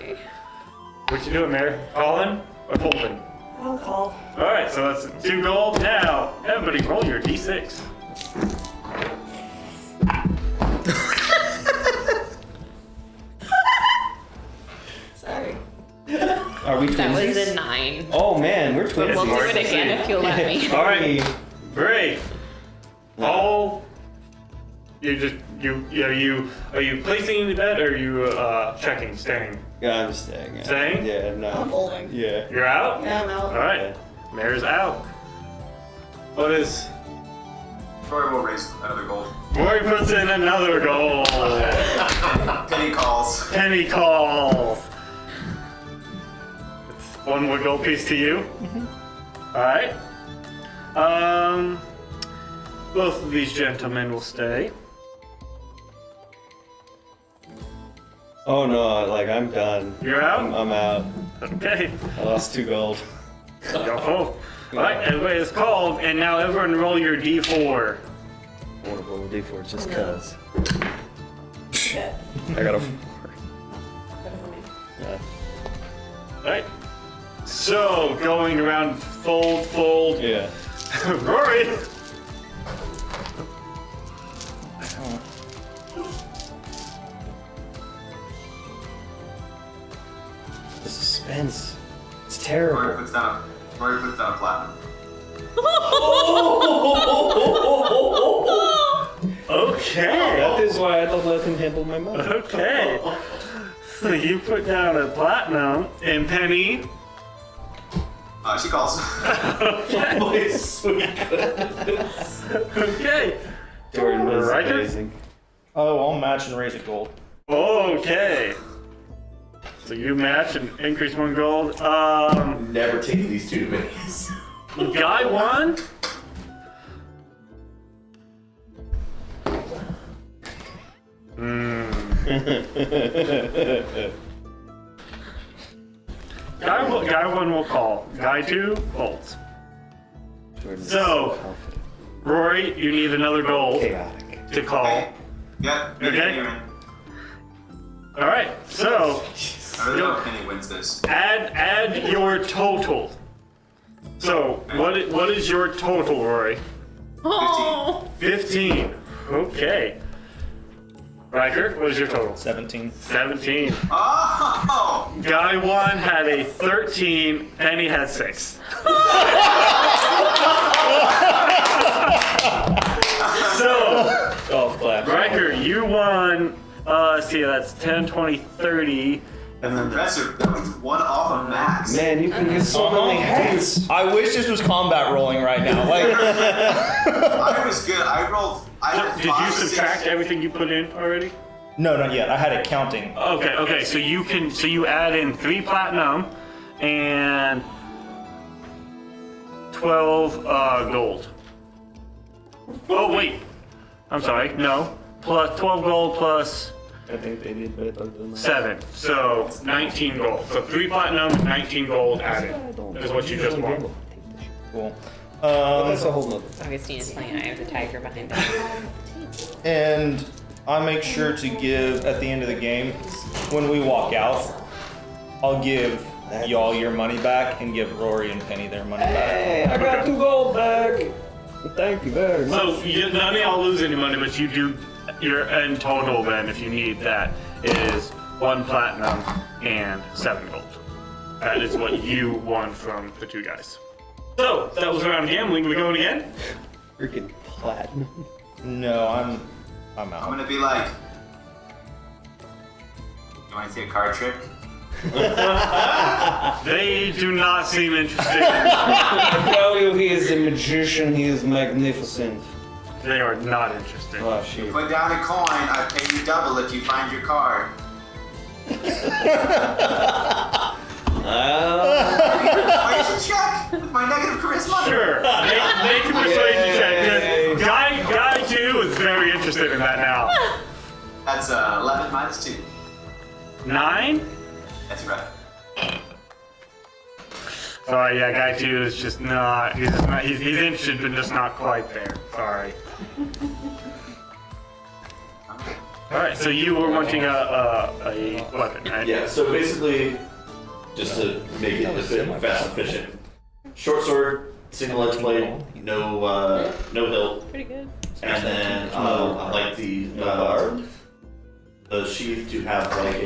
What you doing, Mayor? Calling or folding? I'll call. All right, so that's 2 gold. Now, everybody, roll your d6. Sorry. Are we That was twinsies? a 9. Oh man, we're twinsies. We'll do it again if you'll let me. All right, great. All you just are you placing the bet or are you checking, staying? Yeah, I'm staying. Yeah. Staying? Yeah, no. I'm folding. Yeah. You're out. Yeah, I'm out. All right, Mayor's out. What is? Rory will raise another gold. Rory puts in another goal. Penny calls. Penny calls. It's 1 more gold piece to you. All right. Both of these gentlemen will stay. Oh no, like I'm done. You're out? I'm out. Okay. I lost 2 gold. Go home. Alright, everybody is called, and now everyone roll your d4. I want to roll a d4 just cause. Okay. I got a. Yeah. Alright. So, going around fold. Yeah. Rory! The suspense. It's Rory terrible. puts down a platinum. Okay. That is why I don't let him handle my money. Okay. So you put down a platinum, and Penny. She calls. Okay. Jordan was Riker? amazing. Oh, I'll match and raise a gold. Okay. So you match and increase 1 gold. Never take these 2 minis. Guy 1. Guy 1 will call. Guy 2 folds. Jordan's So- confident. Rory, you need another gold Chaotic. to call. Yep. Okay. All right. So I really hope Penny wins this. add your total. So what is your total, Rory? Oh. 15. Okay. Riker, what is your total? 17. 17. Oh! Guy 1 had a 13, Penny had 6. So, Golf clap. Riker, you won, see, that's 10, 20, 30. That's impressive. That was 1 off of max. Man, you can get so many hats. I wish this was combat rolling right now. Like, I was good. I had Did you 5, 6. subtract everything you put in already? no, not yet. I had it counting. Okay, so you add in 3 platinum and 12 gold. Oh wait, I'm sorry, no. Plus 12 gold plus I think they did better than that. 7, so 19 gold. So 3 platinum, 19 gold added is what you just won. Cool. That's a whole nother. Augustina's playing Eye of the Tiger behind us. And I make sure to give at the end of the game, when we walk out, I'll give y'all your money back and give Rory and Penny their money back. Hey, I got 2 gold back. Thank you very much. So none of y'all lose any money, but you do your in total then, if you need that, is 1 platinum and 7 gold. That is what you won from the 2 guys. So that was around gambling. We going again? Freaking platinum. No, I'm I'm out. gonna be like, you want to take a card trick? They do not seem interested. I tell you, he is a magician. He is magnificent. They are not interested. Oh shit. Put down a coin. I pay you double if you find your card. I should check with my negative charisma. Sure. Make a persuasion check. Guy 2 is very interested in that now. That's 11 minus 2. 9? That's right. Sorry, yeah, guy 2 is just not. He's interested, but just not quite there. Sorry. All right, so you were wanting a weapon, right? Yeah, so basically, just to make it fast and efficient. Short sword, single edge blade, no hilt. Pretty good. And then I like the sheath to have like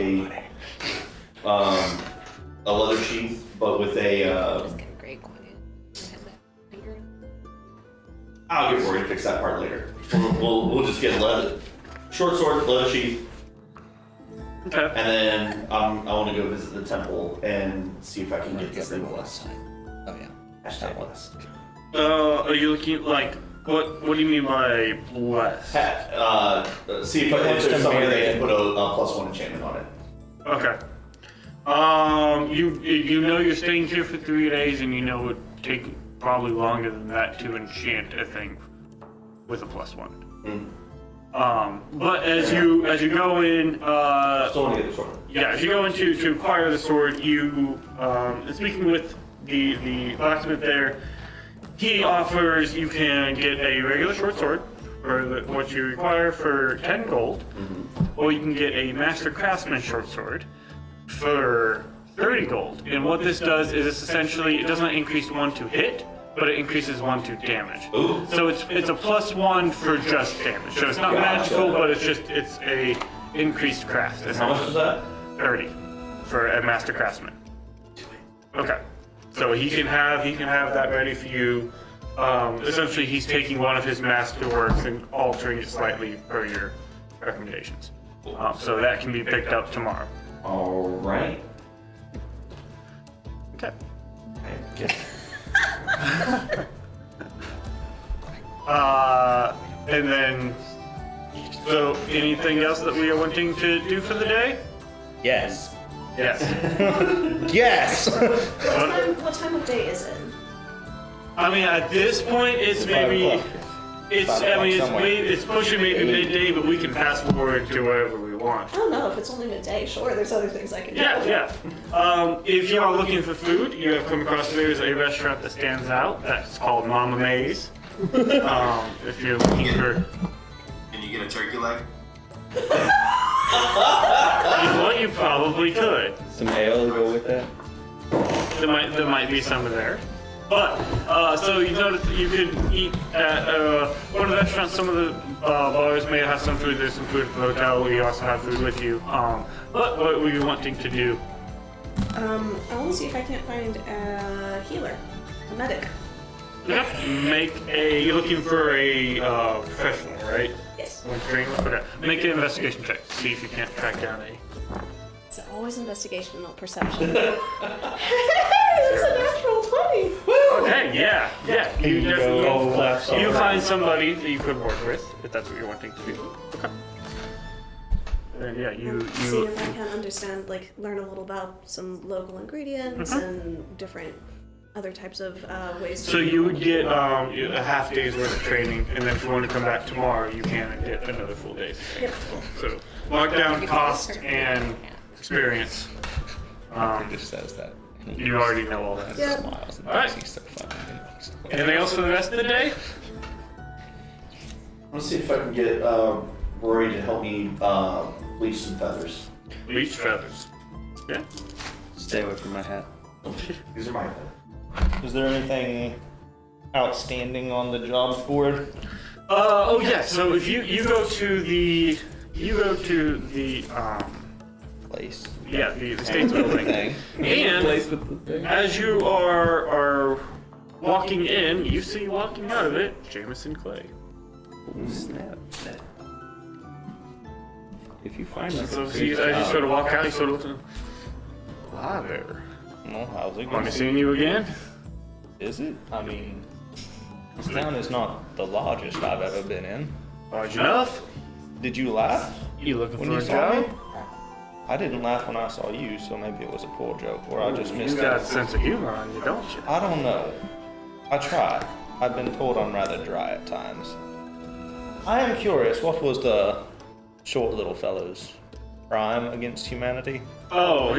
a leather sheath, but with a. Just get great quiet. I'll get worried to fix that part later. We'll just get leather, short sword, leather sheath. Okay. And then I want to go visit the temple and see if I can get this thing blessed. Oh yeah. Hashtag blessed. Are you looking like what? What do you mean by blessed? See if there's somebody that can put a +1 enchantment on it. Okay. You know you're staying here for 3 days, and you know it would take probably longer than that to enchant a thing with a +1. But as you go in, Still want to get the sword. yeah, as you go into to acquire the sword, you speaking with the blacksmith there, he offers you can get a regular short sword for what you require for 10 gold, or you can get a master craftsman short sword for 30 gold. And what this does is it's essentially, it doesn't increase 1 to hit, but it increases 1 to damage. Ooh. So it's a +1 for just damage. So it's not magical, but it's a increased craft. How much is that? 30 for a master craftsman. Okay. So he can have that ready for you. Essentially, he's taking one of his masterworks and altering it slightly per your recommendations. So that can be picked up tomorrow. All right. Okay. And then, so anything else that we are wanting to do for the day? Yes. Yes. Yes. What time of day is it? I mean, at this point, it's maybe, it's pushing maybe midday, but we can fast forward to wherever we want. I don't know, if it's only midday, sure, there's other things I can do. Yeah. If you are looking for food, you have come across there's a restaurant that stands out. That's called Mama May's. If you're looking for, Can you get a turkey leg? you know what, you probably could. Some ale to go with that. There might be some in there. But so you notice that you could eat at one of the restaurants. Some of the bars may have some food. There's some food at the hotel. We also have food with you. But what were you wanting to do? I want to see if I can't find a healer, a medic. Yeah. You're looking for a professional, right? Yes. Okay. Make an investigation check. See if you can't track down a. It's always investigation, not perception. Hey, that's a natural 20. Okay, yeah. You definitely you find somebody that you could work with if that's what you're wanting to do. Okay. And yeah, See if I can understand, learn a little about some local ingredients and different other types of ways. So you would get a half day's worth of training, and then if you want to come back tomorrow, you can and get another full day's. Yep. So mark down cost and experience. It just says that. You already know all that. Yeah. Smiles and All right. he's so funny. Anything else for the rest of the day? Let's see if I can get Rory to help me bleach some feathers. Bleach feathers. Yeah. Stay away from my hat. These are mine. Is there anything outstanding on the job board? Oh yeah. So if you go to the Place. the state's building, and as you are walking in, you see walking out of it Jameson Clay. Ooh, snap. If you find that. So as you sort of walk out, you sort of look. Hi there. No, how's it Want going? to see you again? Is it? I mean, this town is not the largest I've ever been in. Large enough. Did you laugh You looking when for you a saw job? me? I didn't laugh when I saw you, so maybe it was a poor joke, or I just missed You got a it. sense of humor on you, don't you? I don't know. I try. I've been told I'm rather dry at times. I am curious, what was the short little fellow's crime against humanity? Oh,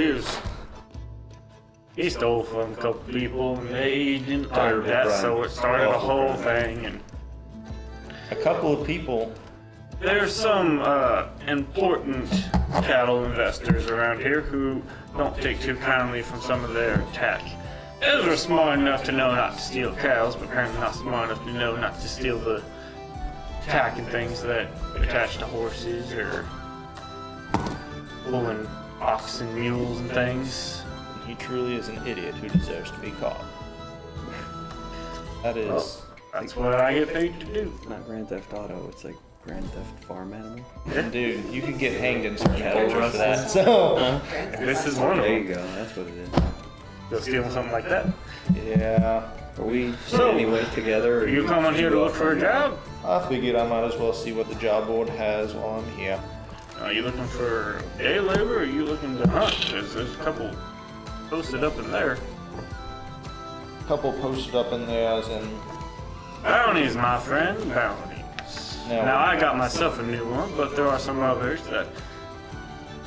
he stole from a couple people and they didn't like that, so it started a whole thing. And A couple of people There's some important cattle investors around here who don't take too kindly from some of their attack. Ezra's smart enough to know not to steal cows, but apparently not smart enough to know not to steal the tack and things that attach to horses or pulling oxen, mules, and things. He truly is an idiot who deserves to be caught. That is. Well, that's what I get paid to do. It's not Grand Theft Auto, it's like Grand Theft Farm Animal. Dude, you could get hanged in some cattle for that. So. This is one of There them. you go, that's what it is. Go stealing something like that. Yeah. Are we So, anyway together? Are you coming here to look for a job? I figured I might as well see what the job board has while I'm here. Are you looking for day labor or are you looking to hunt? There's a couple posted up in there. Couple posted up in there as in. Bounties, my friend, bounties. No. Now, I got myself a new one, but there are some others that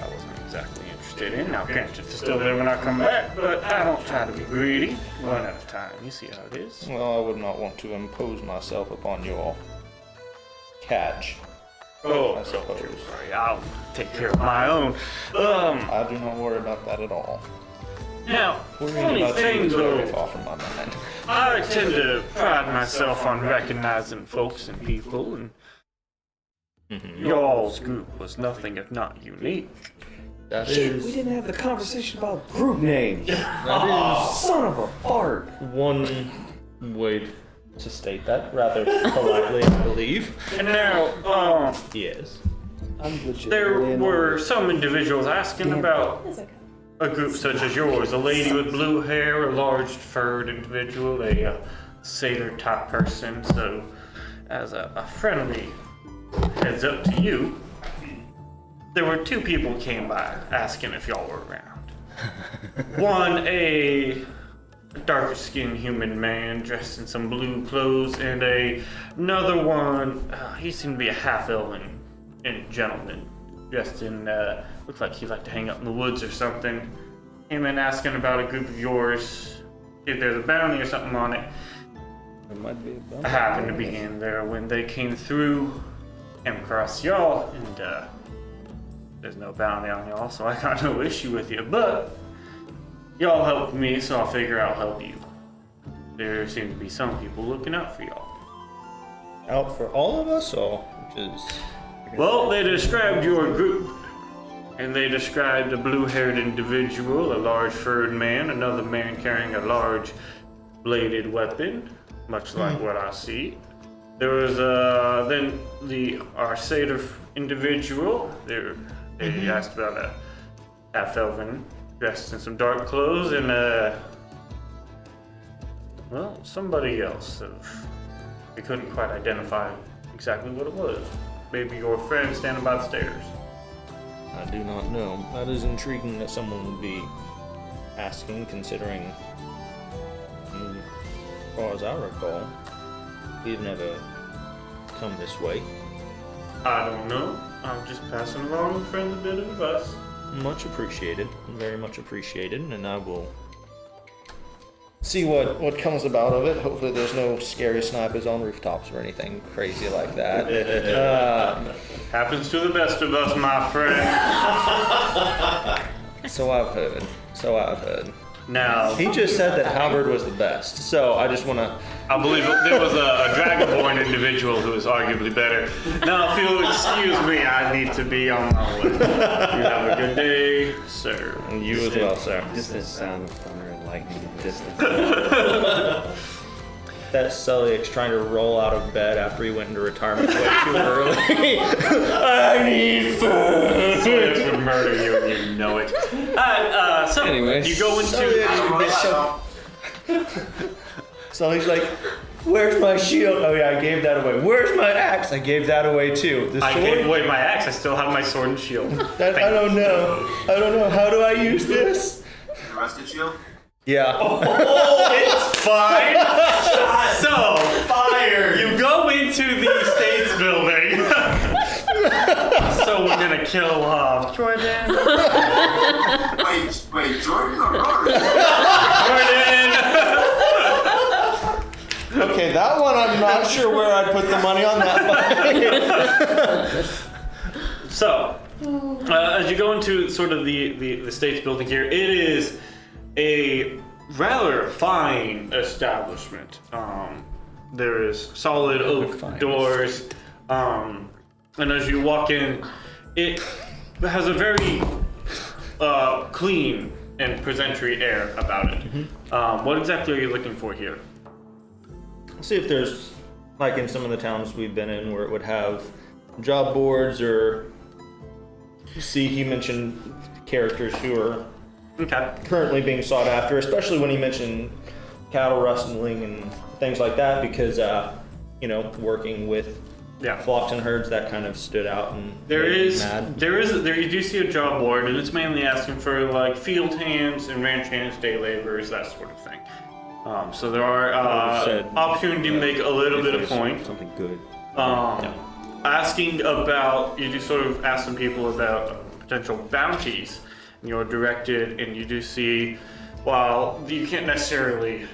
I wasn't exactly interested in. Now, granted, it's still there when I come back, but I don't try to be greedy. One at a time. You see how it is. Well, I would not want to impose myself upon your catch. Oh, I suppose. sorry. I'll take care of my own. I do not worry about that at all. Now, Worrying funny about thing you is very though, far from my mind. I tend to pride myself on recognizing folks and people, and y'all's group was nothing if not unique. That Shit, we is didn't have the conversation about group names. Son of a fart. one way to state that, rather politely, I believe. And now, Yes. I'm legit. there were some individuals asking about a group such as yours, a lady with blue hair, a large furred individual, a sailor type person. So, as a friendly heads up to you, there were two people who came by asking if y'all were around. One, a darker skinned human man dressed in some blue clothes, and another one, he seemed to be a half-elven gentleman dressed in, looked like he liked to hang out in the woods or something. Came in asking about a group of yours, if there's a bounty or something on it. There might be a bump. I happened to be in there when they came through, came across y'all, and there's no bounty on y'all, so I got no issue with you. But y'all helped me, so I figure I'll help you. There seem to be some people looking out for y'all. Out for all of us, or just. Well, they described your group, and they described a blue-haired individual, a large furred man, another man carrying a large bladed weapon, much like what I see. There was then our satyr individual. They asked about a half-elven dressed in some dark clothes, and well, somebody else. We couldn't quite identify exactly what it was. Maybe your friend standing by the stairs. I do not know. That is intriguing that someone would be asking, considering, as far as I recall, we've never come this way. I don't know. I'm just passing along a friendly bit of advice. Much appreciated, very much appreciated, and I will see what comes about of it. Hopefully there's no scary snipers on rooftops or anything crazy like that. Happens to the best of us, my friend. So I've heard. Now, He just said that Halberd was the best, so I just want to... I believe there was a dragonborn individual who was arguably better. Now, if you'll excuse me, I need to be on my way. You have a good day, sir. And you as well, sir. Just the sound of thunder and lightning in the distance. That Celiax trying to roll out of bed after he went into retirement way too early. I need food! This would murder you and you know it. Alright, so Anyways. you go into... So he's like, where's my shield? Oh yeah, I gave that away. Where's my axe? I gave that away too. The I sword? gave away my axe. I still have my sword and shield. I don't know. How do I use this? Rusted shield? Yeah. Oh, it's fine. So, fire. You go into the States building. So we're gonna kill Jordan. Wait, Jordan or Rory? Jordan. Okay, that one I'm not sure where I'd put the money on that fight. So, as you go into sort of the States building here, it is a rather fine establishment. There is solid oak doors, and as you walk in, it has a very clean and presentary air about it. What exactly are you looking for here? See if there's, like in some of the towns we've been in, where it would have job boards, or see, he mentioned characters who are currently being sought after, especially when he mentioned cattle rustling and things like that, because working with flocks and herds, that kind of stood out. And there you do see a job board, and it's mainly asking for like field hands and ranch hands, day laborers, that sort of thing. So there are opportunity to make a little bit of point. Something good. Asking about, you do sort of ask some people about potential bounties, and you're directed, and you do see, while you can't necessarily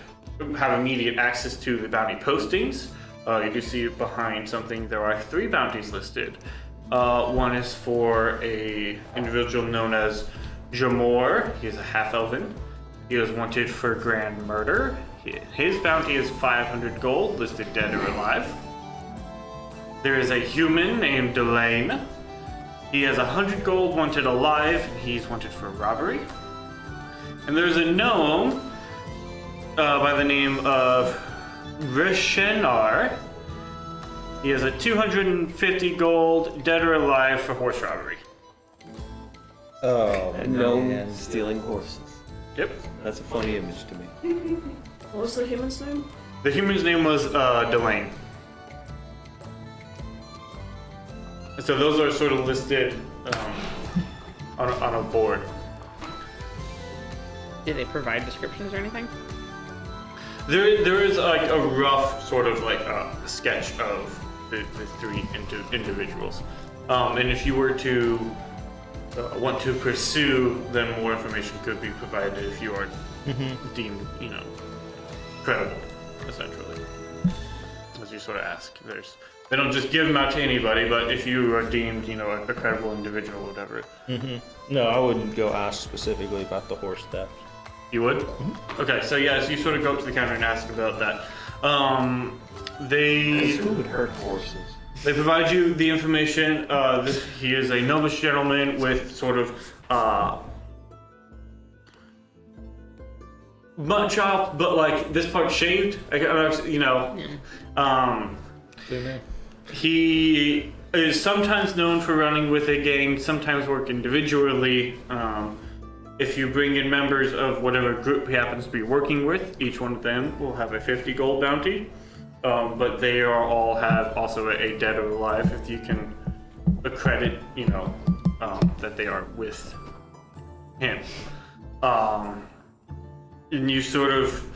have immediate access to the bounty postings, you do see behind something there are 3 bounties listed. One is for a individual known as Jamor. He is a half-elven. He is wanted for grand murder. His bounty is 500 gold, listed dead or alive. There is a human named Delane. He has 100 gold, wanted alive. He's wanted for robbery. And there's a gnome by the name of Rishenar. He has a 250 gold, dead or alive, for horse robbery. Oh, and gnome stealing horses. Yep. That's a funny image to me. What was the human's name? The human's name was Delane. So those are sort of listed on a board. Do they provide descriptions or anything? There is like a rough sort of like sketch of the 3 individuals. And if you were to want to pursue, then more information could be provided if you are deemed, credible, essentially. As you sort of ask, they don't just give them out to anybody, but if you are deemed, a credible individual or whatever. No, I wouldn't go ask specifically about the horse theft. You would? Okay, so so you sort of go up to the counter and ask about that. Who would hurt horses? They provide you the information. He is a novice gentleman with sort of butt chop, but like this part shaved. He is sometimes known for running with a gang, sometimes work individually. If you bring in members of whatever group he happens to be working with, each one of them will have a 50 gold bounty. But they all have also a dead or alive if you can accredit, that they are with him. And you sort of,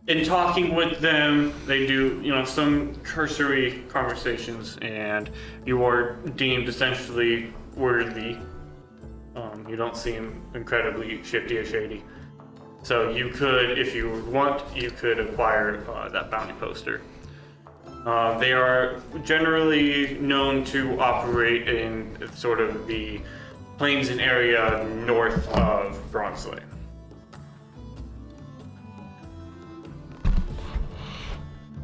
in talking with them, they do, some cursory conversations, and you are deemed essentially worthy. You don't seem incredibly shifty or shady. So you could, if you want, you could acquire that bounty poster. They are generally known to operate in sort of the plains and area north of Bronzeley.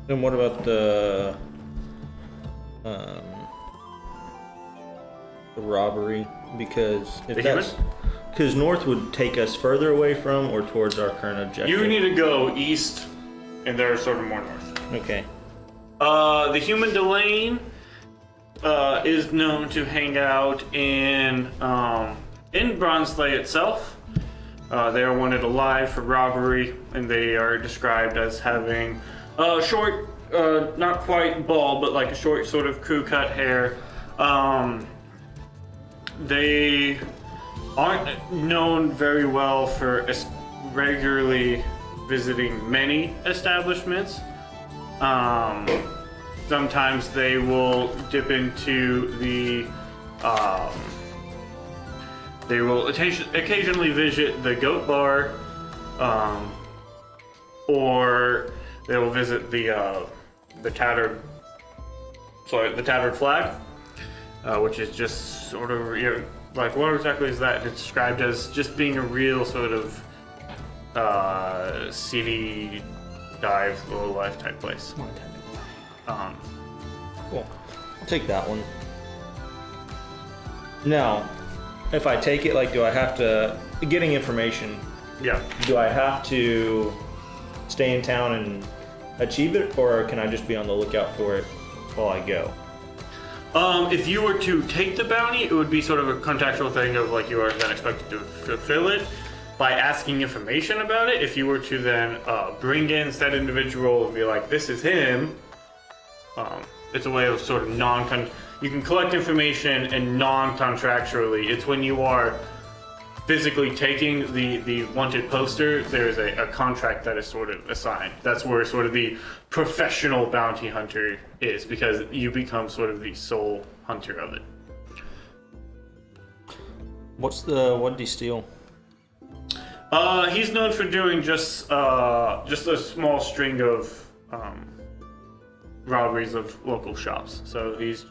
Then what about the robbery? Because because north would take us further away from or towards our current objective. You need to go east, and they're sort of more north. Okay. The human Delane is known to hang out in Bronzeley itself. They are wanted alive for robbery, and they are described as having short, not quite bald, but like a short sort of crew cut hair. They aren't known very well for regularly visiting many establishments. Sometimes they will dip into the, they will occasionally visit the goat bar, or they will visit the tattered flag, which is just sort of, you know, like, what exactly is that? It's described as just being a real sort of city dive, low life type place. Cool. I'll take that one. Now, if I take it, like, do I have to, getting information, Yeah. do I have to stay in town and achieve it, or can I just be on the lookout for it while I go? If you were to take the bounty, it would be sort of a contractual thing of like you are then expected to fulfill it by asking information about it. If you were to then bring in said individual and be like, this is him, it's a way of sort of you can collect information and non-contractually. It's when you are physically taking the wanted poster, there's a contract that is sort of assigned. That's where sort of the professional bounty hunter is, because you become sort of the sole hunter of it. What did he steal? He's known for doing just a small string of robberies of local shops. So he's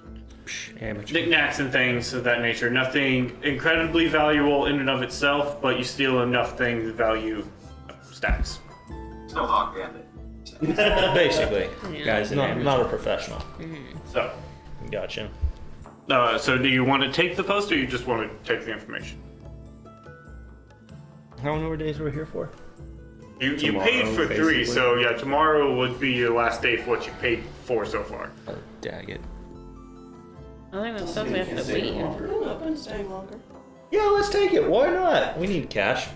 Amateur. knickknacks and things of that nature. Nothing incredibly valuable in and of itself, but you steal enough things, value stacks. No hog bandit. Basically. Guys, Not a professional. So, Gotcha. so do you want to take the post, or you just want to take the information? How many more days are we here for? You Tomorrow, paid for 3, basically. so yeah, tomorrow would be your last day for what you paid for so far. Dag it. I think that says we have to leave. I'm open to staying longer. Yeah, let's take it. Why not? We need cash.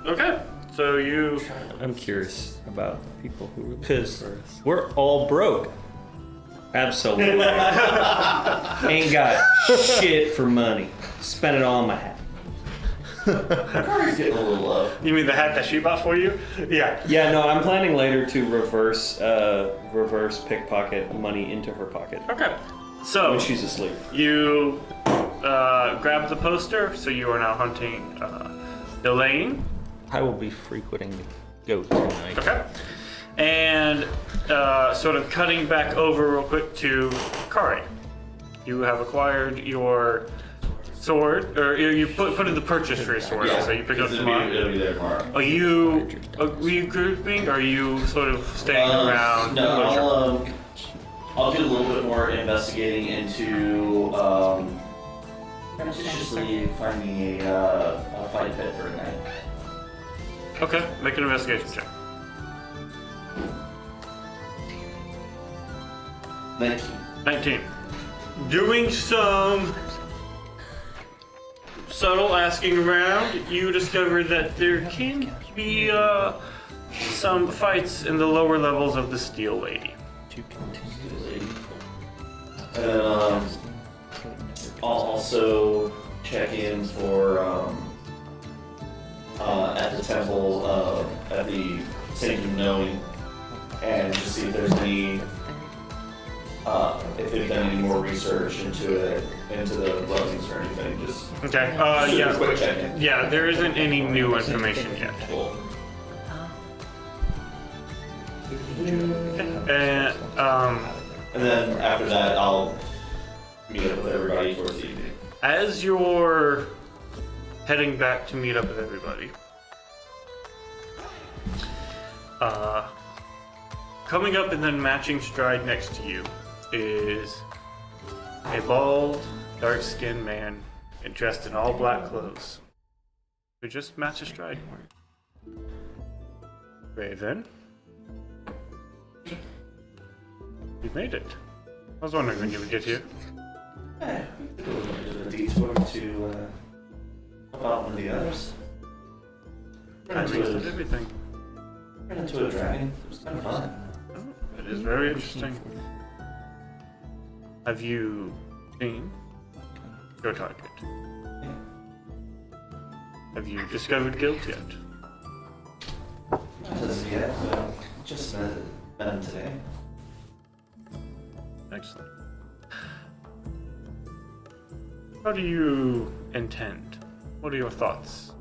Okay, so you. I'm curious about people who were Because we're all broke. absolutely ain't got shit for money. Spent it all on my hat. Car's getting a little low. You mean the hat that she bought for you? Yeah. Yeah, no, I'm planning later to reverse pickpocket money into her pocket Okay. So when she's asleep. you grab the poster. So you are now hunting Elaine. I will be frequenting the goat tonight. Okay. And sort of cutting back over real quick to Kari. You have acquired your sword, or you put in the purchase for your sword, so you pick it up tomorrow. It'll be there tomorrow. Are you regrouping? Are you sort of staying around? No, I'll do a little bit more investigating into judiciously finding a fight pit for a night. Okay, make an investigation check. 19. Doing some subtle asking around, you discover that there can be some fights in the lower levels of the Steel Lady. And then I'll also check in for at the temple at the Sanctum Knowing, and just see if there's any if they've done any more research into it, into the blessings or anything. Just Okay. super quick check-in. Yeah, there isn't any new information yet. Cool. And And then after that, I'll meet up with everybody towards the evening. as you're heading back to meet up with everybody, coming up and then matching stride next to you is a bald, dark-skinned man dressed in all black clothes who just matches stride. Raven, you made it. I was wondering when you would get here. Yeah, we could go to the detour to help out one of the others. Ran into Everything. a dragon. It was kind of fun. It is very interesting. Have you seen your target? Have you discovered guilt yet? Not as of yet, but just met him today. Excellent. How do you intend? What are your thoughts?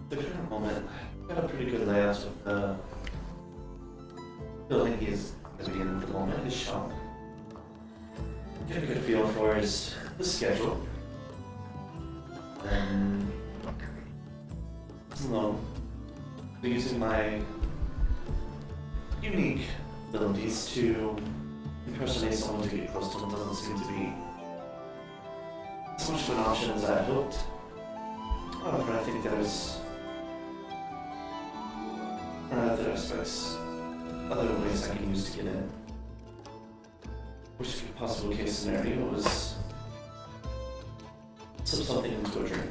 the current moment, I've got a pretty good layout of the building is as we end at the moment, his shop. Get a good feel for his schedule. Then, using my unique abilities to impersonate someone to get close to him doesn't seem to be as much of an option as I hoped. However, I think there's other aspects, other ways I can use to get in. Worst possible case scenario was slip something into a drink.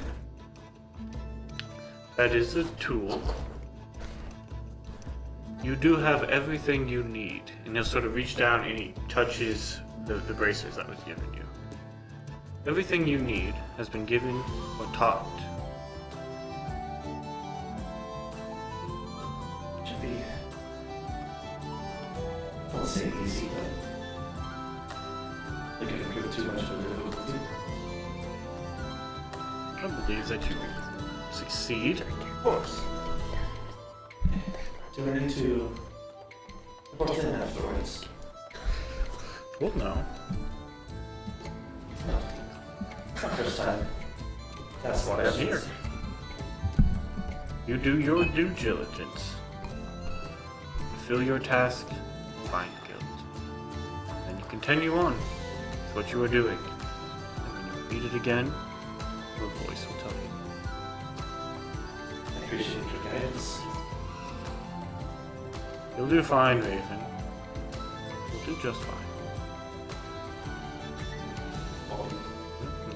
That is a tool. You do have everything you need. And he'll sort of reach down and he touches the braces that was given you. Everything you need has been given or taught. Should be, I don't say easy, but I think I can give it too much of a difficulty. I believe that you will succeed. Of course. Do I need to report in afterwards? Well, no. No. It's not first time. That's what I'm here. You do your due diligence. Fulfill your task, find guilt. And you continue on with what you are doing. And when you repeat it again, your voice will tell you. I appreciate your guidance. You'll do fine, Raven. You'll do just fine.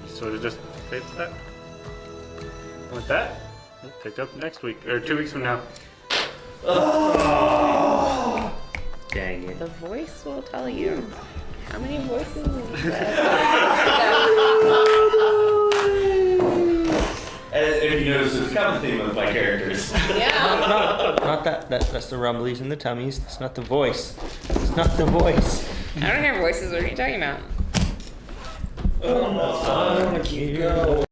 You sort of just say that. And with that, we'll pick up next week, or 2 weeks from now. Dang it. The voice will tell you. How many voices is And if you notice, it's a common theme of my characters. Yeah. Not that. That's the rumblies and the tummies. That's not the voice. It's not the voice. I don't hear voices. What are you talking about? I want to keep going.